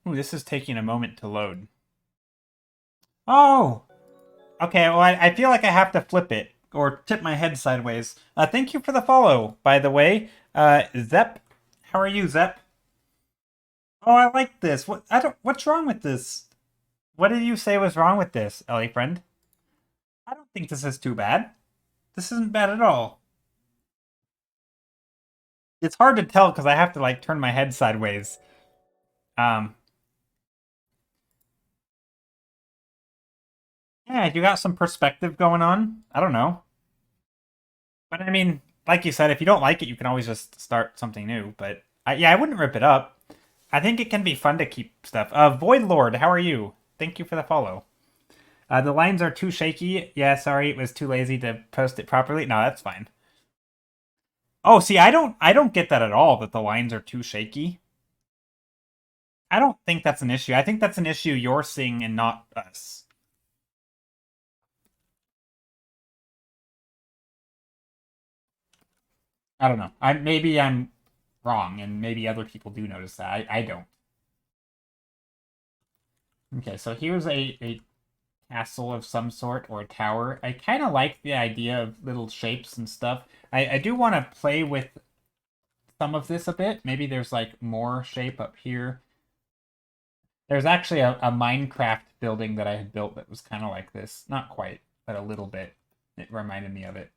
Ooh, this is taking a moment to load. Oh, okay. Well, I feel like I have to flip it or tip my head sideways. Thank you for the follow, by the way. Zep, how are you, Zep? Oh, I like this. What's wrong with this? What did you say was wrong with this, Ellie friend? I don't think this is too bad. This isn't bad at all. It's hard to tell because I have to like turn my head sideways. Um, yeah, you got some perspective going on. I don't know. But I mean, like you said, if you don't like it, you can always just start something new. But yeah, I wouldn't rip it up. I think it can be fun to keep stuff. Void Lord, how are you? Thank you for the follow. The lines are too shaky. Yeah, sorry, it was too lazy to post it properly. No, that's fine. Oh, see, I don't get that at all. That the lines are too shaky. I don't think that's an issue. I think that's an issue you're seeing and not us. I don't know. I'm wrong, and maybe other people do notice that. I don't. Okay, so here's a castle of some sort or a tower. I kind of like the idea of little shapes and stuff. I do want to play with some of this a bit. Maybe there's like more shape up here. There's actually a Minecraft building that I had built that was kind of like this. Not quite, but a little bit. It reminded me of it.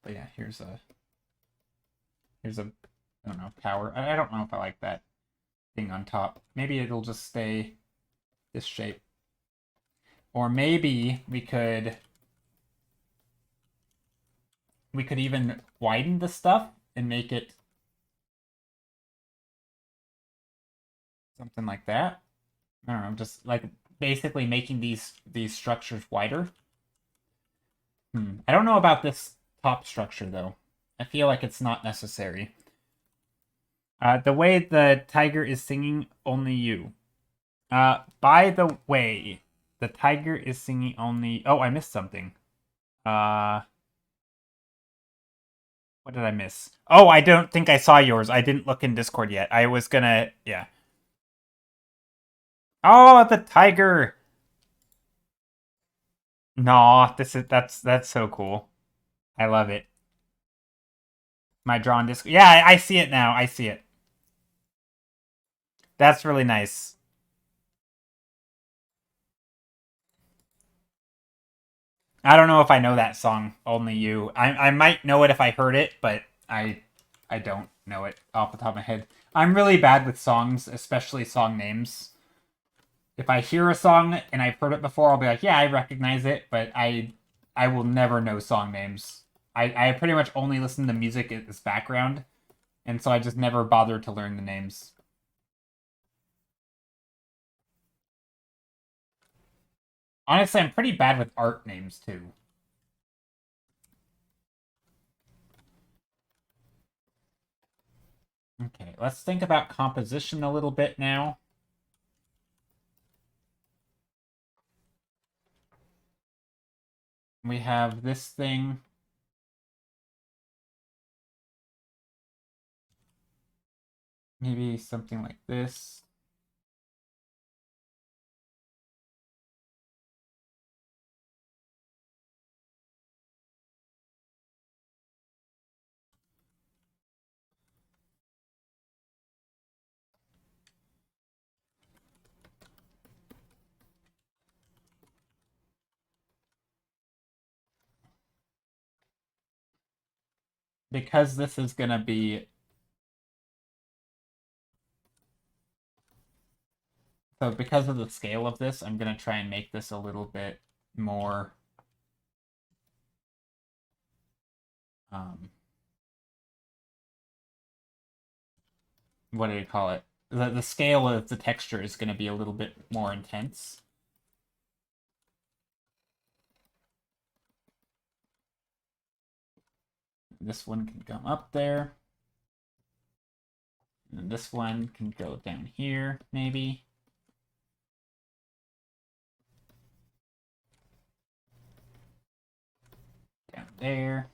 But yeah, here's a I don't know, tower. I don't know if I like that thing on top. Maybe it'll just stay this shape. Or maybe we could even widen the stuff and make it something like that. I don't know, just like basically making these structures wider. I don't know about this top structure though. I feel like it's not necessary. The way the tiger is singing, only you. By the way, the tiger is singing only. Oh, I missed something. Uh, what did I miss? Oh, I don't think I saw yours. I didn't look in Discord yet. I was gonna, yeah. Oh, the tiger. No, that's so cool. I love it. My drawn disc. Yeah, I see it now. I see it. That's really nice. I don't know if I know that song. Only you. I might know it if I heard it, but I don't know it off the top of my head. I'm really bad with songs, especially song names. If I hear a song and I've heard it before, I'll be like, yeah, I recognize it, but I will never know song names. I pretty much only listen to music as background, and so I just never bother to learn the names. Honestly, I'm pretty bad with art names too. Okay, let's think about composition a little bit now. We have this thing. Maybe something like this. Because this is going to be... So because of the scale of this, I'm going to try and make this a little bit more... what do you call it? The scale of the texture is going to be a little bit more intense. This one can come up there. And this one can go down here, maybe. Down there.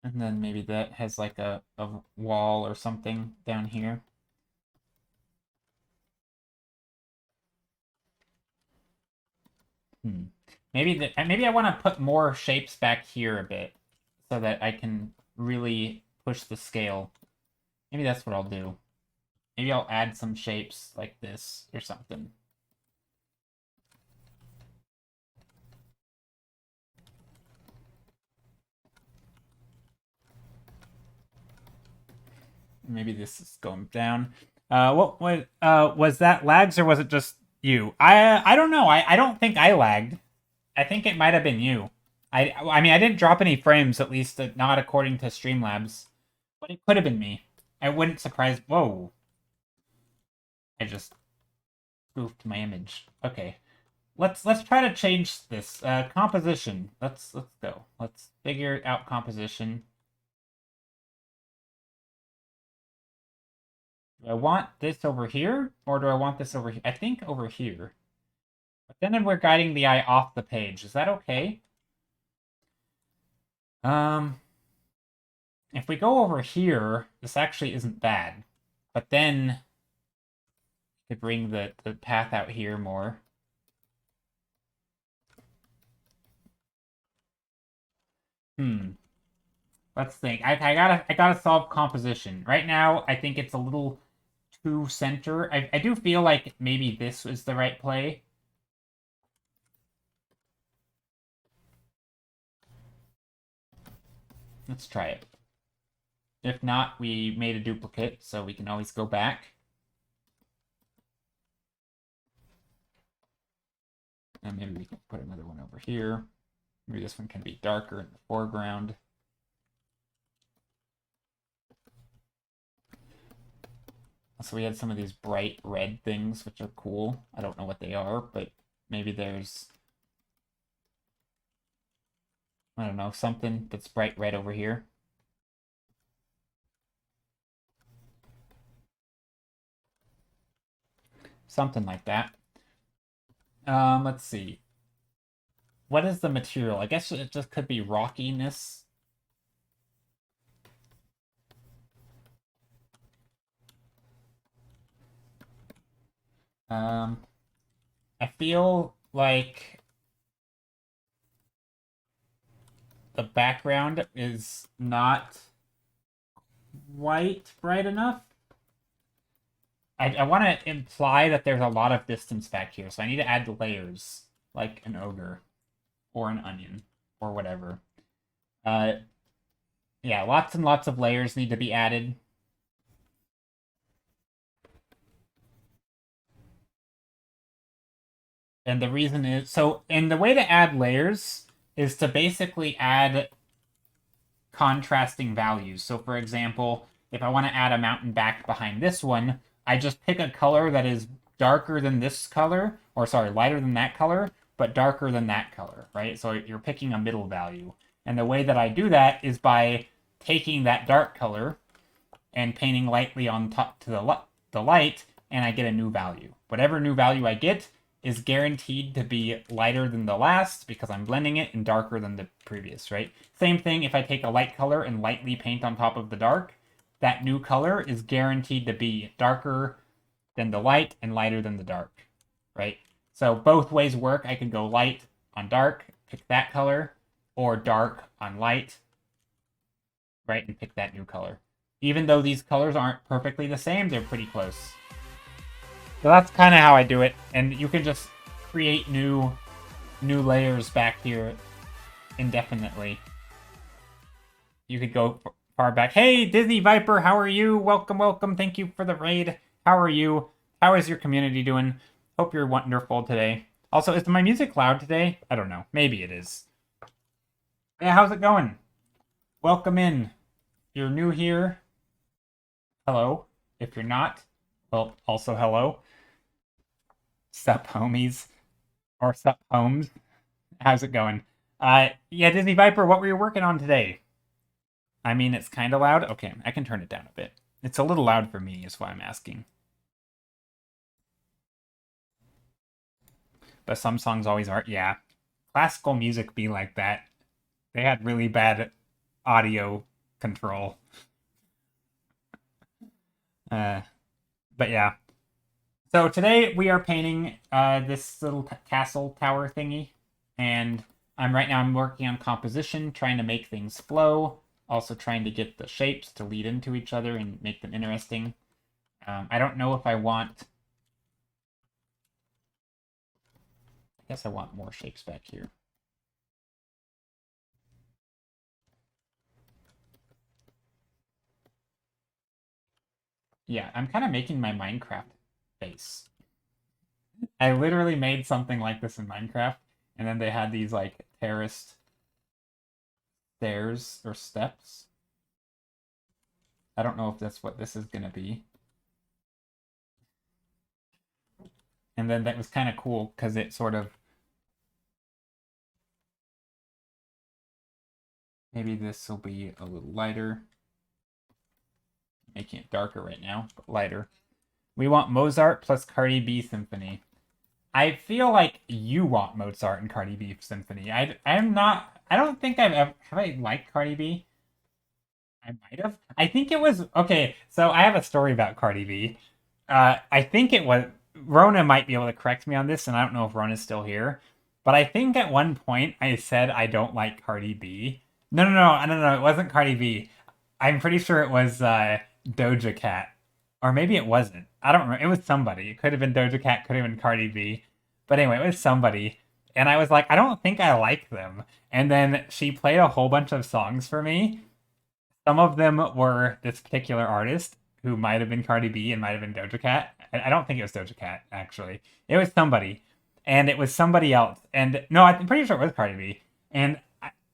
And then maybe that has like a wall or something down here. Maybe I want to put more shapes back here a bit so that I can really push the scale. Maybe that's what I'll do. Maybe I'll add some shapes like this or something. Maybe this is going down. What was that lags or was it just you? I don't know. I don't think I lagged. I think it might have been you. I mean I didn't drop any frames, at least not according to Streamlabs, but it could have been me. I wouldn't surprise. Whoa! I just goofed my image. Okay, let's try to change this composition. Let's go. Let's figure out composition. Do I want this over here, or do I want this over here? I think over here. But then we're guiding the eye off the page. Is that okay? If we go over here, this actually isn't bad. But then to bring the path out here more. Let's think. I gotta solve composition. Right now, I think it's a little too center. I do feel like maybe this was the right play. Let's try it. If not, we made a duplicate, so we can always go back. And maybe we can put another one over here. Maybe this one can be darker in the foreground. So we had some of these bright red things, which are cool. I don't know what they are, but maybe there's, I don't know, something that's bright red over here. Something like that. Let's see. What is the material? I guess it just could be rockiness. I feel like the background is not quite bright enough. I want to imply that there's a lot of distance back here, so I need to add the layers, like an ogre, or an onion, or whatever. Yeah, lots and lots of layers need to be added. And the reason is, and the way to add layers is to basically add contrasting values. So for example, if I want to add a mountain back behind this one, I just pick a color that is darker than this color, or sorry, lighter than that color, but darker than that color, right? So you're picking a middle value. And the way that I do that is by taking that dark color and painting lightly on top to the light, and I get a new value. Whatever new value I get is guaranteed to be lighter than the last because I'm blending it and darker than the previous, right? Same thing if I take a light color and lightly paint on top of the dark, that new color is guaranteed to be darker than the light and lighter than the dark, right? So both ways work. I could go light on dark, pick that color, or dark on light, right, and pick that new color. Even though these colors aren't perfectly the same, they're pretty close. So that's kind of how I do it, and you can just create new layers back here indefinitely. You could go far back. Hey, Disney Viper, how are you? Welcome, welcome. Thank you for the raid. How are you? How is your community doing? Hope you're wonderful today. Also, is my music loud today? I don't know. Maybe it is. Yeah, how's it going? Welcome in. If you're new here, hello. If you're not, well, also hello. Sup, homies. Or sup, homes. How's it going? Yeah, Disney Viper, what were you working on today? I mean, it's kind of loud. Okay, I can turn it down a bit. It's a little loud for me, is why I'm asking. But some songs always are. Yeah. Classical music be like that. They had really bad audio control. But yeah. So today we are painting this little castle tower thingy, and I'm working on composition, trying to make things flow. Also trying to get the shapes to lead into each other and make them interesting. I don't know if I want... I guess I want more shapes back here. Yeah, I'm kind of making my Minecraft face. I literally made something like this in Minecraft, and then they had these like terraced stairs or steps. I don't know if that's what this is gonna be. And then that was kind of cool because it sort of... Maybe this will be a little lighter. Making it darker right now, but lighter. We want Mozart plus Cardi B Symphony. I feel like you want Mozart and Cardi B Symphony. I'm not... I don't think I've ever... Have I liked Cardi B? I might have. I think it was... Okay, so I have a story about Cardi B. I think it was... Rona might be able to correct me on this, and I don't know if Rona's still here. But I think at one point I said I don't like Cardi B. No, it wasn't Cardi B. I'm pretty sure it was Doja Cat. Or maybe it wasn't. I don't remember. It was somebody. It could have been Doja Cat, could have been Cardi B. But anyway, it was somebody. And I was like, I don't think I like them. And then she played a whole bunch of songs for me. Some of them were this particular artist who might have been Cardi B and might have been Doja Cat. I don't think it was Doja Cat, actually. It was somebody. And it was somebody else. And no, I'm pretty sure it was Cardi B. And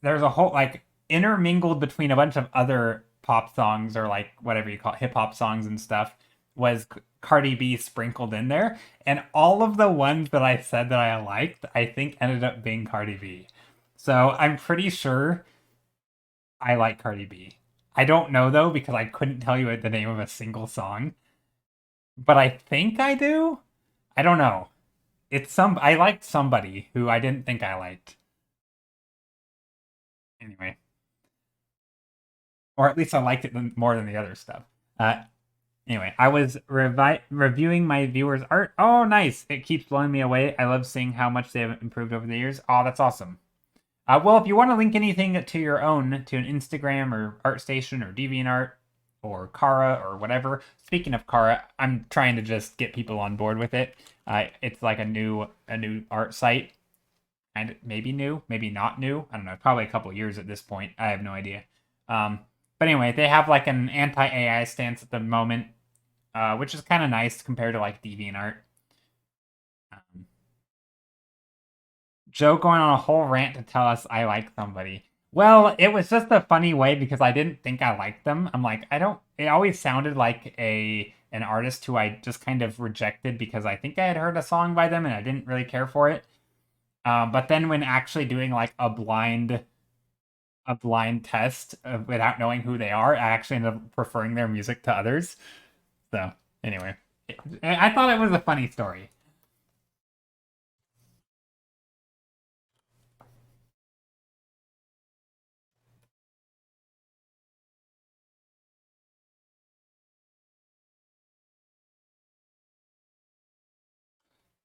there's a whole, like, intermingled between a bunch of other pop songs or, like, whatever you call it, hip hop songs and stuff, was Cardi B sprinkled in there. And all of the ones that I said that I liked, I think ended up being Cardi B. So I'm pretty sure I like Cardi B. I don't know though because I couldn't tell you the name of a single song, but I think I do. I don't know. It's some I liked somebody who I didn't think I liked. Anyway, or at least I liked it more than the other stuff. Anyway, I was reviewing my viewers' art. Oh, nice! It keeps blowing me away. I love seeing how much they have improved over the years. Oh, that's awesome. Well, if you want to link anything to your own, to an Instagram or ArtStation or DeviantArt or Kara or whatever. Speaking of Kara, I'm trying to just get people on board with it. It's like a new art site, and maybe new, maybe not new. I don't know. Probably a couple years at this point. I have no idea. But anyway, they have like an anti-AI stance at the moment, which is kind of nice compared to like DeviantArt. Joe going on a whole rant to tell us I like somebody. Well, it was just a funny way because I didn't think I liked them. I'm like, I don't... It always sounded like an artist who I just kind of rejected because I think I had heard a song by them and I didn't really care for it. But then when actually doing like a blind test without knowing who they are, I actually ended up preferring their music to others. So anyway, I thought it was a funny story.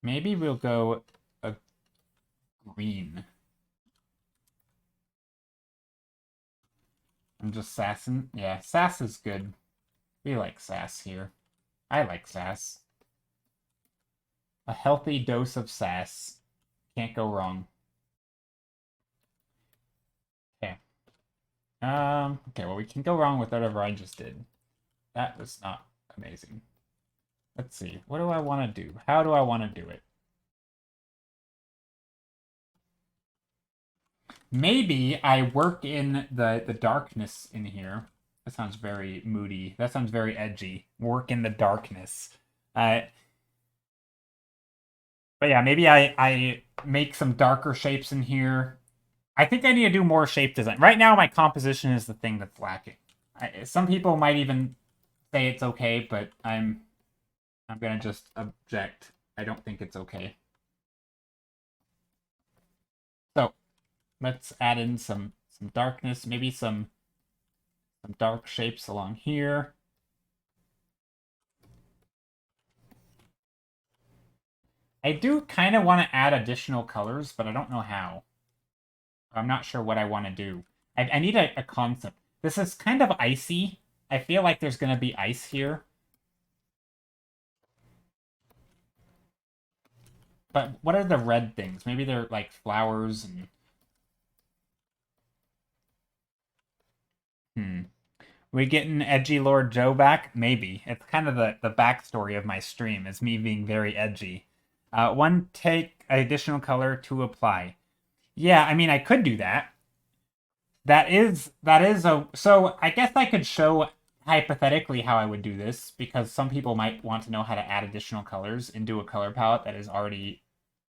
Maybe we'll go a green. I'm just sassing. Yeah, sass is good. We like sass here. I like sass. A healthy dose of sass. Can't go wrong. Okay. Okay, well, we can go wrong with whatever I just did. That was not amazing. Let's see. What do I want to do? How do I want to do it? Maybe I work in the darkness in here. That sounds very moody. That sounds very edgy. Work in the darkness. But yeah, maybe I make some darker shapes in here. I think I need to do more shape design. Right now, my composition is the thing that's lacking. Some people might even say it's okay, but I'm gonna just object. I don't think it's okay. So let's add in some darkness, maybe some dark shapes along here. I do kind of want to add additional colors, but I don't know how. I'm not sure what I want to do. I need a concept. This is kind of icy. I feel like there's going to be ice here. But what are the red things? Maybe they're like flowers and... We getting edgy Lord Joe back? Maybe. It's kind of the backstory of my stream, is me being very edgy. One take additional color to apply. Yeah, I mean, I could do that. That is a... So I guess I could show hypothetically how I would do this, because some people might want to know how to add additional colors into a color palette that is already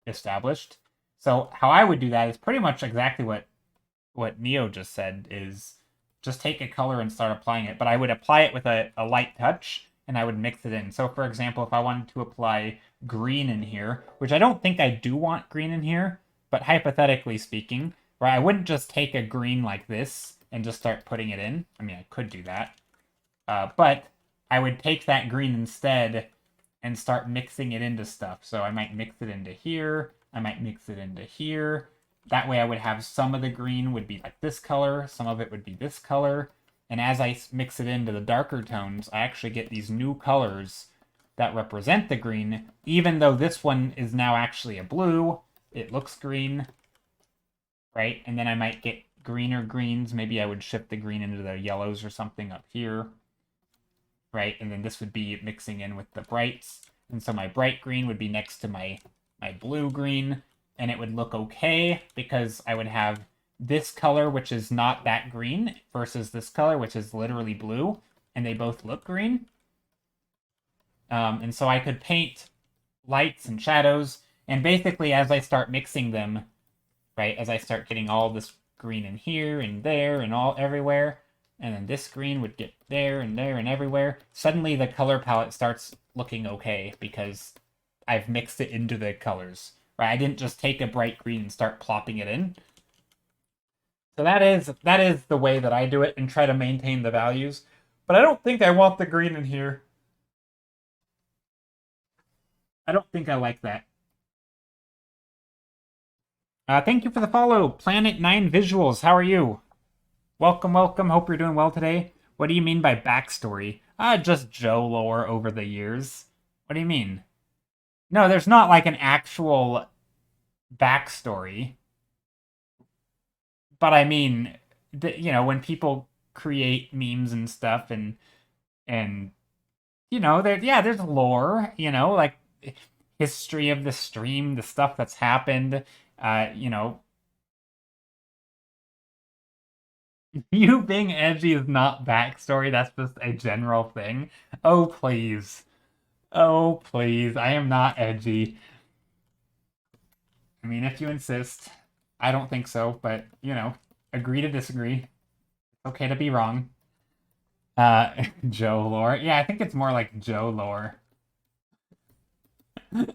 established. So how I would do that is pretty much exactly what Neo just said, is just take a color and start applying it. But I would apply it with a light touch, and I would mix it in. So for example, if I wanted to apply green in here, which I don't think I do want green in here, but hypothetically speaking, right, I wouldn't just take a green like this and just start putting it in. I mean, I could do that. But I would take that green instead and start mixing it into stuff. So I might mix it into here. I might mix it into here. That way I would have some of the green would be like this color, some of it would be this color. And as I mix it into the darker tones, I actually get these new colors that represent the green, even though this one is now actually a blue. It looks green, right? And then I might get greener greens. Maybe I would shift the green into the yellows or something up here, right? And then this would be mixing in with the brights. And so my bright green would be next to my blue green, and it would look okay because I would have this color, which is not that green, versus this color, which is literally blue, and they both look green. And so I could paint lights and shadows, and basically as I start mixing them, right, as I start getting all this green in here and there and all everywhere, and then this green would get there and everywhere, suddenly the color palette starts looking okay because I've mixed it into the colors, right? I didn't just take a bright green and start plopping it in. So that is the way that I do it and try to maintain the values. But I don't think I want the green in here. I don't think I like that. Thank you for the follow, Planet 9 Visuals. How are you? Welcome, welcome. Hope you're doing well today. What do you mean by backstory? Just Joe lore over the years. What do you mean? No, there's not like an actual backstory. But I mean, when people create memes and stuff, and there's lore, like history of the stream, the stuff that's happened, you being edgy is not backstory, that's just a general thing. Oh, please. Oh, please. I am not edgy. I mean, if you insist. I don't think so, but, agree to disagree. It's okay to be wrong. Joe lore. Yeah, I think it's more like Joe lore. You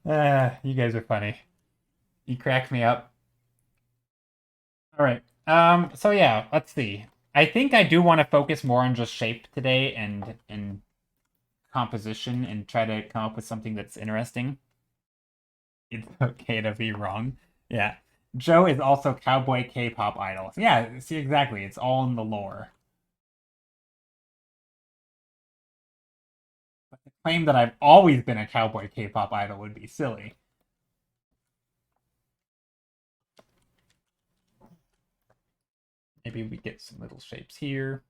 guys are funny. You crack me up. All right. So yeah, let's see. I think I do want to focus more on just shape today and composition and try to come up with something that's interesting. It's okay to be wrong. Yeah. Joe is also cowboy K-pop idol. Yeah, see, exactly. It's all in the lore. But to claim that I've always been a cowboy K-pop idol would be silly. Maybe we get some little shapes here.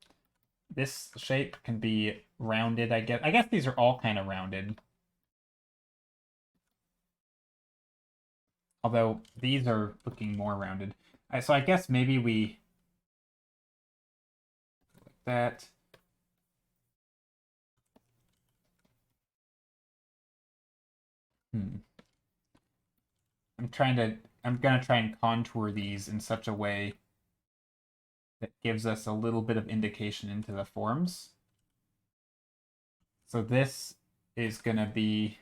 This shape can be rounded, I guess. I guess these are all kind of rounded. Although these are looking more rounded. So I guess maybe we... like that. I'm gonna try and contour these in such a way that gives us a little bit of indication into the forms. So this is gonna be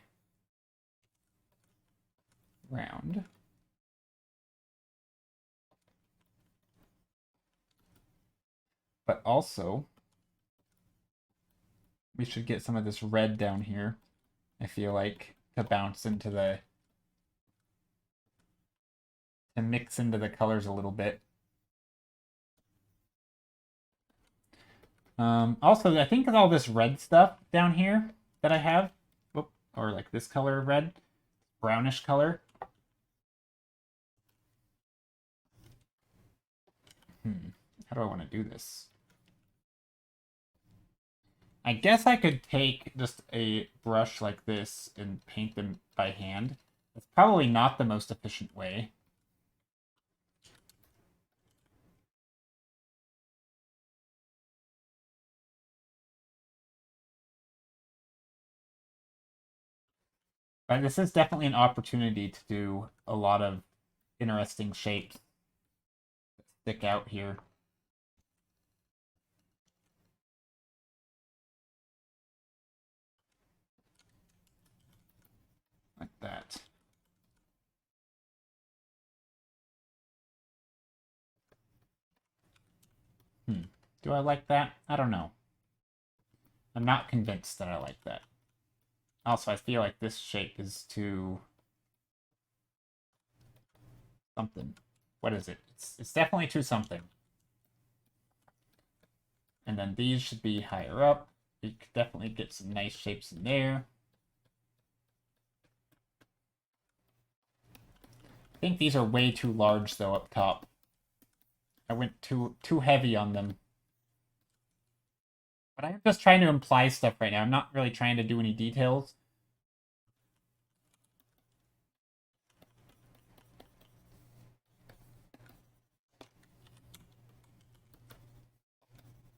round. But also, we should get some of this red down here, I feel like, to bounce into to mix into the colors a little bit. Also, I think all this red stuff down here that I have, whoop, or like this color of red, brownish color. How do I want to do this? I guess I could take just a brush like this and paint them by hand. That's probably not the most efficient way. But this is definitely an opportunity to do a lot of interesting shapes that stick out here. Like that. Do I like that? I don't know. I'm not convinced that I like that. Also, I feel like this shape is too something. What is it? It's definitely too something. And then these should be higher up. You could definitely get some nice shapes in there. I think these are way too large though up top. I went too heavy on them. But I'm just trying to imply stuff right now. I'm not really trying to do any details.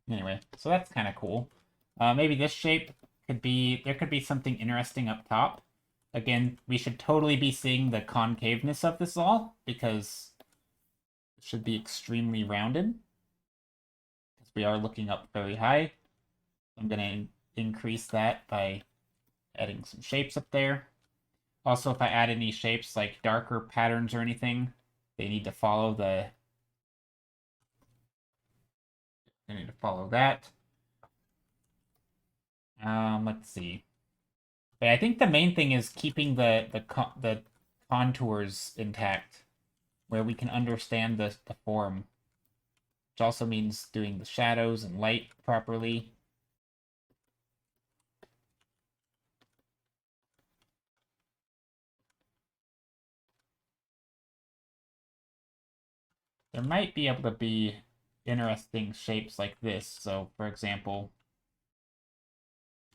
Anyway, so that's kind of cool. Maybe this shape could be, there could be something interesting up top. Again, we should totally be seeing the concaveness of this all, because it should be extremely rounded. Because we are looking up very high. I'm going to increase that by adding some shapes up there. Also, if I add any shapes like darker patterns or anything, they need to follow the... They need to follow that. Let's see. But I think the main thing is keeping the contours intact, where we can understand the form, which also means doing the shadows and light properly. There might be able to be interesting shapes like this. So, for example,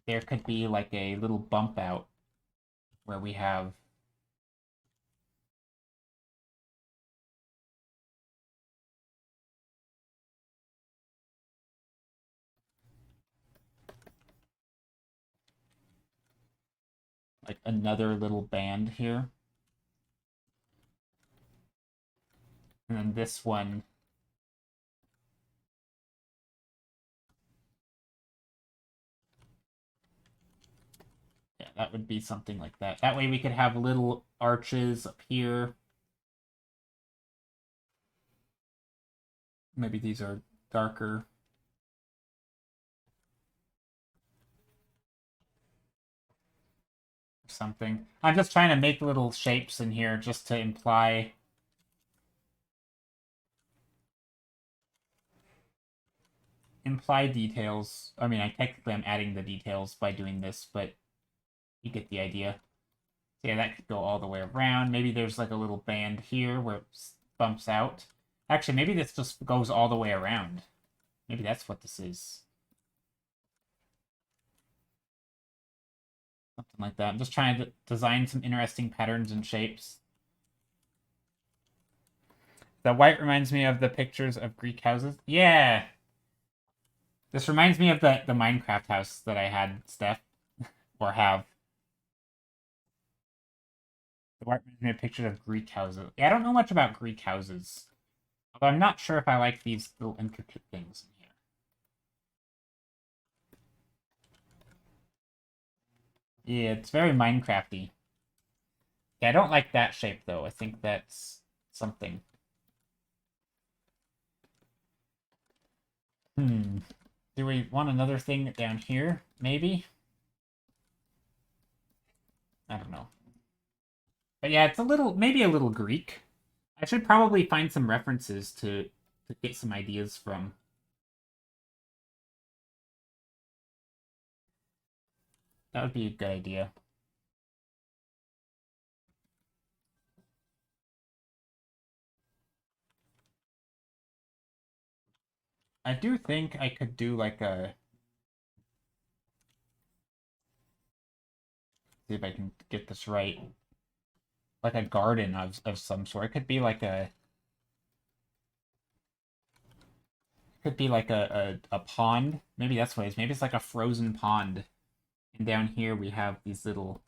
there could be like a little bump out where we have like another little band here. And then this one, yeah, that would be something like that. That way we could have little arches up here. Maybe these are darker. Or something. I'm just trying to make little shapes in here just to imply details. I mean, technically I'm adding the details by doing this, but you get the idea. So yeah, that could go all the way around. Maybe there's like a little band here where it bumps out. Actually, maybe this just goes all the way around. Maybe that's what this is. Something like that. I'm just trying to design some interesting patterns and shapes. The white reminds me of the pictures of Greek houses. Yeah! This reminds me of the Minecraft house that I had, Steph. Or have. The white reminds me of pictures of Greek houses. Yeah, I don't know much about Greek houses. Although I'm not sure if I like these little intricate things in here. Yeah, it's very Minecrafty. Yeah, I don't like that shape, though. I think that's something. Do we want another thing down here? Maybe? I don't know. But yeah, it's maybe a little Greek. I should probably find some references to get some ideas from. That would be a good idea. I do think I could do like a... See if I can get this right. Like a garden of some sort. It could be like a... Could be like a pond. Maybe that's what it is. Maybe it's like a frozen pond. And down here we have these little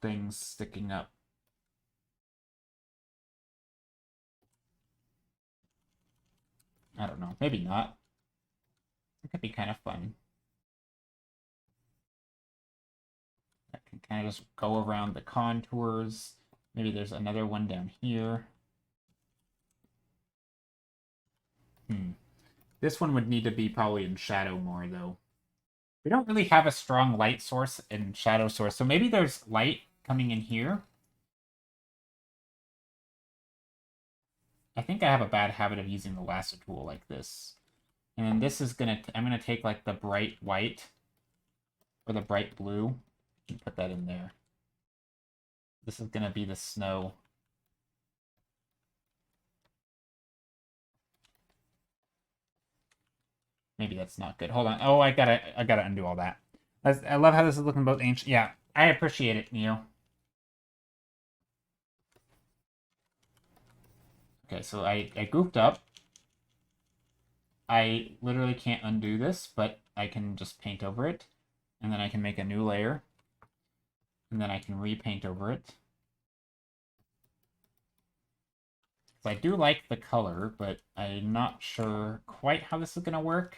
things sticking up. I don't know. Maybe not. It could be kind of fun. I can kind of just go around the contours. Maybe there's another one down here. This one would need to be probably in shadow more, though. We don't really have a strong light source and shadow source, so maybe there's light coming in here. I think I have a bad habit of using the lasso tool like this. And then this is I'm gonna take like the bright white or the bright blue and put that in there. This is gonna be the snow. Maybe that's not good. Hold on. Oh, I gotta undo all that. I love how this is looking both ancient. Yeah, I appreciate it, Neo. Okay, so I goofed up. I literally can't undo this, but I can just paint over it. And then I can make a new layer. And then I can repaint over it. So I do like the color, but I'm not sure quite how this is going to work.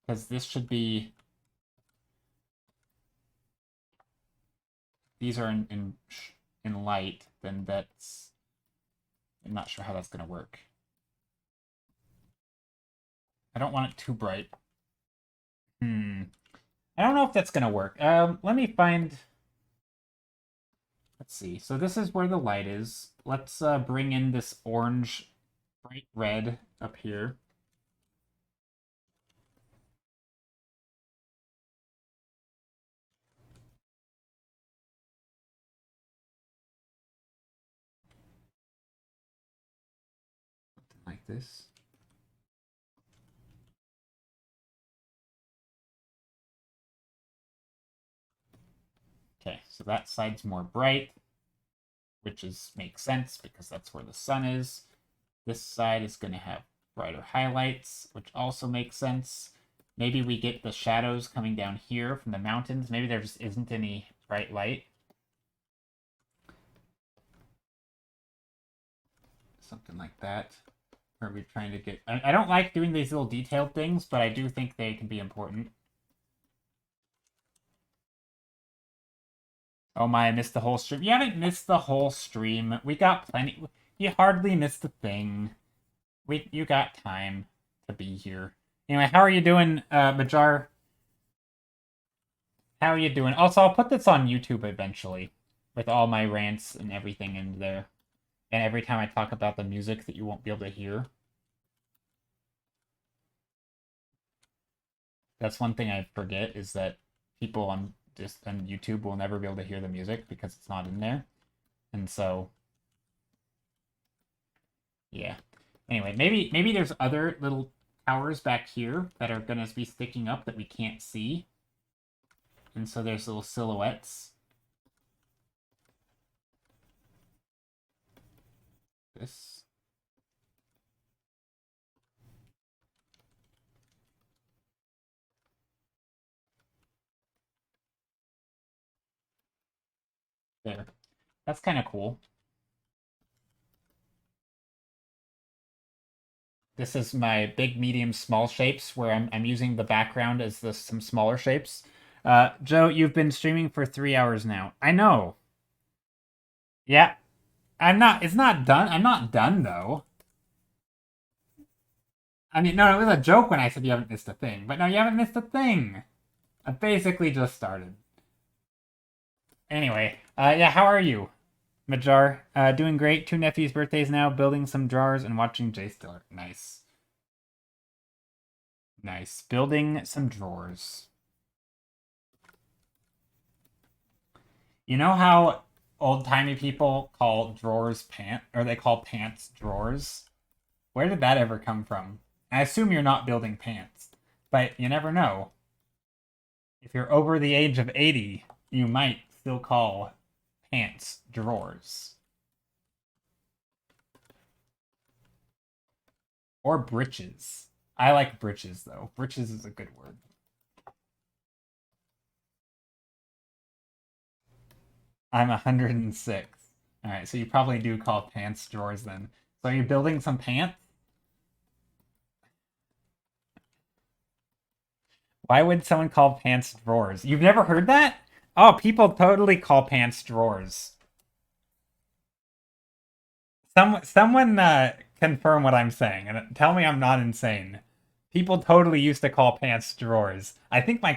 Because this should be... These are in light, then that's... I'm not sure how that's going to work. I don't want it too bright. I don't know if that's going to work. Let me find... Let's see. So this is where the light is. Let's bring in this orange, bright red up here. Something like this. Okay, so that side's more bright, which makes sense because that's where the sun is. This side is going to have brighter highlights, which also makes sense. Maybe we get the shadows coming down here from the mountains. Maybe there just isn't any bright light. Something like that. Are we trying to get... I don't like doing these little detailed things, but I do think they can be important. Oh my, I missed the whole stream. You haven't missed the whole stream. We got plenty... You hardly missed a thing. You got time to be here. Anyway, how are you doing, Majar? How are you doing? Also, I'll put this on YouTube eventually. With all my rants and everything in there. And every time I talk about the music that you won't be able to hear. That's one thing I forget, is that people on YouTube will never be able to hear the music because it's not in there. And so... Yeah. Anyway, maybe there's other little towers back here that are going to be sticking up that we can't see. And so there's little silhouettes. This. There. That's kind of cool. This is my big, medium, small shapes where I'm using the background as some smaller shapes. Joe, you've been streaming for 3 hours now. I know. Yeah. It's not done. I'm not done, though. I mean, no, it was a joke when I said you haven't missed a thing. But no, you haven't missed a thing. I basically just started. Anyway, yeah, how are you? Majar, doing great. Two nephews' birthdays now. Building some drawers and watching Jay Stiller. Nice. Nice. Building some drawers. You know how old-timey people call drawers pant, or they call pants drawers? Where did that ever come from? I assume you're not building pants, but you never know. If you're over the age of 80, you might still call pants drawers. Or breeches. I like breeches, though. Breeches is a good word. I'm 106. Alright, so you probably do call pants drawers then. So are you building some pants? Why would someone call pants drawers? You've never heard that? Oh, people totally call pants drawers. Someone confirm what I'm saying and tell me I'm not insane. People totally used to call pants drawers. I think my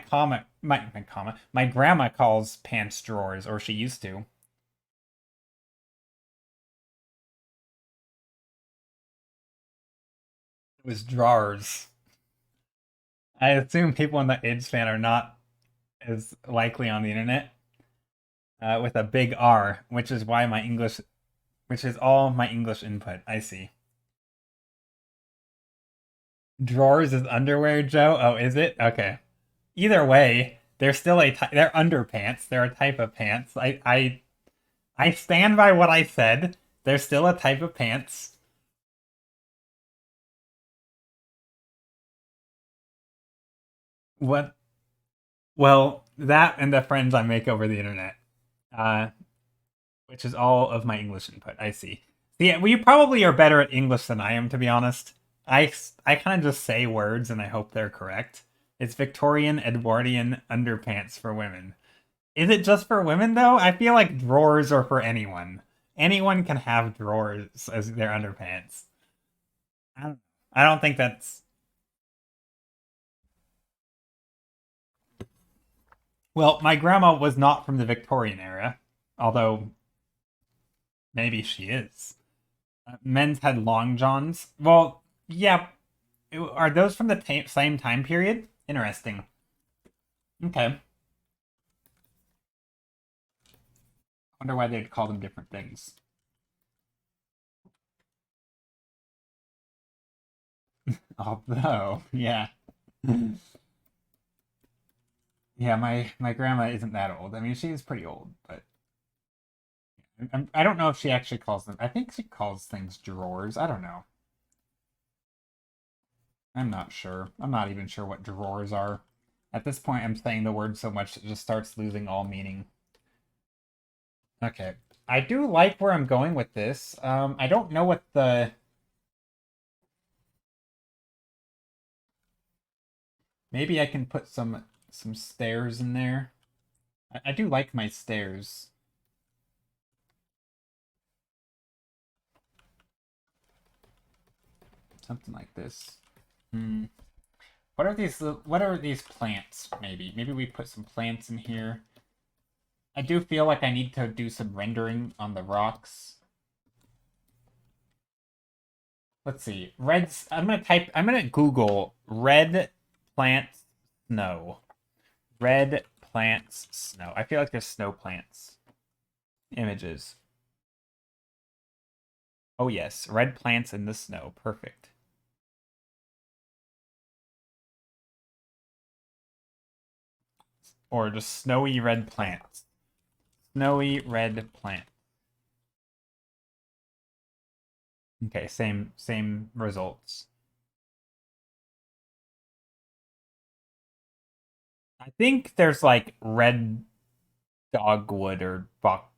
grandma calls pants drawers, or she used to. It was drawers. I assume people in the id span are not as likely on the internet with a big R, which is all my English input. I see. Drawers is underwear, Joe? Oh, is it? Okay. Either way, they're still they're underpants. They're a type of pants. I stand by what I said. They're still a type of pants. What? Well, that and the friends I make over the internet, uh, which is all of my English input. I see. So yeah, well, you probably are better at English than I am, to be honest. I kind of just say words and I hope they're correct. It's Victorian Edwardian underpants for women. Is it just for women though? I feel like drawers are for anyone. Anyone can have drawers as their underpants. I don't think that's. Well, my grandma was not from the Victorian era, although maybe she is. Men's had long johns. Well, yeah. Are those from the same time period? Interesting. Okay. Wonder why they'd call them different things. Although, yeah. Yeah, my grandma isn't that old. I mean, she is pretty old, but I don't know if she actually calls them. I think she calls things drawers. I don't know. I'm not sure. I'm not even sure what drawers are. At this point, I'm saying the word so much it just starts losing all meaning. Okay. I do like where I'm going with this. I don't know what the. Maybe I can put some stairs in there. I do like my stairs. Something like this. Hmm. What are these? What are these plants? Maybe we put some plants in here. I do feel like I need to do some rendering on the rocks. Let's see. Reds. I'm gonna type. I'm gonna Google red plants snow. Red plants snow. I feel like there's snow plants. Images. Oh yes, red plants in the snow. Perfect. Or just snowy red plants. Snowy red plant. Okay, same results. I think there's like red dogwood or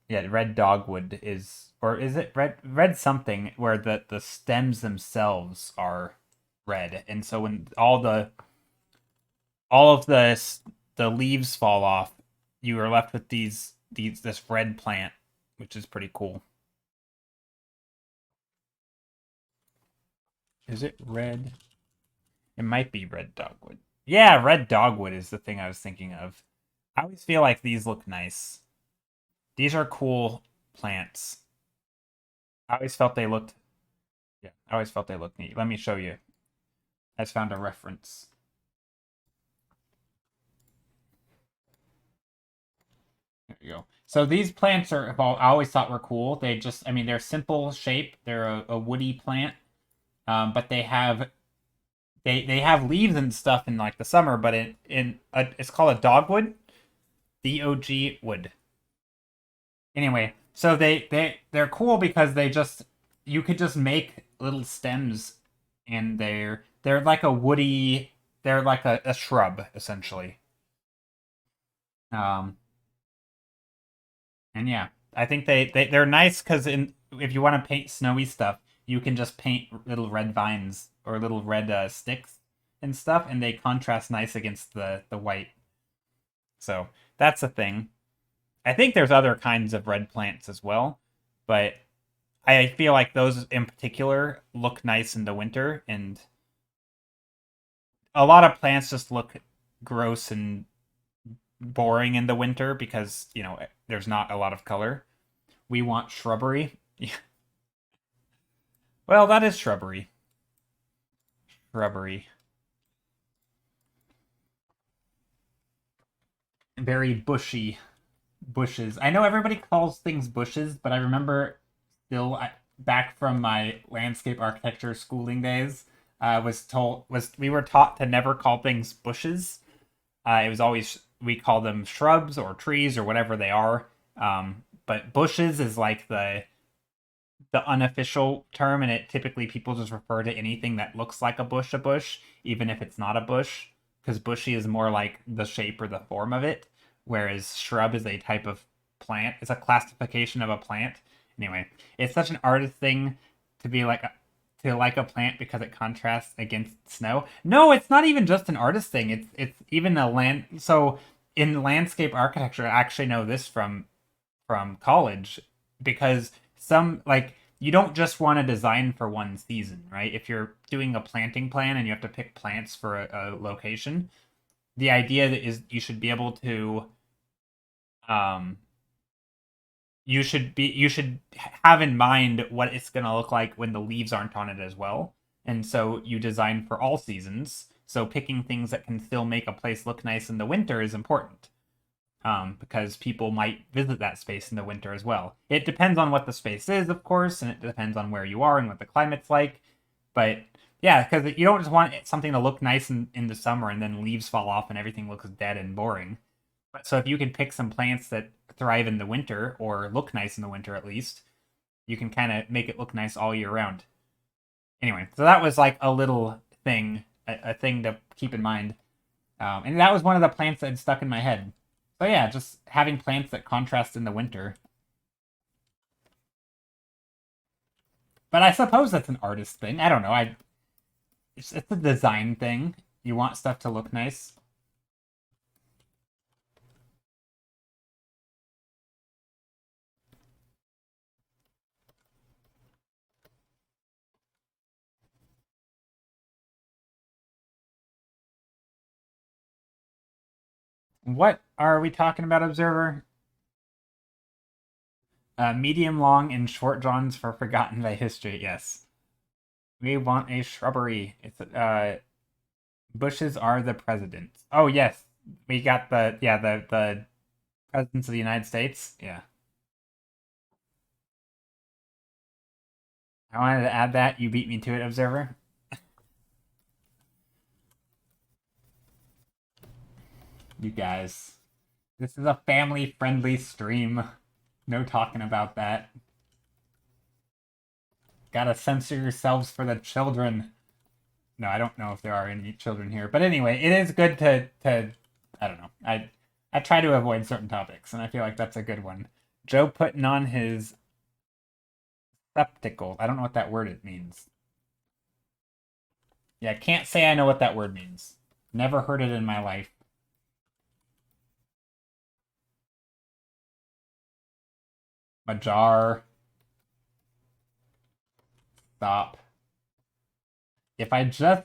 yeah, red dogwood is, or is it red something where the stems themselves are red, and so when all of the leaves fall off, you are left with this red plant, which is pretty cool. Is it red? It might be red dogwood. Yeah, red dogwood is the thing I was thinking of. I always feel like these look nice. These are cool. plants. I always felt they looked. Yeah, I always felt they looked neat. Let me show you. I just found a reference. There you go. So these plants are, well, I always thought were cool. They just, I mean, they're simple shape. They're a woody plant, but they have leaves and stuff in like the summer. But it's called a dogwood, DOG wood. Anyway, so they're cool because they just you could just make little stems, and they're like a woody. They're like a shrub essentially. Um, And yeah, I think they're nice because in if you want to paint snowy stuff, you can just paint little red vines or little red sticks and stuff, and they contrast nice against the white. So that's a thing. I think there's other kinds of red plants as well, but I feel like those in particular look nice in the winter, and a lot of plants just look gross and boring in the winter because there's not a lot of color. We want shrubbery. Well, that is shrubbery. Shrubbery. Very bushy bushes. I know everybody calls things bushes, but I remember still back from my landscape architecture schooling days, we were taught to never call things bushes. It was always we call them shrubs or trees or whatever they are. But bushes is like the unofficial term, and it typically people just refer to anything that looks like a bush, even if it's not a bush, because bushy is more like the shape or the form of it, whereas shrub is a type of plant. It's a classification of a plant. Anyway, it's such an artist thing to be like to like a plant because it contrasts against snow. No, it's not even just an artist thing. It's even a land. So in landscape architecture, I actually know this from college because some like you don't just want to design for one season, right? If you're doing a planting plan and you have to pick plants for a location, the idea is you should be able to um you should have in mind what it's going to look like when the leaves aren't on it as well. And so you design for all seasons. So picking things that can still make a place look nice in the winter is important. Because people might visit that space in the winter as well. It depends on what the space is, of course, and it depends on where you are and what the climate's like. But yeah, because you don't just want something to look nice in the summer and then leaves fall off and everything looks dead and boring. But so if you can pick some plants that thrive in the winter or look nice in the winter at least, you can kind of make it look nice all year round. Anyway, so that was like a little thing, a thing to keep in mind. And that was one of the plants that had stuck in my head. So yeah, just having plants that contrast in the winter. But I suppose that's an artist thing. I don't know. It's a design thing. You want stuff to look nice. What are we talking about, Observer? Medium long and short johns for forgotten by history. Yes, we want a shrubbery. It's bushes are the presidents. Oh yes, we got the presidents of the United States. Yeah, I wanted to add that. You beat me to it, Observer. You guys, this is a family-friendly stream. No talking about that. Gotta censor yourselves for the children. No, I don't know if there are any children here, but anyway, it is good to I don't know. I try to avoid certain topics, and I feel like that's a good one. Joe putting on his spectacles. I don't know what that word it means. Yeah, I can't say I know what that word means. Never heard it in my life. A jar. Stop. If I just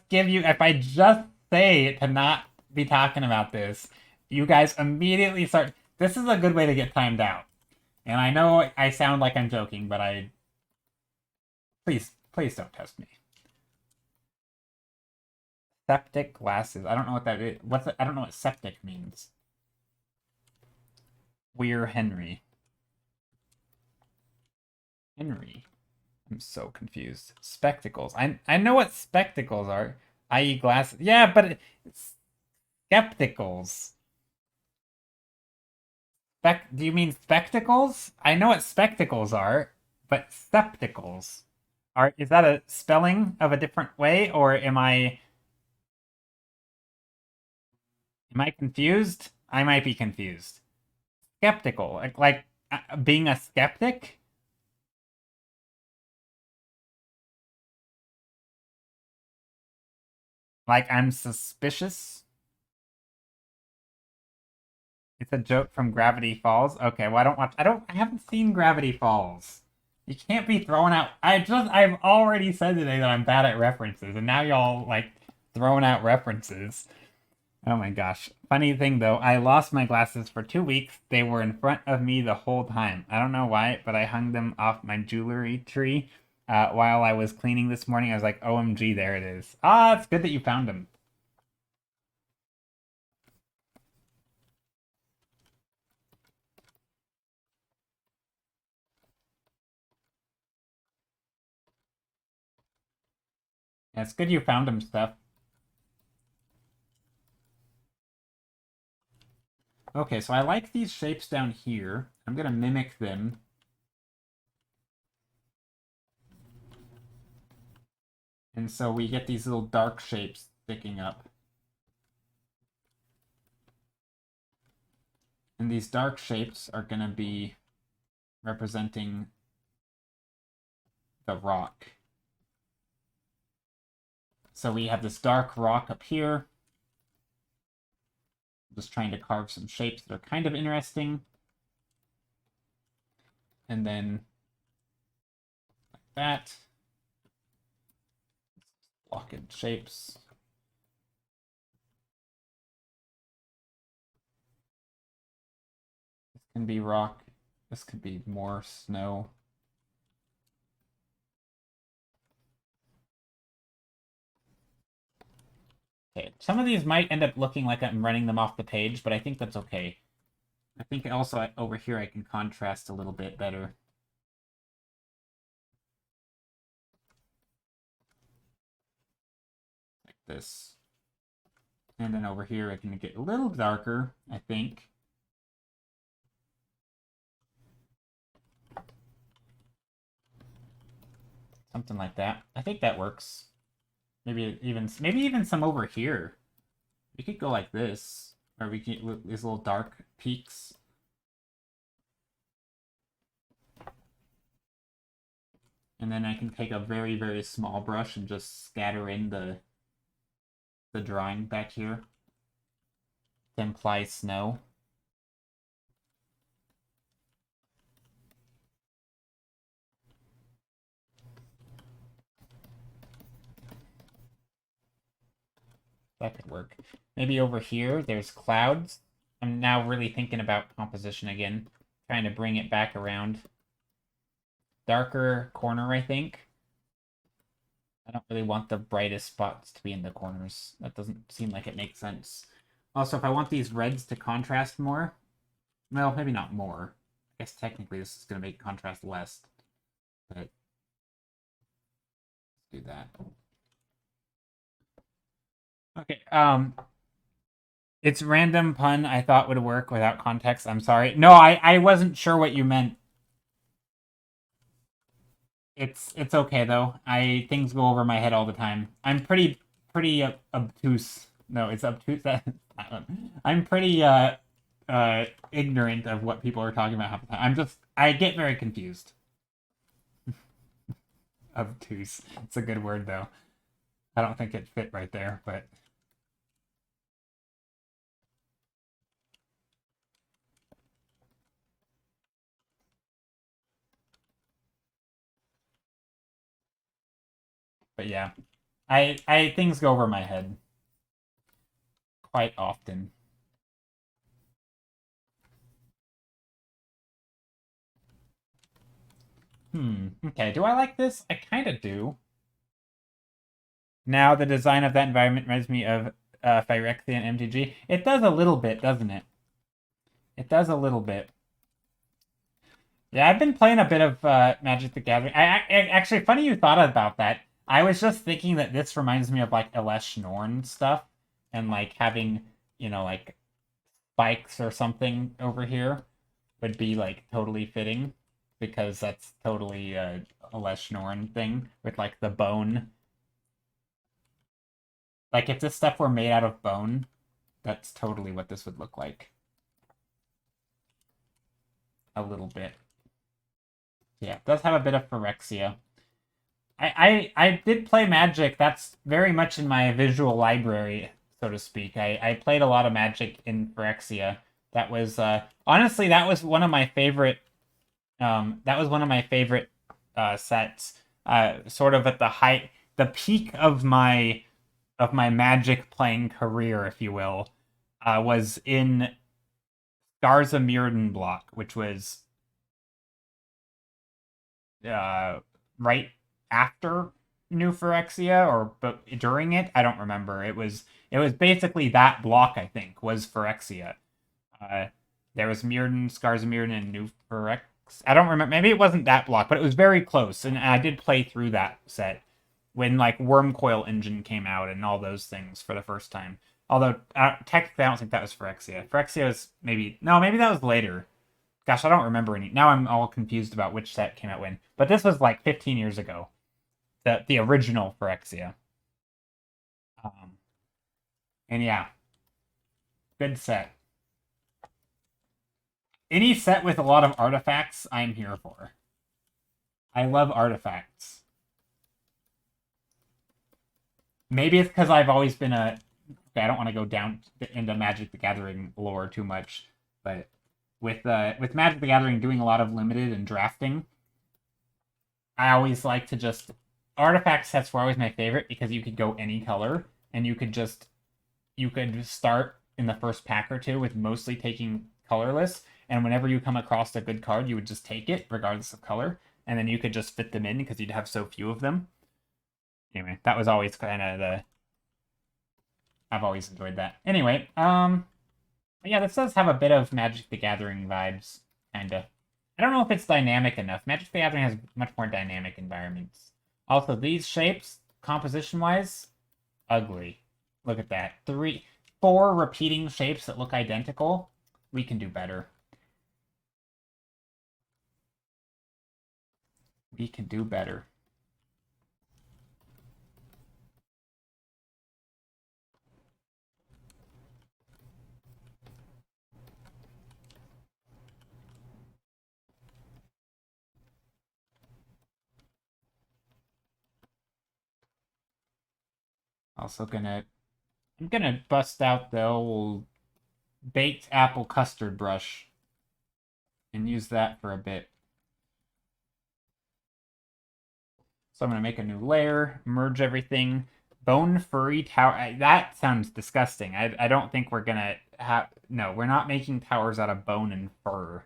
say to not be talking about this, you guys immediately start. This is a good way to get timed out. And I know I sound like I'm joking, but please don't test me. Septic glasses. I don't know what that is. I don't know what septic means. We're Henry. Henry. I'm so confused. Spectacles. I know what spectacles are, i.e. glasses. Yeah, but it's skepticals. Do you mean spectacles? I know what spectacles are, but spectacles is that a spelling of a different way, or am I confused? I might be confused. Skeptical, like being a skeptic. Like I'm suspicious. It's a joke from Gravity Falls. Okay, well I haven't seen Gravity Falls. You can't be throwing out I've already said today that I'm bad at references, and now y'all like throwing out references. Oh my gosh. Funny thing though, I lost my glasses for 2 weeks. They were in front of me the whole time. I don't know why, but I hung them off my jewelry tree while I was cleaning this morning. I was like, OMG, there it is. Ah, it's good that you found them. Yeah, it's good you found them, stuff. Okay, so I like these shapes down here. I'm gonna mimic them. And so we get these little dark shapes sticking up. And these dark shapes are gonna be representing the rock. So we have this dark rock up here. Just trying to carve some shapes that are kind of interesting. And then like that. Blocked shapes. This can be rock. This could be more snow. Okay, some of these might end up looking like I'm running them off the page, but I think that's okay. I think also over here I can contrast a little bit better. Like this. And then over here I can get a little darker, I think. Something like that. I think that works. Maybe even some over here. We could go like this, or we can with these little dark peaks. And then I can take a very, very small brush and just scatter in the drawing back here to imply snow. That could work. Maybe over here, there's clouds. I'm now really thinking about composition again, trying to bring it back around. Darker corner, I think. I don't really want the brightest spots to be in the corners. That doesn't seem like it makes sense. Also, if I want these reds to contrast more, well, maybe not more. I guess technically this is going to make contrast less. But let's do that. Okay, it's random pun I thought would work without context. I'm sorry. No, I wasn't sure what you meant. It's okay though. Things go over my head all the time. I'm pretty obtuse. No, it's obtuse. I'm pretty ignorant of what people are talking about half the time. I get very confused. Obtuse. It's a good word though. I don't think it fit right there, but yeah. I things go over my head quite often. Okay, do I like this? I kind of do. Now the design of that environment reminds me of Phyrexia and MTG. It does a little bit, doesn't it? It does a little bit. Yeah, I've been playing a bit of Magic the Gathering. Actually, funny you thought about that. I was just thinking that this reminds me of like Elesh Norn stuff and like having, like spikes or something over here would be like totally fitting because that's totally a Elesh Norn thing with like the bone. Like if this stuff were made out of bone, that's totally what this would look like. A little bit. Yeah, it does have a bit of Phyrexia. I did play Magic. That's very much in my visual library, so to speak. I played a lot of Magic in Phyrexia. That was honestly that was one of my favorite. That was one of my favorite sets. Sort of at the peak of my Magic playing career, if you will, was in Garza Mirrodin block, which was right after New Phyrexia or but during it. I don't remember. It was basically that block. I think was Phyrexia. Uh, there was Mirrodin, Scars of Mirrodin, and New Phyrex. I don't remember. Maybe it wasn't that block, but it was very close. And I did play through that set when like Wormcoil Engine came out and all those things for the first time. Although technically, I don't think that was Phyrexia. Phyrexia was maybe that was later. Gosh, I don't remember any. Now I'm all confused about which set came out when. But this was like 15 years ago. The original Phyrexia. Um, and yeah, good set. Any set with a lot of artifacts, I'm here for. I love artifacts. Maybe it's because I've always been a. Okay, I don't want to go down into Magic the Gathering lore too much, but with Magic the Gathering doing a lot of limited and drafting, I always like to just artifact sets were always my favorite because you could go any color and you could start in the first pack or two with mostly taking colorless, and whenever you come across a good card, you would just take it regardless of color, and then you could just fit them in because you'd have so few of them. Anyway, that was always kind of the I've always enjoyed that. Anyway, yeah, this does have a bit of Magic the Gathering vibes, kinda. I don't know if it's dynamic enough. Magic the Gathering has much more dynamic environments. Also, these shapes, composition-wise, ugly. Look at that. 4 repeating shapes that look identical. We can do better. We can do better. Also I'm gonna bust out the old baked apple custard brush and use that for a bit. So I'm gonna make a new layer, merge everything. Bone furry tower. That sounds disgusting. I don't think we're gonna have. No, we're not making towers out of bone and fur.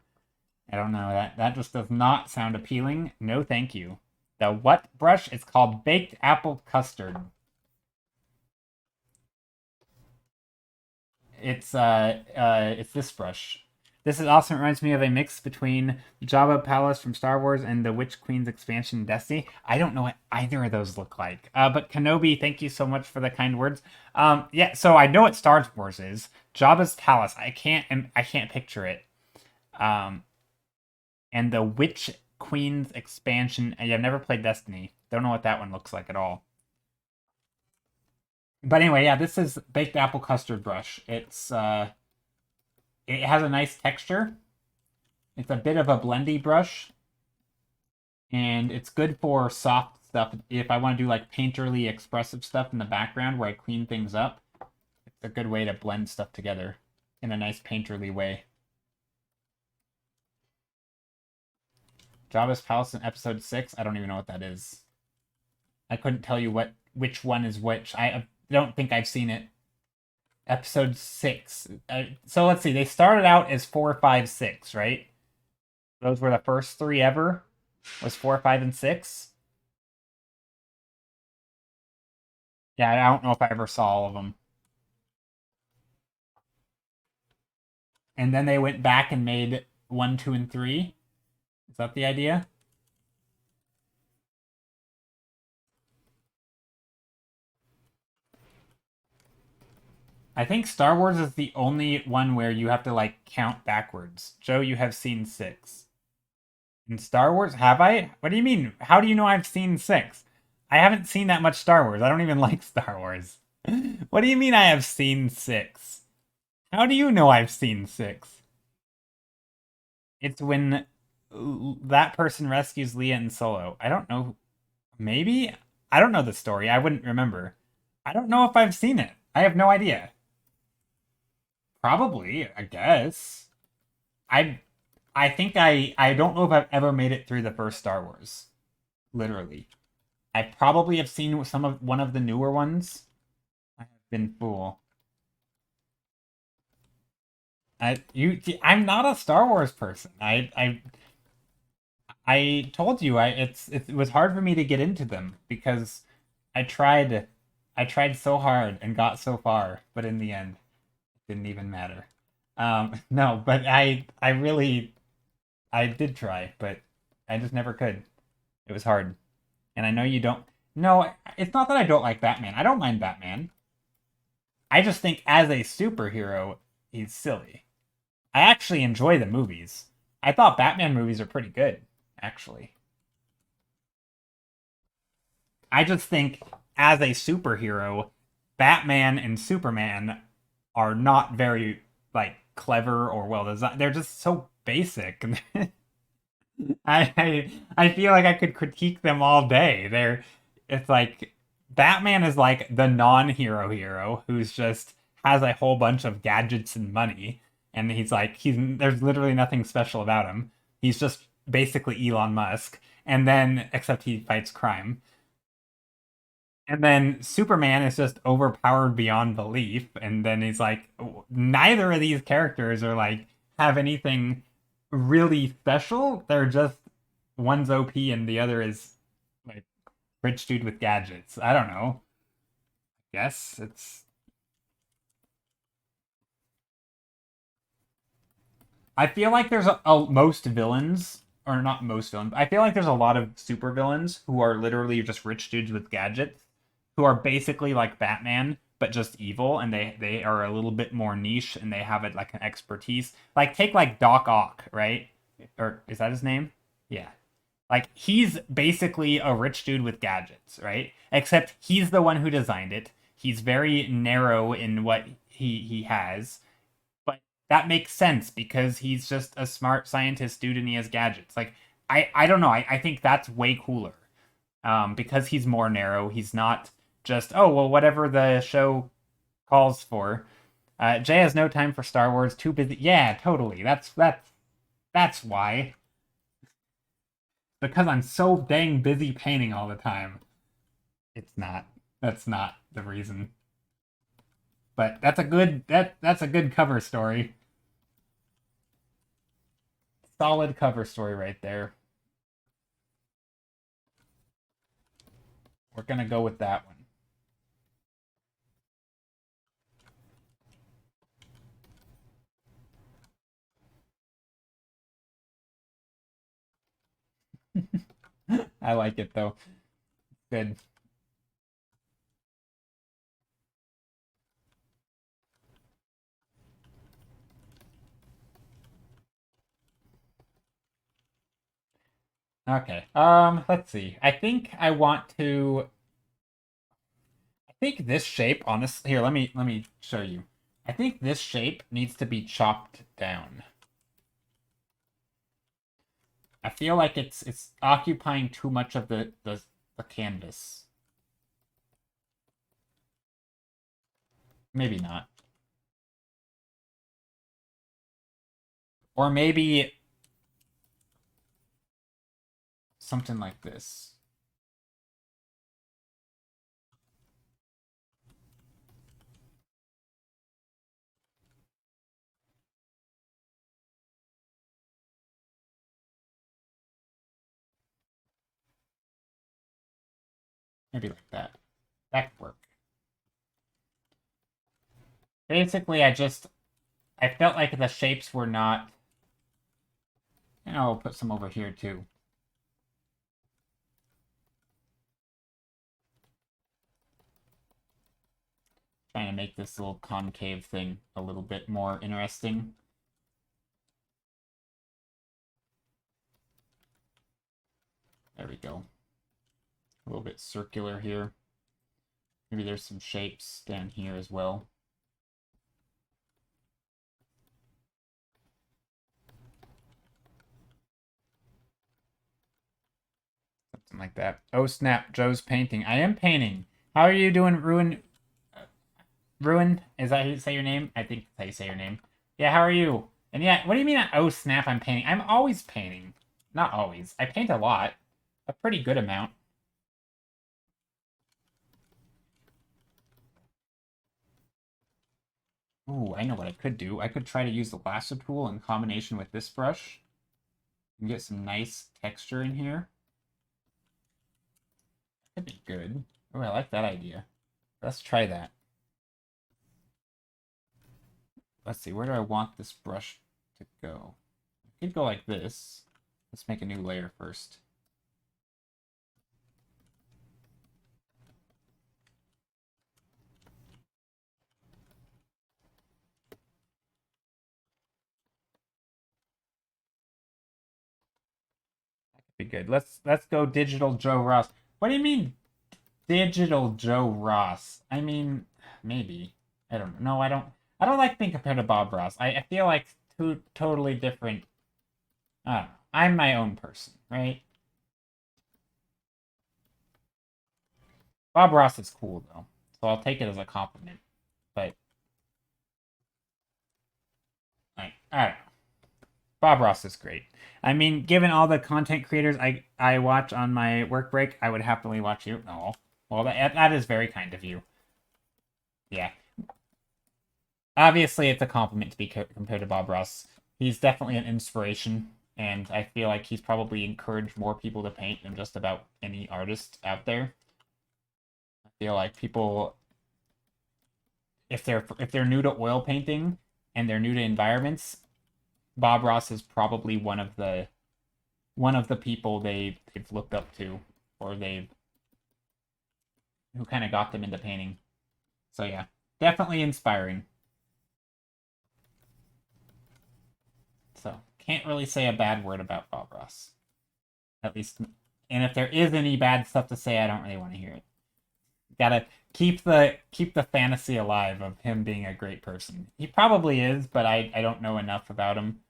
I don't know. That just does not sound appealing. No, thank you. The what brush? It's called baked apple custard. It's this brush. This is awesome. It reminds me of a mix between Jabba Palace from Star Wars and the Witch Queen's expansion in Destiny. I don't know what either of those look like. But Kenobi, thank you so much for the kind words. Yeah, so I know what Star Wars is. Jabba's Palace. I can't picture it. Um, and the Witch Queen's expansion. I've never played Destiny. Don't know what that one looks like at all. But anyway, yeah, this is baked apple custard brush. It has a nice texture. It's a bit of a blendy brush, and it's good for soft stuff. If I want to do like painterly, expressive stuff in the background where I clean things up, it's a good way to blend stuff together in a nice painterly way. Jabba's Palace in episode 6. I don't even know what that is. I couldn't tell you which one is which. I don't think I've seen it. Episode 6. So let's see. They started out as 4, 5, 6, right? Those were the first 3 ever. Was 4, 5, and 6? Yeah, I don't know if I ever saw all of them. And then they went back and made 1, 2, and 3. Is that the idea? I think Star Wars is the only one where you have to like count backwards. Joe, you have seen 6. In Star Wars, have I? What do you mean? How do you know I've seen 6? I haven't seen that much Star Wars. I don't even like Star Wars. What do you mean I have seen 6? How do you know I've seen 6? It's when that person rescues Leia and Solo. I don't know. Maybe? I don't know the story. I wouldn't remember. I don't know if I've seen it. I have no idea. Probably, I guess. I I think I don't know if I've ever made it through the first Star Wars. Literally. I probably have seen some of one of the newer ones. I have been fool. I'm not a Star Wars person. I told you it was hard for me to get into them because I tried I tried so hard and got so far, but in the end it didn't even matter. No, but I really I did try, but I just never could. It was hard. And I know you don't. No, it's not that I don't like Batman. I don't mind Batman. I just think as a superhero, he's silly. I actually enjoy the movies. I thought Batman movies are pretty good, actually. I just think as a superhero, Batman and Superman are not very like clever or well designed. They're just so basic. I feel like I could critique them all day. It's like Batman is like the non-hero hero who's just has a whole bunch of gadgets and money, and he's there's literally nothing special about him. He's just basically Elon Musk, and then except he fights crime. And then Superman is just overpowered beyond belief, and then he's like neither of these characters are like have anything really special. They're just one's OP and the other is like rich dude with gadgets. I don't know. Guess it's I feel like there's most villains or not most villains. I feel like there's a lot of super villains who are literally just rich dudes with gadgets who are basically like Batman but just evil and they are a little bit more niche and they have it like an expertise. Like take like Doc Ock, right? Or is that his name? Yeah. Like he's basically a rich dude with gadgets, right? Except he's the one who designed it. He's very narrow in what he has, but that makes sense because he's just a smart scientist dude and he has gadgets. Like I don't know. I think that's way cooler. Because he's more narrow. He's not just oh well whatever the show calls for. Jay has no time for Star Wars. Too busy. Yeah, totally. That's why. Because I'm so dang busy painting all the time. It's not. That's not the reason. But that's a good cover story. Solid cover story right there. We're gonna go with that one. I like it though. Good. Okay. Let's see. I think this shape, honestly, here, let me show you. I think this shape needs to be chopped down. I feel like it's occupying too much of the canvas. Maybe not. Or maybe something like this. Maybe like that. That could work. Basically, I felt like the shapes were not... And I'll put some over here, too. Trying to make this little concave thing a little bit more interesting. There we go. A little bit circular here. Maybe there's some shapes down here as well. Something like that. Oh snap, Joe's painting. I am painting. How are you doing, Ruin? Ruin? Is that how you say your name? I think that's how you say your name. Yeah, how are you? And yeah, what do you mean, oh snap, I'm painting? I'm always painting. Not always. I paint a lot. A pretty good amount. Ooh, I know what I could do. I could try to use the lasso tool in combination with this brush and get some nice texture in here. That'd be good. Oh, I like that idea. Let's try that. Let's see, where do I want this brush to go? I could go like this. Let's make a new layer first. That could be good. Let's go digital Joe Ross. What do you mean digital Joe Ross? I mean, maybe. I don't know. No, I don't like being compared to Bob Ross. I feel like two totally different. I don't know. I'm my own person, right? Bob Ross is cool though, so I'll take it as a compliment. But I don't know. Bob Ross is great. I mean, given all the content creators I watch on my work break, I would happily watch you. Oh, well, that is very kind of you. Yeah. Obviously, it's a compliment to be compared to Bob Ross. He's definitely an inspiration, and I feel like he's probably encouraged more people to paint than just about any artist out there. I feel like people, if they're new to oil painting and they're new to environments, Bob Ross is probably one of the people they've looked up to, or who kind of got them into painting. So yeah, definitely inspiring. So can't really say a bad word about Bob Ross, at least. And if there is any bad stuff to say, I don't really want to hear it. Gotta keep the fantasy alive of him being a great person. He probably is, but I don't know enough about him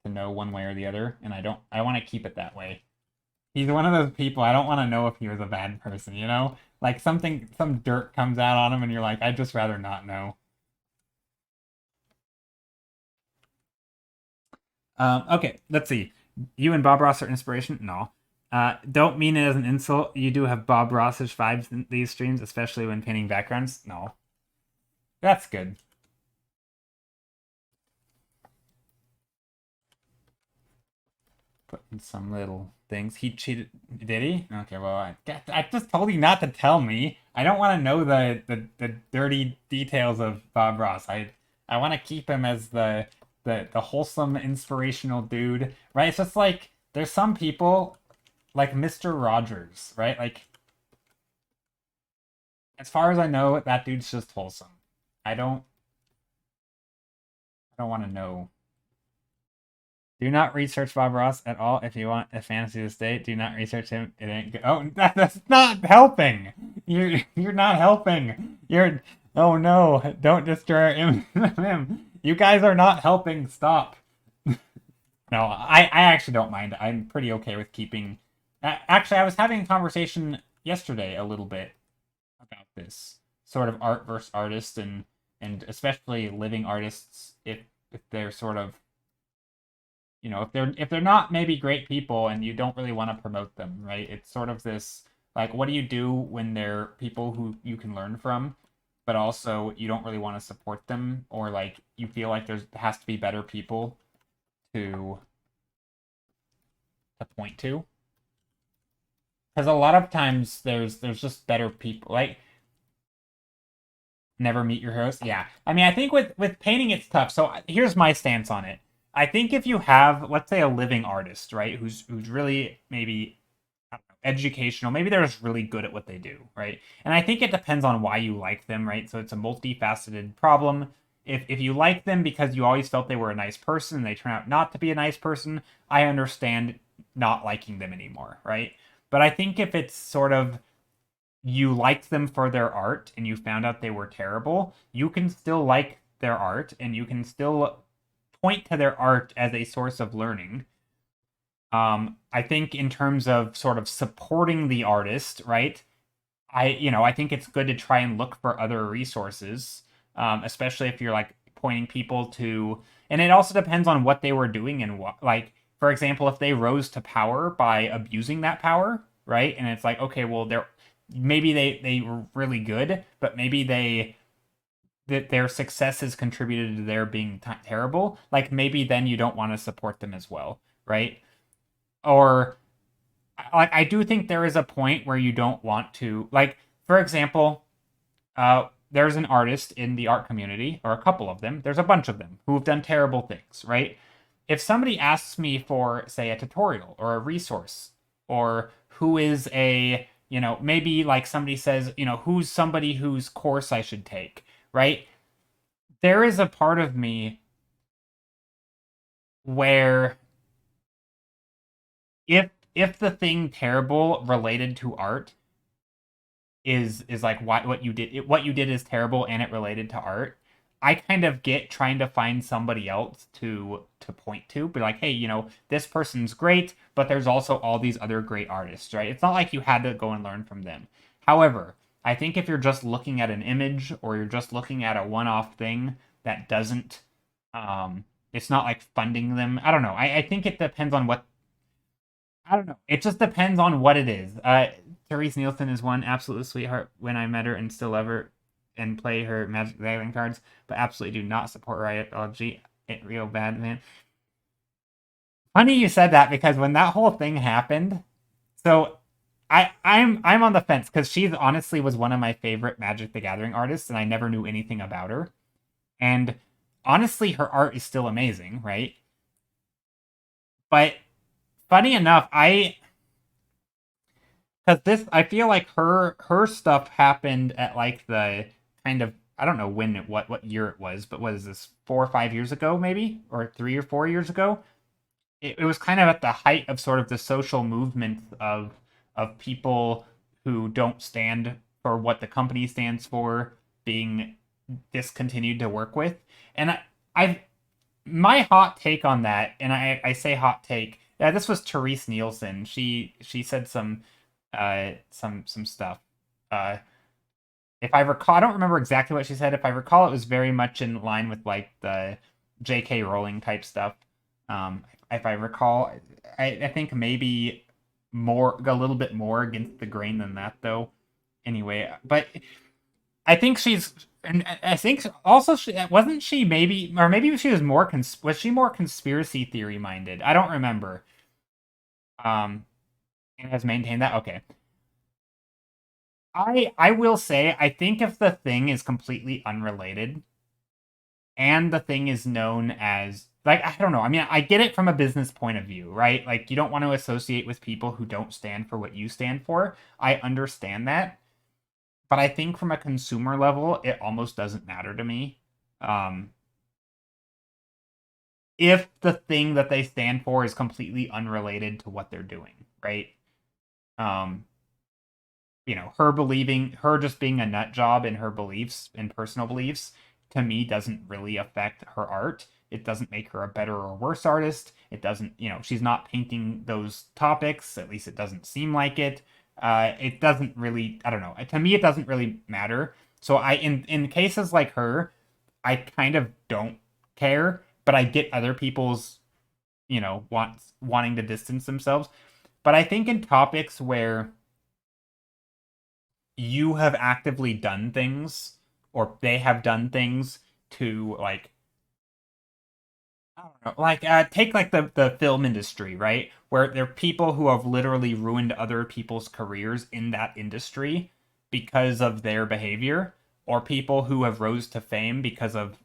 to know one way or the other, and I want to keep it that way. He's one of those people I don't want to know if he was a bad person, you know? Like some dirt comes out on him and you're like, I'd just rather not know. Okay, let's see. You and Bob Ross are inspiration? No. Don't mean it as an insult. You do have Bob Rossish vibes in these streams, especially when painting backgrounds. No. That's good. Putting some little things. He cheated. Did he? Okay, well, I just told you not to tell me. I don't want to know the dirty details of Bob Ross. I want to keep him as the wholesome, inspirational dude, right? It's just like there's some people like Mr. Rogers, right? Like as far as I know, that dude's just wholesome. I don't I don't want to know. Do not research Bob Ross at all if you want a fantasy to stay. Do not research him. It ain't good. Oh, that's not helping. You're not helping. You're oh no! Don't destroy him. You guys are not helping. Stop. No, I actually don't mind. I'm pretty okay with keeping. Actually, I was having a conversation yesterday a little bit about this sort of art versus artist, and especially living artists if they're sort of if they're not maybe great people and you don't really want to promote them, right? It's sort of this like what do you do when they're people who you can learn from, but also you don't really want to support them, or like you feel like there has to be better people to point to. because a lot of times there's just better people. Like, never meet your heroes. Yeah, I mean, I think with painting it's tough. So here's my stance on it. I think if you have, let's say, a living artist, right, who's really maybe educational. Maybe they're just really good at what they do, right? And I think it depends on why you like them, right? So it's a multifaceted problem. If you like them because you always felt they were a nice person and they turn out not to be a nice person, I understand not liking them anymore, right? But I think if it's sort of you liked them for their art and you found out they were terrible, you can still like their art and you can still point to their art as a source of learning. I think in terms of sort of supporting the artist, right? I think it's good to try and look for other resources, especially if you're like pointing people to, and it also depends on what they were doing and what, like, for example, if they rose to power by abusing that power, right? And it's like, okay, well, they're maybe they were really good, but maybe that their success has contributed to their being terrible. Like maybe then you don't want to support them as well, right? Or like I do think there is a point where you don't want to like for example, there's an artist in the art community or a couple of them. There's a bunch of them who have done terrible things, right? If somebody asks me for say a tutorial or a resource or who is a, maybe like somebody says, who's somebody whose course I should take, right? There is a part of me where if the thing terrible related to art is like what you did is terrible and it related to art. I kind of get trying to find somebody else to point to, be like, hey, this person's great, but there's also all these other great artists, right? It's not like you had to go and learn from them. However, I think if you're just looking at an image or you're just looking at a one-off thing that doesn't, it's not like funding them. I don't know. I think it depends on what I don't know. It just depends on what it is. Therese Nielsen is one absolute sweetheart when I met her and still love her and play her Magic the Gathering cards, but absolutely do not support Riotology. It real bad, man. Funny you said that because when that whole thing happened, so I'm on the fence because she honestly was one of my favorite Magic the Gathering artists, and I never knew anything about her. And honestly, her art is still amazing, right? But funny enough, because this I feel like her stuff happened at like the kind of I don't know when what year it was, but what is this 4 or 5 years ago maybe or 3 or 4 years ago? It was kind of at the height of sort of the social movement of people who don't stand for what the company stands for being discontinued to work with, and I my hot take on that, and I say hot take. Yeah, this was Therese Nielsen. She said some stuff. Uh, if I recall, I don't remember exactly what she said. If I recall, it was very much in line with like the J.K. Rowling type stuff. If I recall, I think maybe a little bit more against the grain than that, though. Anyway, but I think she's, and I think also she wasn't she maybe, or maybe she was was she more conspiracy theory minded? I don't remember. And has maintained that. Okay, I will say I think if the thing is completely unrelated and the thing is known as like I don't know. I mean, I get it from a business point of view, right? Like you don't want to associate with people who don't stand for what you stand for. I understand that, but I think from a consumer level, it almost doesn't matter to me. Um, if the thing that they stand for is completely unrelated to what they're doing, right? Um, her just being a nut job in her beliefs and personal beliefs to me doesn't really affect her art. It doesn't make her a better or worse artist. It doesn't, she's not painting those topics. At least it doesn't seem like it. It doesn't really, I don't know. To me, it doesn't really matter. So in cases like her, I kind of don't care, but I get other people's, wanting to distance themselves. But I think in topics where you have actively done things or they have done things to like I don't know. Like, take like the film industry, right? Where there are people who have literally ruined other people's careers in that industry because of their behavior, or people who have rose to fame because of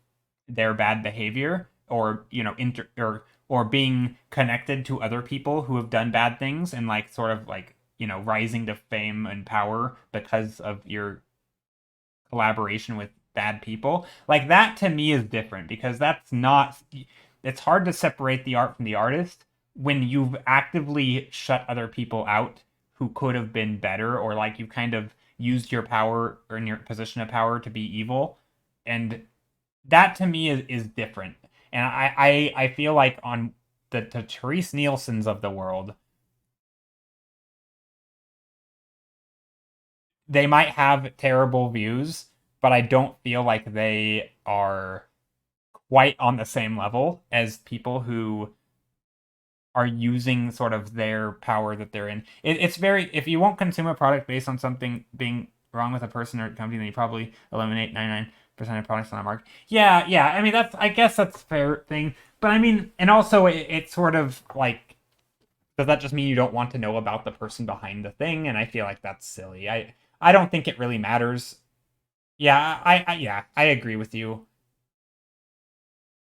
their bad behavior, or or being connected to other people who have done bad things and like sort of like rising to fame and power because of your collaboration with bad people. Like that to me is different because that's not it's hard to separate the art from the artist when you've actively shut other people out who could have been better, or like you kind of used your power or in your position of power to be evil. And that to me is different. And I feel like on the Therese Nielsen's of the world, they might have terrible views, but I don't feel like they are quite on the same level as people who are using sort of their power that they're in. It's very, if you won't consume a product based on something being wrong with a person or company, then you probably eliminate 99% of products on the market. Yeah, yeah. I mean, I guess that's a fair thing. But I mean, and also it's sort of like, does that just mean you don't want to know about the person behind the thing? And I feel like that's silly. I don't think it really matters. Yeah, yeah, I agree with you.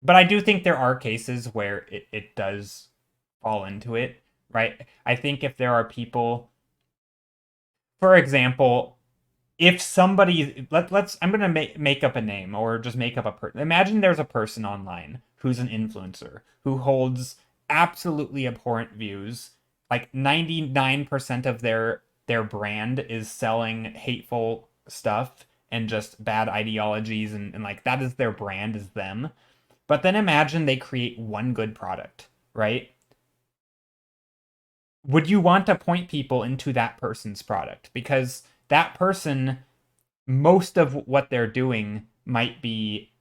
But I do think there are cases where it does fall into it, right? I think if there are people, for example, if somebody let's I'm gonna make up a name or just make up a person. Imagine there's a person online who's an influencer who holds absolutely abhorrent views. Like 99% of their brand is selling hateful stuff and just bad ideologies, and like that is their brand, is them. But then imagine they create one good product, right? Would you want to point people into that person's product? Because that person, most of what they're doing might be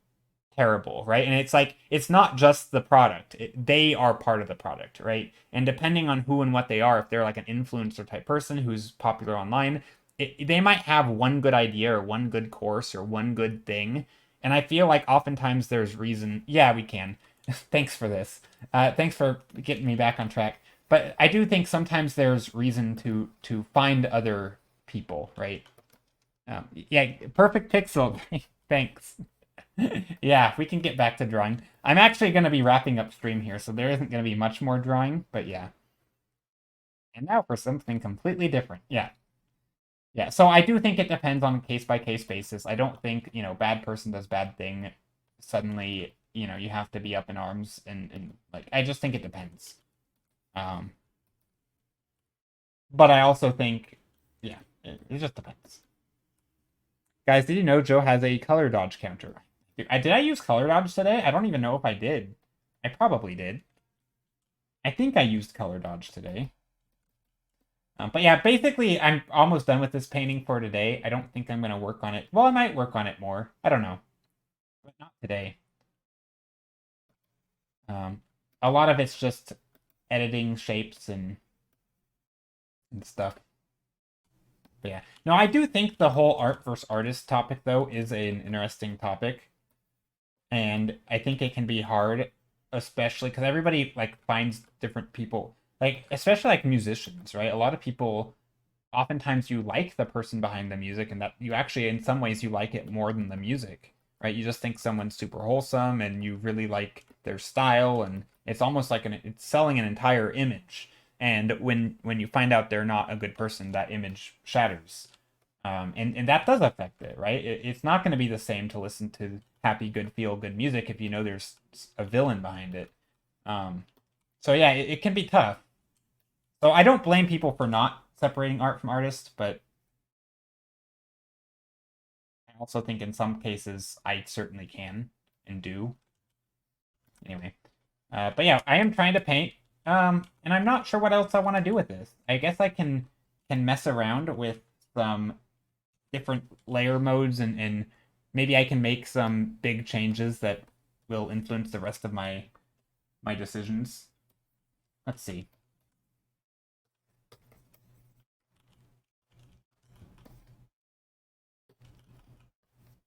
terrible, right? And it's like, it's not just the product, they are part of the product, right? And depending on who and what they are, if they're like an influencer type person who's popular online, they might have one good idea or one good course or one good thing. And I feel like oftentimes there's reason, yeah, we can. Thanks for this. Thanks for getting me back on track. But I do think sometimes there's reason to find other people, right? Yeah, perfect pixel. Thanks. Yeah, we can get back to drawing. I'm actually going to be wrapping up stream here, so there isn't going to be much more drawing, but yeah. And now for something completely different. Yeah. Yeah, so I do think it depends on a case by case basis. I don't think, bad person does bad thing. Suddenly, you have to be up in arms, and like I just think it depends. Um, but I also think, yeah, it just depends. Guys, did you know Joe has a color dodge counter? Did I use color dodge today? I don't even know if I did. I probably did. I think I used color dodge today. But yeah, basically, I'm almost done with this painting for today. I don't think I'm going to work on it. Well, I might work on it more. I don't know. But not today. Um, a lot of it's just editing shapes and stuff. But yeah. No, I do think the whole art versus artist topic, though, is an interesting topic. And I think it can be hard, especially because everybody like finds different people, like especially like musicians, right? A lot of people, oftentimes you like the person behind the music, and that you actually in some ways you like it more than the music, right? You just think someone's super wholesome and you really like their style, and it's almost like it's selling an entire image. And when you find out they're not a good person, that image shatters. And that does affect it, right? It's not going to be the same to listen to happy, good, feel good music if you know there's a villain behind it. Um, so yeah, it can be tough. So I don't blame people for not separating art from artist, but I also think in some cases I certainly can and do. Anyway, but yeah, I am trying to paint, and I'm not sure what else I want to do with this. I guess I can mess around with some different layer modes, and maybe I can make some big changes that will influence the rest of my decisions. Let's see.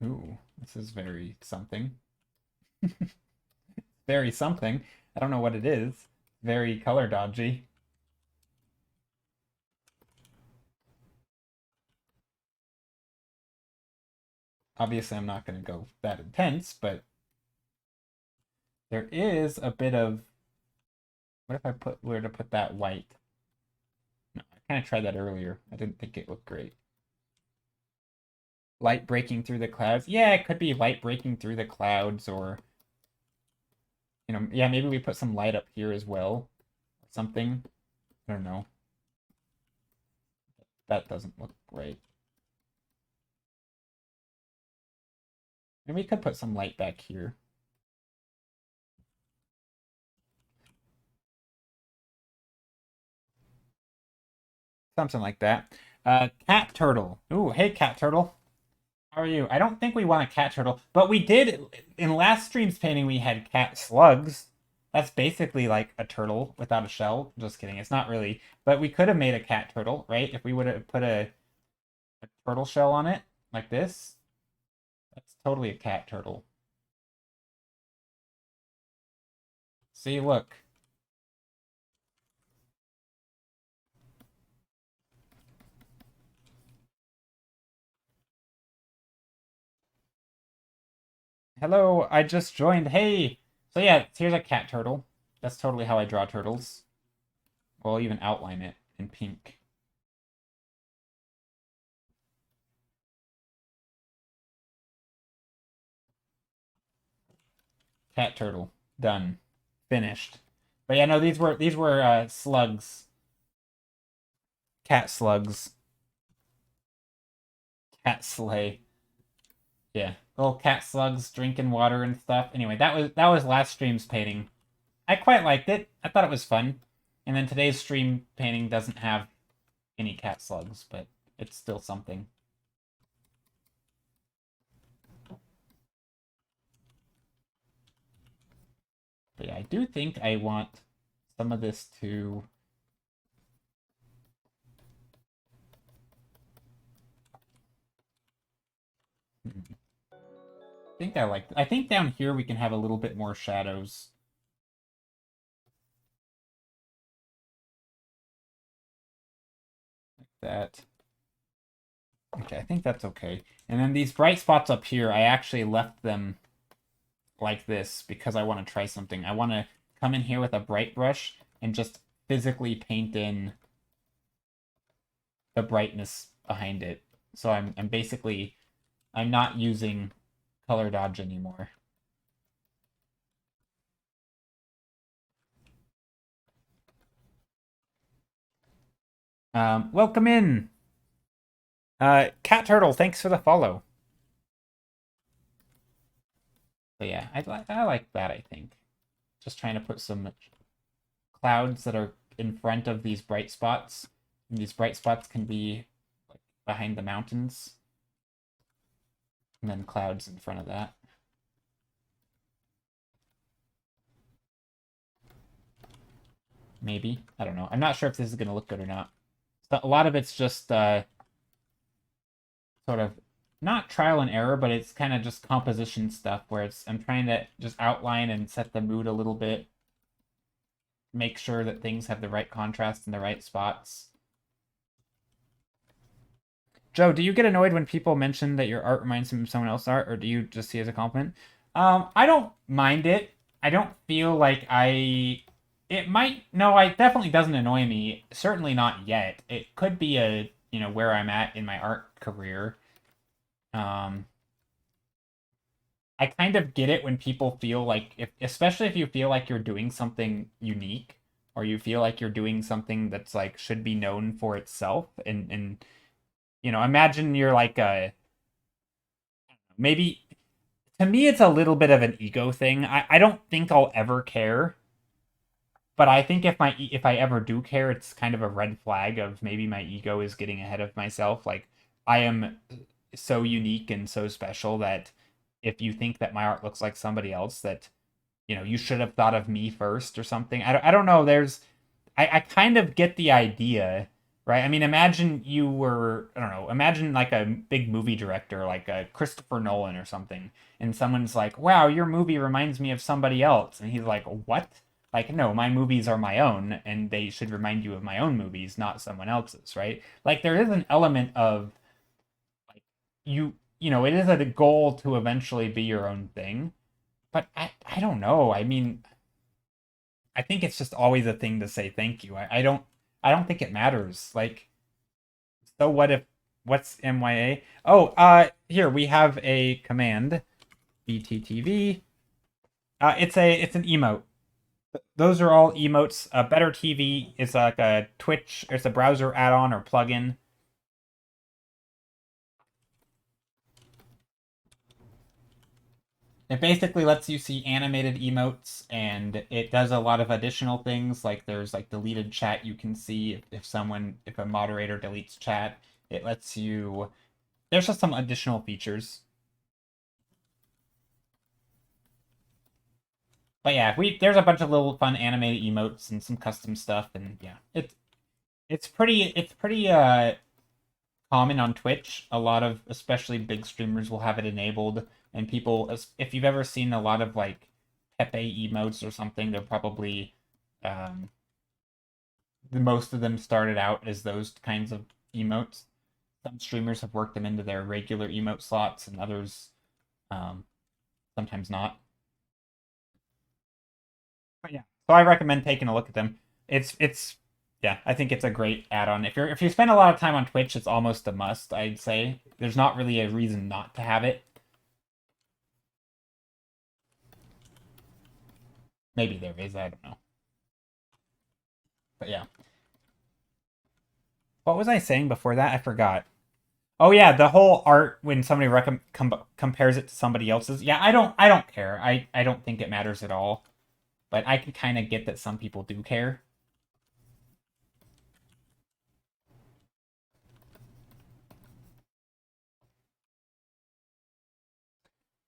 Ooh, this is very something. very something. I don't know what it is. Very color dodgy. Obviously, I'm not going to go that intense, but there is a bit of... What if I were to put that white? No, I kind of tried that earlier. I didn't think it looked great. Light breaking through the clouds. Yeah, it could be light breaking through the clouds, or yeah, maybe we put some light up here as well. Something. I don't know. That doesn't look right. And we could put some light back here. Something like that. Cat turtle. Ooh, hey cat turtle. How are you? I don't think we want a cat turtle, but we did in last stream's painting we had cat slugs. That's basically like a turtle without a shell. Just kidding. It's not really. But we could have made a cat turtle, right? If we would have put a turtle shell on it, like this. That's totally a cat turtle. See, look. Hello, I just joined. Hey! So yeah, here's a cat turtle. That's totally how I draw turtles. I'll even outline it in pink. Cat turtle. Done. Finished. But yeah, no, these were slugs. Cat slugs. Cat sleigh. Yeah. Little cat slugs drinking water and stuff. Anyway, that was last stream's painting. I quite liked it. I thought it was fun. And then today's stream painting doesn't have any cat slugs, but it's still something. But yeah, I do think I want some of this to... I think down here we can have a little bit more shadows. Like that. Okay, I think that's okay. And then these bright spots up here, I actually left them like this because I want to try something. I want to come in here with a bright brush and just physically paint in the brightness behind it. So I'm basically, I'm not using color dodge anymore. Welcome in. Cat Turtle, thanks for the follow. But yeah, I like that, I think. Just trying to put some clouds that are in front of these bright spots. And these bright spots can be like behind the mountains. And then clouds in front of that. Maybe. I don't know. I'm not sure if this is going to look good or not. So a lot of it's just sort of not trial and error, but it's kind of just composition stuff where I'm trying to just outline and set the mood a little bit. Make sure that things have the right contrast in the right spots. Joe, do you get annoyed when people mention that your art reminds them of someone else's art, or do you just see it as a compliment? I don't mind it. I don't feel like it might... No, it definitely doesn't annoy me. Certainly not yet. It could be where I'm at in my art career. I kind of get it when people feel like, especially if you feel like you're doing something unique, or you feel like you're doing something that's like should be known for itself, and imagine you're like maybe to me it's a little bit of an ego thing. I don't think I'll ever care, but I think if I ever do care, it's kind of a red flag of maybe my ego is getting ahead of myself. Like I am so unique and so special that if you think that my art looks like somebody else, that you should have thought of me first or something. I don't know. I kind of get the idea, right? I mean, imagine you were, I don't know, imagine like a big movie director, like a Christopher Nolan or something, and someone's like, "Wow, your movie reminds me of somebody else," and he's like, "What?" Like, no, my movies are my own, and they should remind you of my own movies, not someone else's, right? Like, there is an element of like you know, it is a goal to eventually be your own thing, but I don't know. I mean, I think it's just always a thing to say thank you. I don't think it matters. Like, so what if what's MYA? Oh, here we have a command BTTV. It's an emote. Those are all emotes. Better TV is like a Twitch. It's a browser add-on or plugin. It basically lets you see animated emotes, and it does a lot of additional things. Like there's like deleted chat you can see if a moderator deletes chat. It lets you. There's just some additional features. But yeah, we there's a bunch of little fun animated emotes and some custom stuff, and yeah, it's pretty common on Twitch. A lot of especially big streamers will have it enabled, and people, if you've ever seen a lot of like Pepe emotes or something, they're probably um, most of them started out as those kinds of emotes. Some streamers have worked them into their regular emote slots, and others um, sometimes not. But yeah, so I recommend taking a look at them. It's yeah, I think it's a great add-on. If you spend a lot of time on Twitch, it's almost a must, I'd say. There's not really a reason not to have it. Maybe there is, I don't know. But yeah. What was I saying before that? I forgot. Oh yeah, the whole art when somebody compares it to somebody else's. Yeah, I don't care. I don't think it matters at all. But I can kind of get that some people do care.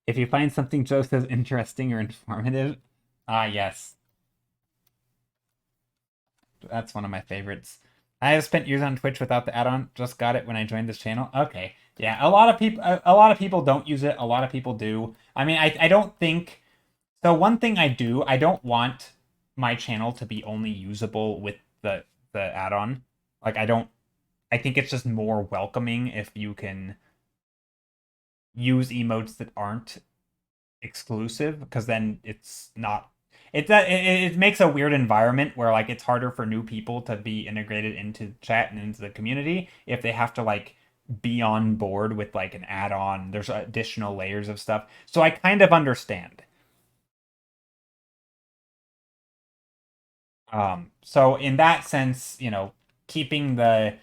If you find something Joe says interesting or informative, ah yes, that's one of my favorites. I have spent years on Twitch without the add-on. Just got it when I joined this channel. Okay, yeah, a lot of people don't use it. A lot of people do. I mean, I don't think so. One thing I do, I don't want my channel to be only usable with the add-on. Like, I don't. I think it's just more welcoming if you can use emotes that aren't exclusive, because then it's not it makes a weird environment where like it's harder for new people to be integrated into chat and into the community if they have to like be on board with like an add-on. There's additional layers of stuff, so I kind of understand. So in that sense, you know, keeping the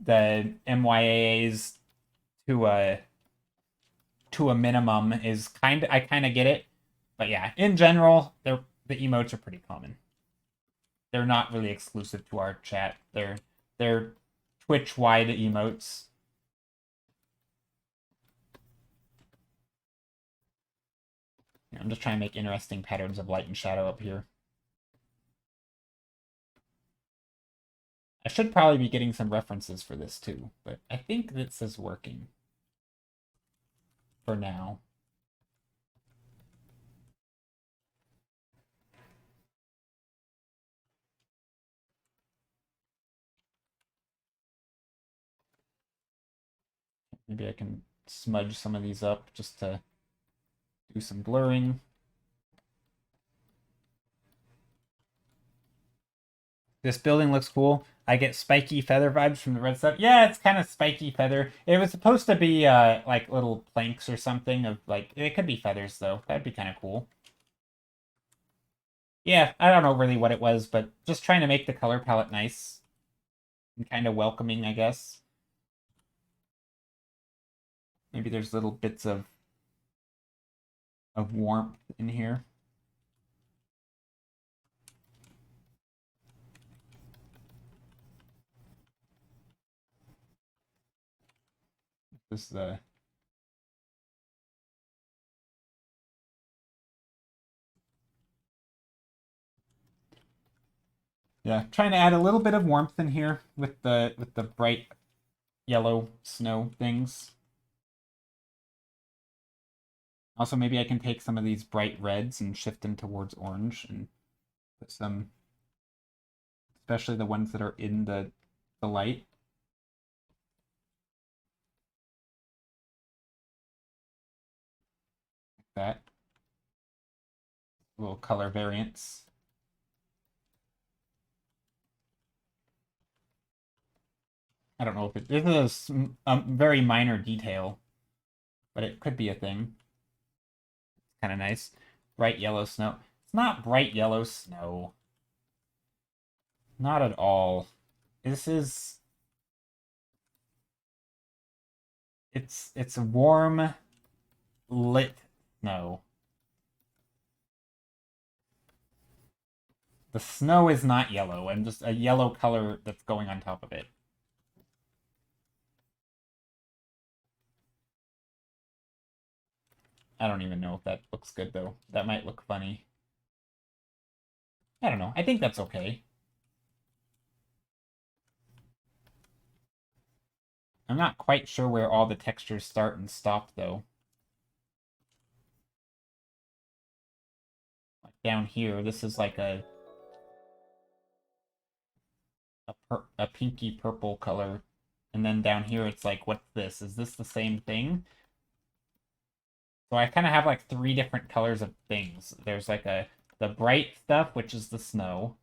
MYAs to a minimum is I kind of get it. But yeah, in general, the emotes are pretty common. They're not really exclusive to our chat. They're Twitch wide emotes. I'm just trying to make interesting patterns of light and shadow up here. I should probably be getting some references for this too, but I think this is working for now. Maybe I can smudge some of these up just to do some blurring. This building looks cool. I get spiky feather vibes from the red stuff. Yeah, it's kind of spiky feather. It was supposed to be like little planks or something of like it could be feathers though. That'd be kind of cool. Yeah, I don't know really what it was, but just trying to make the color palette nice and kind of welcoming, I guess. Maybe there's little bits of warmth in here. This Yeah, trying to add a little bit of warmth in here with the bright yellow snow things. Also, maybe I can take some of these bright reds and shift them towards orange and put some, especially the ones that are in the light. Like that. Little color variants. I don't know if this is a very minor detail, but it could be a thing. Kind of nice. Bright yellow snow. It's not bright yellow snow. Not at all. This is it's warm lit snow. The snow is not yellow, and just a yellow color that's going on top of it. I don't even know if that looks good though. That might look funny. I don't know. I think that's okay. I'm not quite sure where all the textures start and stop though. Like down here, this is like a pinky purple color. And then down here it's like, what's this? Is this the same thing? So I kind of have like three different colors of things. There's like the bright stuff, which is the snow.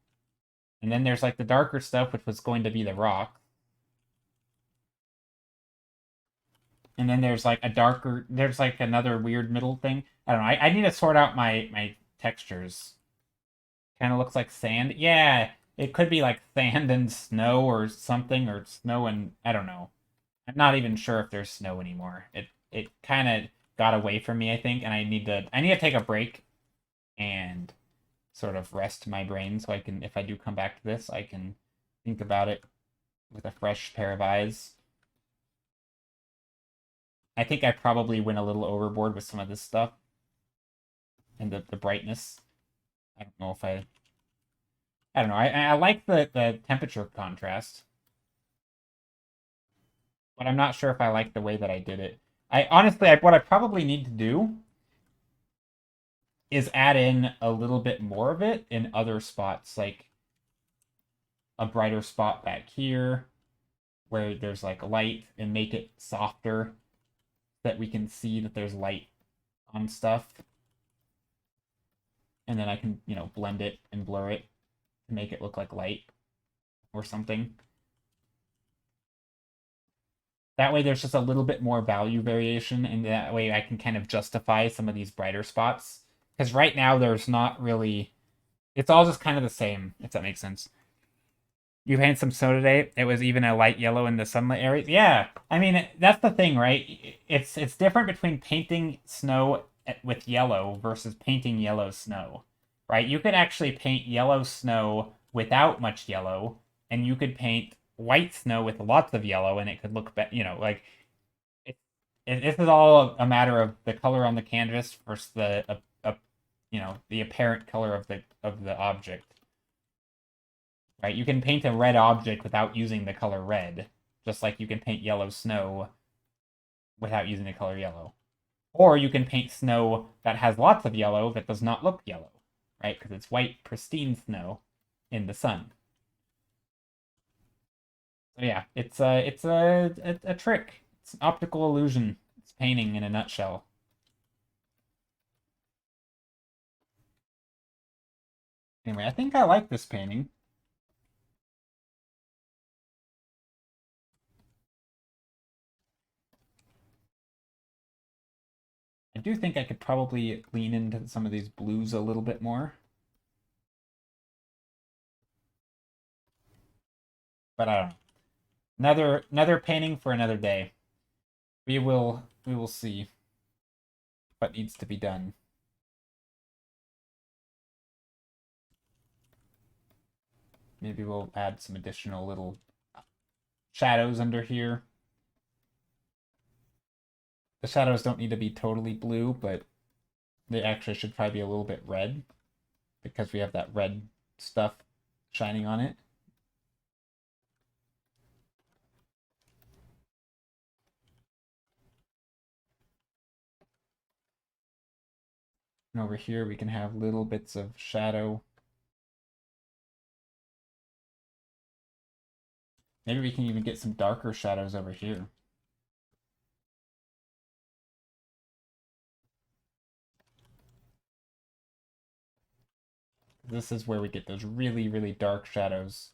And then there's like the darker stuff, which was going to be the rock. And then there's like there's like another weird middle thing. I don't know. I need to sort out my textures. Kind of looks like sand. Yeah, it could be like sand and snow or something, or snow and I don't know. I'm not even sure if there's snow anymore. It kind of got away from me, I think, and I need to take a break and sort of rest my brain so I can, if I do come back to this, I can think about it with a fresh pair of eyes. I think I probably went a little overboard with some of this stuff and the brightness. I don't know if I don't know. I like the temperature contrast, but I'm not sure if I like the way that I did it. I honestly, what I probably need to do is add in a little bit more of it in other spots, like a brighter spot back here where there's like light, and make it softer so that we can see that there's light on stuff. And then I can, blend it and blur it to make it look like light or something. That way there's just a little bit more value variation, and that way I can kind of justify some of these brighter spots. Because right now there's not really... It's all just kind of the same, if that makes sense. You painted some snow today. It was even a light yellow in the sunlit areas. Yeah, I mean that's the thing, right? It's different between painting snow with yellow versus painting yellow snow, right? You could actually paint yellow snow without much yellow, and you could paint white snow with lots of yellow, and it could look better. Like it, this is all a matter of the color on the canvas versus the apparent color of the object. Right? You can paint a red object without using the color red, just like you can paint yellow snow without using the color yellow. Or you can paint snow that has lots of yellow that does not look yellow, right? Because it's white, pristine snow in the sun. So yeah, it's a trick. It's an optical illusion. It's painting in a nutshell. Anyway, I think I like this painting. I do think I could probably lean into some of these blues a little bit more. But I don't know. Another painting for another day. We will see what needs to be done. Maybe we'll add some additional little shadows under here. The shadows don't need to be totally blue, but they actually should probably be a little bit red because we have that red stuff shining on it. And over here we can have little bits of shadow. Maybe we can even get some darker shadows over here. This is where we get those really, really dark shadows.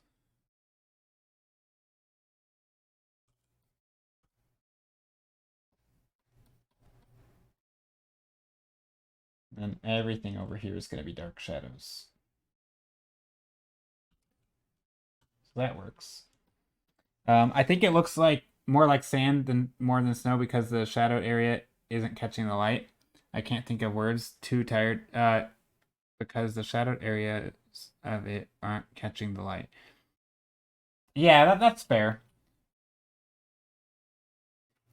And everything over here is going to be dark shadows. So that works. I think it looks like more like sand than more than snow because the shadowed area isn't catching the light. I can't think of words. Too tired. Because the shadowed areas of it aren't catching the light. Yeah, that's fair.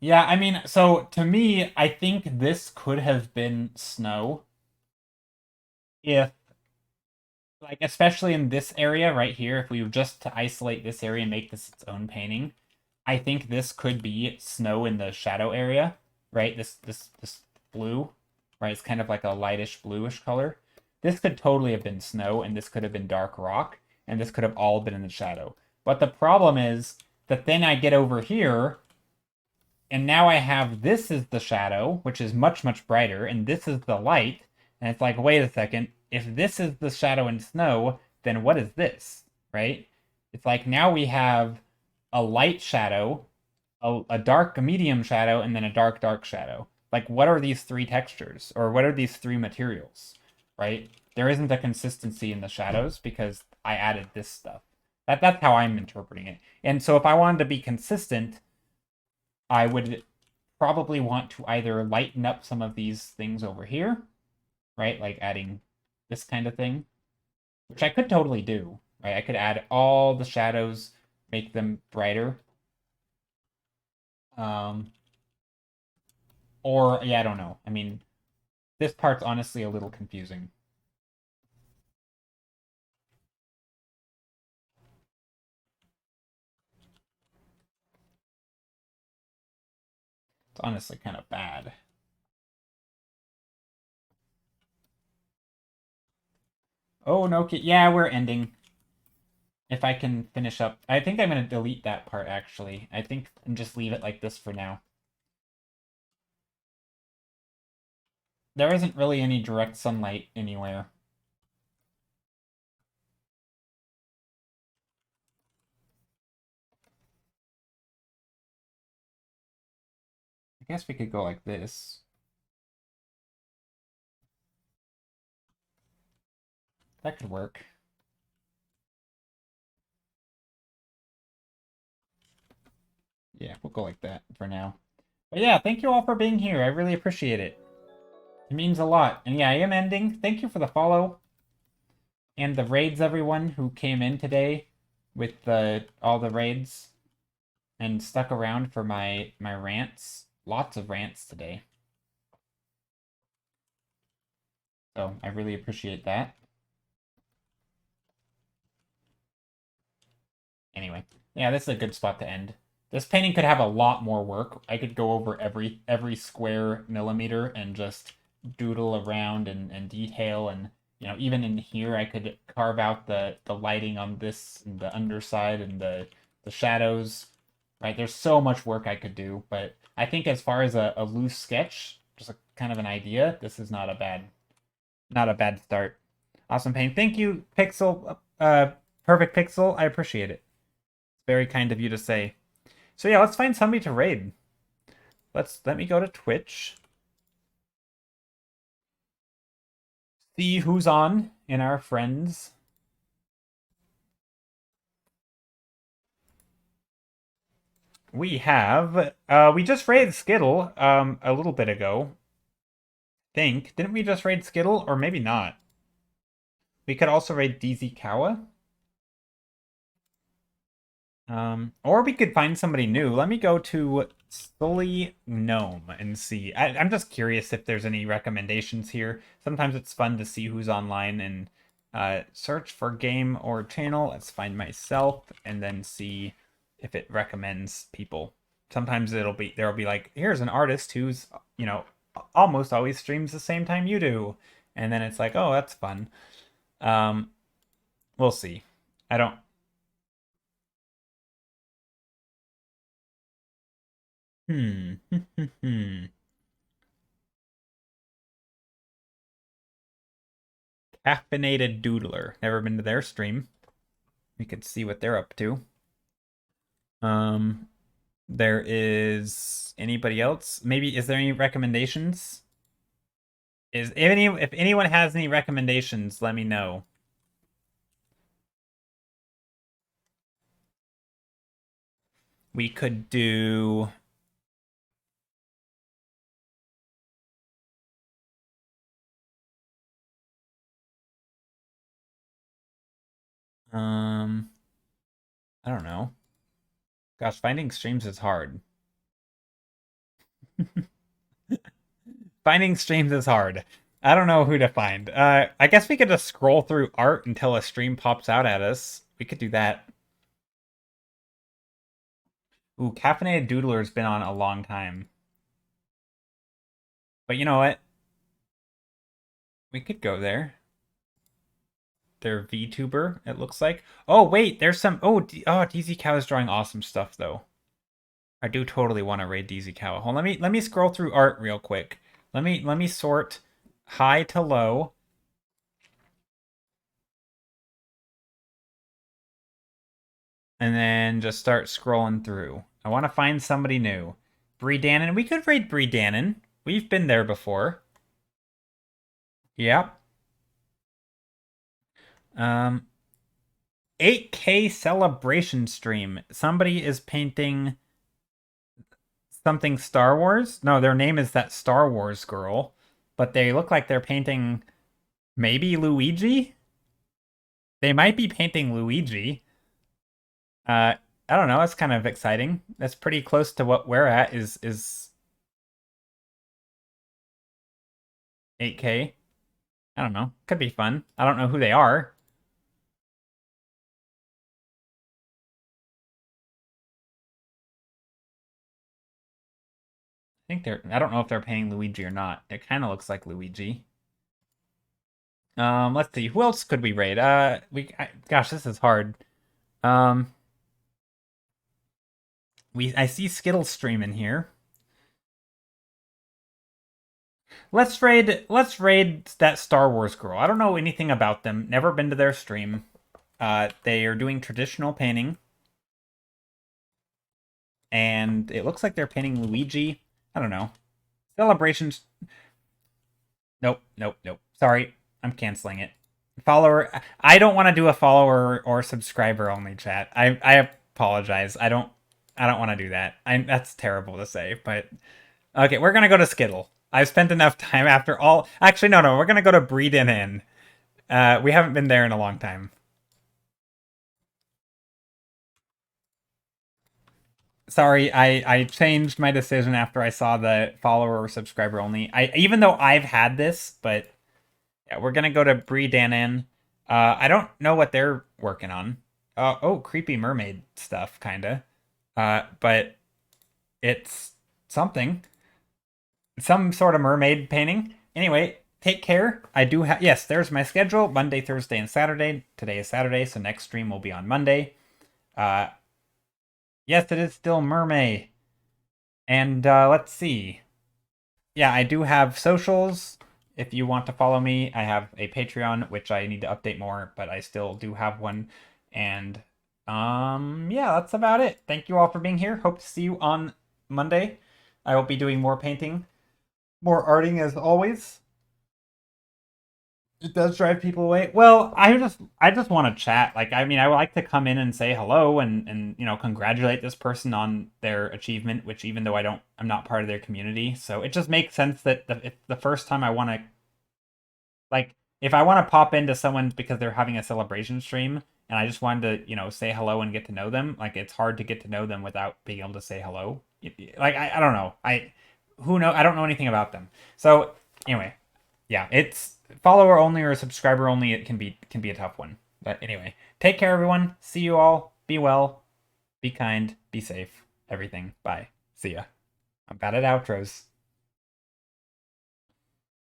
Yeah, I mean, so to me, I think this could have been snow if, like, especially in this area right here, if we were just to isolate this area and make this its own painting, I think this could be snow in the shadow area, right? This blue, right? It's kind of like a lightish bluish color. This could totally have been snow, and this could have been dark rock, and this could have all been in the shadow. But the problem is that then I get over here, and now I have this is the shadow, which is much, much brighter, and this is the light. And it's like, wait a second, if this is the shadow and snow, then what is this, right? It's like now we have a light shadow, a dark, a medium shadow, and then a dark, dark shadow. Like, what are these three textures? Or what are these three materials, right? There isn't a consistency in the shadows because I added this stuff. That's how I'm interpreting it. And so if I wanted to be consistent, I would probably want to either lighten up some of these things over here, right? Like adding this kind of thing, which I could totally do, right? I could add all the shadows, make them brighter. Or, yeah, I don't know. I mean, this part's honestly a little confusing. It's honestly kind of bad. Oh, no, yeah, we're ending. If I can finish up. I think I'm going to delete that part, actually. I think and just leave it like this for now. There isn't really any direct sunlight anywhere. I guess we could go like this. That could work. Yeah, we'll go like that for now. But yeah, thank you all for being here. I really appreciate it. It means a lot. And yeah, I am ending. Thank you for the follow. And the raids, everyone who came in today with all the raids and stuck around for my rants. Lots of rants today. So I really appreciate that. Anyway, yeah, this is a good spot to end. This painting could have a lot more work. I could go over every square millimeter and just doodle around and detail, and even in here I could carve out the lighting on this and the underside and the shadows. Right, there's so much work I could do, but I think as far as a loose sketch, just a kind of an idea, this is not a bad start. Awesome paint. Thank you, Pixel. Perfect Pixel. I appreciate it. Very kind of you to say. So yeah, let's find somebody to raid. Let me go to Twitch. See who's on in our friends. We have we just raided Skittle a little bit ago. Didn't we just raid Skittle, or maybe not? We could also raid DZ Kawa. Or we could find somebody new. Let me go to Sully Gnome and see. I'm just curious if there's any recommendations here. Sometimes it's fun to see who's online and Search for game or channel. Let's find myself and then see if it recommends people. Sometimes there'll be like, here's an artist who's, almost always streams the same time you do. And then it's like, oh, that's fun. Um, we'll see. I don't. Hmm. Caffeinated Doodler. Never been to their stream. We could see what they're up to. Um, there is anybody else? Maybe is there any recommendations? If anyone has any recommendations, let me know. We could do I don't know. Gosh, finding streams is hard. Finding streams is hard. I don't know who to find. I guess we could just scroll through art until a stream pops out at us. We could do that. Ooh, Caffeinated Doodler's been on a long time. But you know what? We could go there. They're VTuber, it looks like. Oh, wait, there's some... Oh, DZ Cow is drawing awesome stuff, though. I do totally want to raid DZ Cow. Hold on, let me scroll through art real quick. Let me sort high to low. And then just start scrolling through. I want to find somebody new. Bree Dannon. We could raid Bree Dannon. We've been there before. Yep. 8K celebration stream. Somebody is painting something Star Wars. No, their name is that Star Wars girl. But they look like they're painting maybe Luigi? They might be painting Luigi. I don't know. It's kind of exciting. That's pretty close to what we're at. Is 8K. I don't know. Could be fun. I don't know who they are. I think they're. I don't know if they're paying Luigi or not. It kind of looks like Luigi. Let's see. Who else could we raid? Gosh, this is hard. Um, I see Skittles streaming here. Let's raid that Star Wars girl. I don't know anything about them. Never been to their stream. They are doing traditional painting. And it looks like they're painting Luigi. I don't know. Celebrations. Nope, nope, nope. Sorry, I'm canceling it. Follower. I don't want to do a follower or subscriber only chat. I apologize. I don't want to do that. That's terrible to say, but okay, we're gonna go to Skittle. I've spent enough time after all. Actually, no. We're gonna go to Breeden Inn. We haven't been there in a long time. Sorry, I changed my decision after I saw the follower or subscriber only. Even though I've had this, but yeah, we're gonna go to Breeden Inn. I don't know what they're working on. Oh, creepy mermaid stuff, kinda. But it's something. Some sort of mermaid painting. Anyway, take care. I do have, yes, there's my schedule. Monday, Thursday, and Saturday. Today is Saturday, so next stream will be on Monday. Uh, yes, it is still mermaid. And let's see. Yeah, I do have socials. If you want to follow me, I have a Patreon, which I need to update more, but I still do have one. And yeah, that's about it. Thank you all for being here. Hope to see you on Monday. I will be doing more painting, more arting as always. It does drive people away. Well, I just want to chat. Like, I mean, I would like to come in and say hello and congratulate this person on their achievement. Which, even though I'm not part of their community, so it just makes sense that if the first time I want to, like, if I want to pop into someone because they're having a celebration stream and I just wanted to say hello and get to know them, like, it's hard to get to know them without being able to say hello. Like, I don't know. I don't know anything about them. So anyway, yeah, it's follower only or subscriber only, it can be a tough one. But anyway, take care, everyone. See you all. Be well. Be kind. Be safe. Everything. Bye. See ya. I'm bad at outros.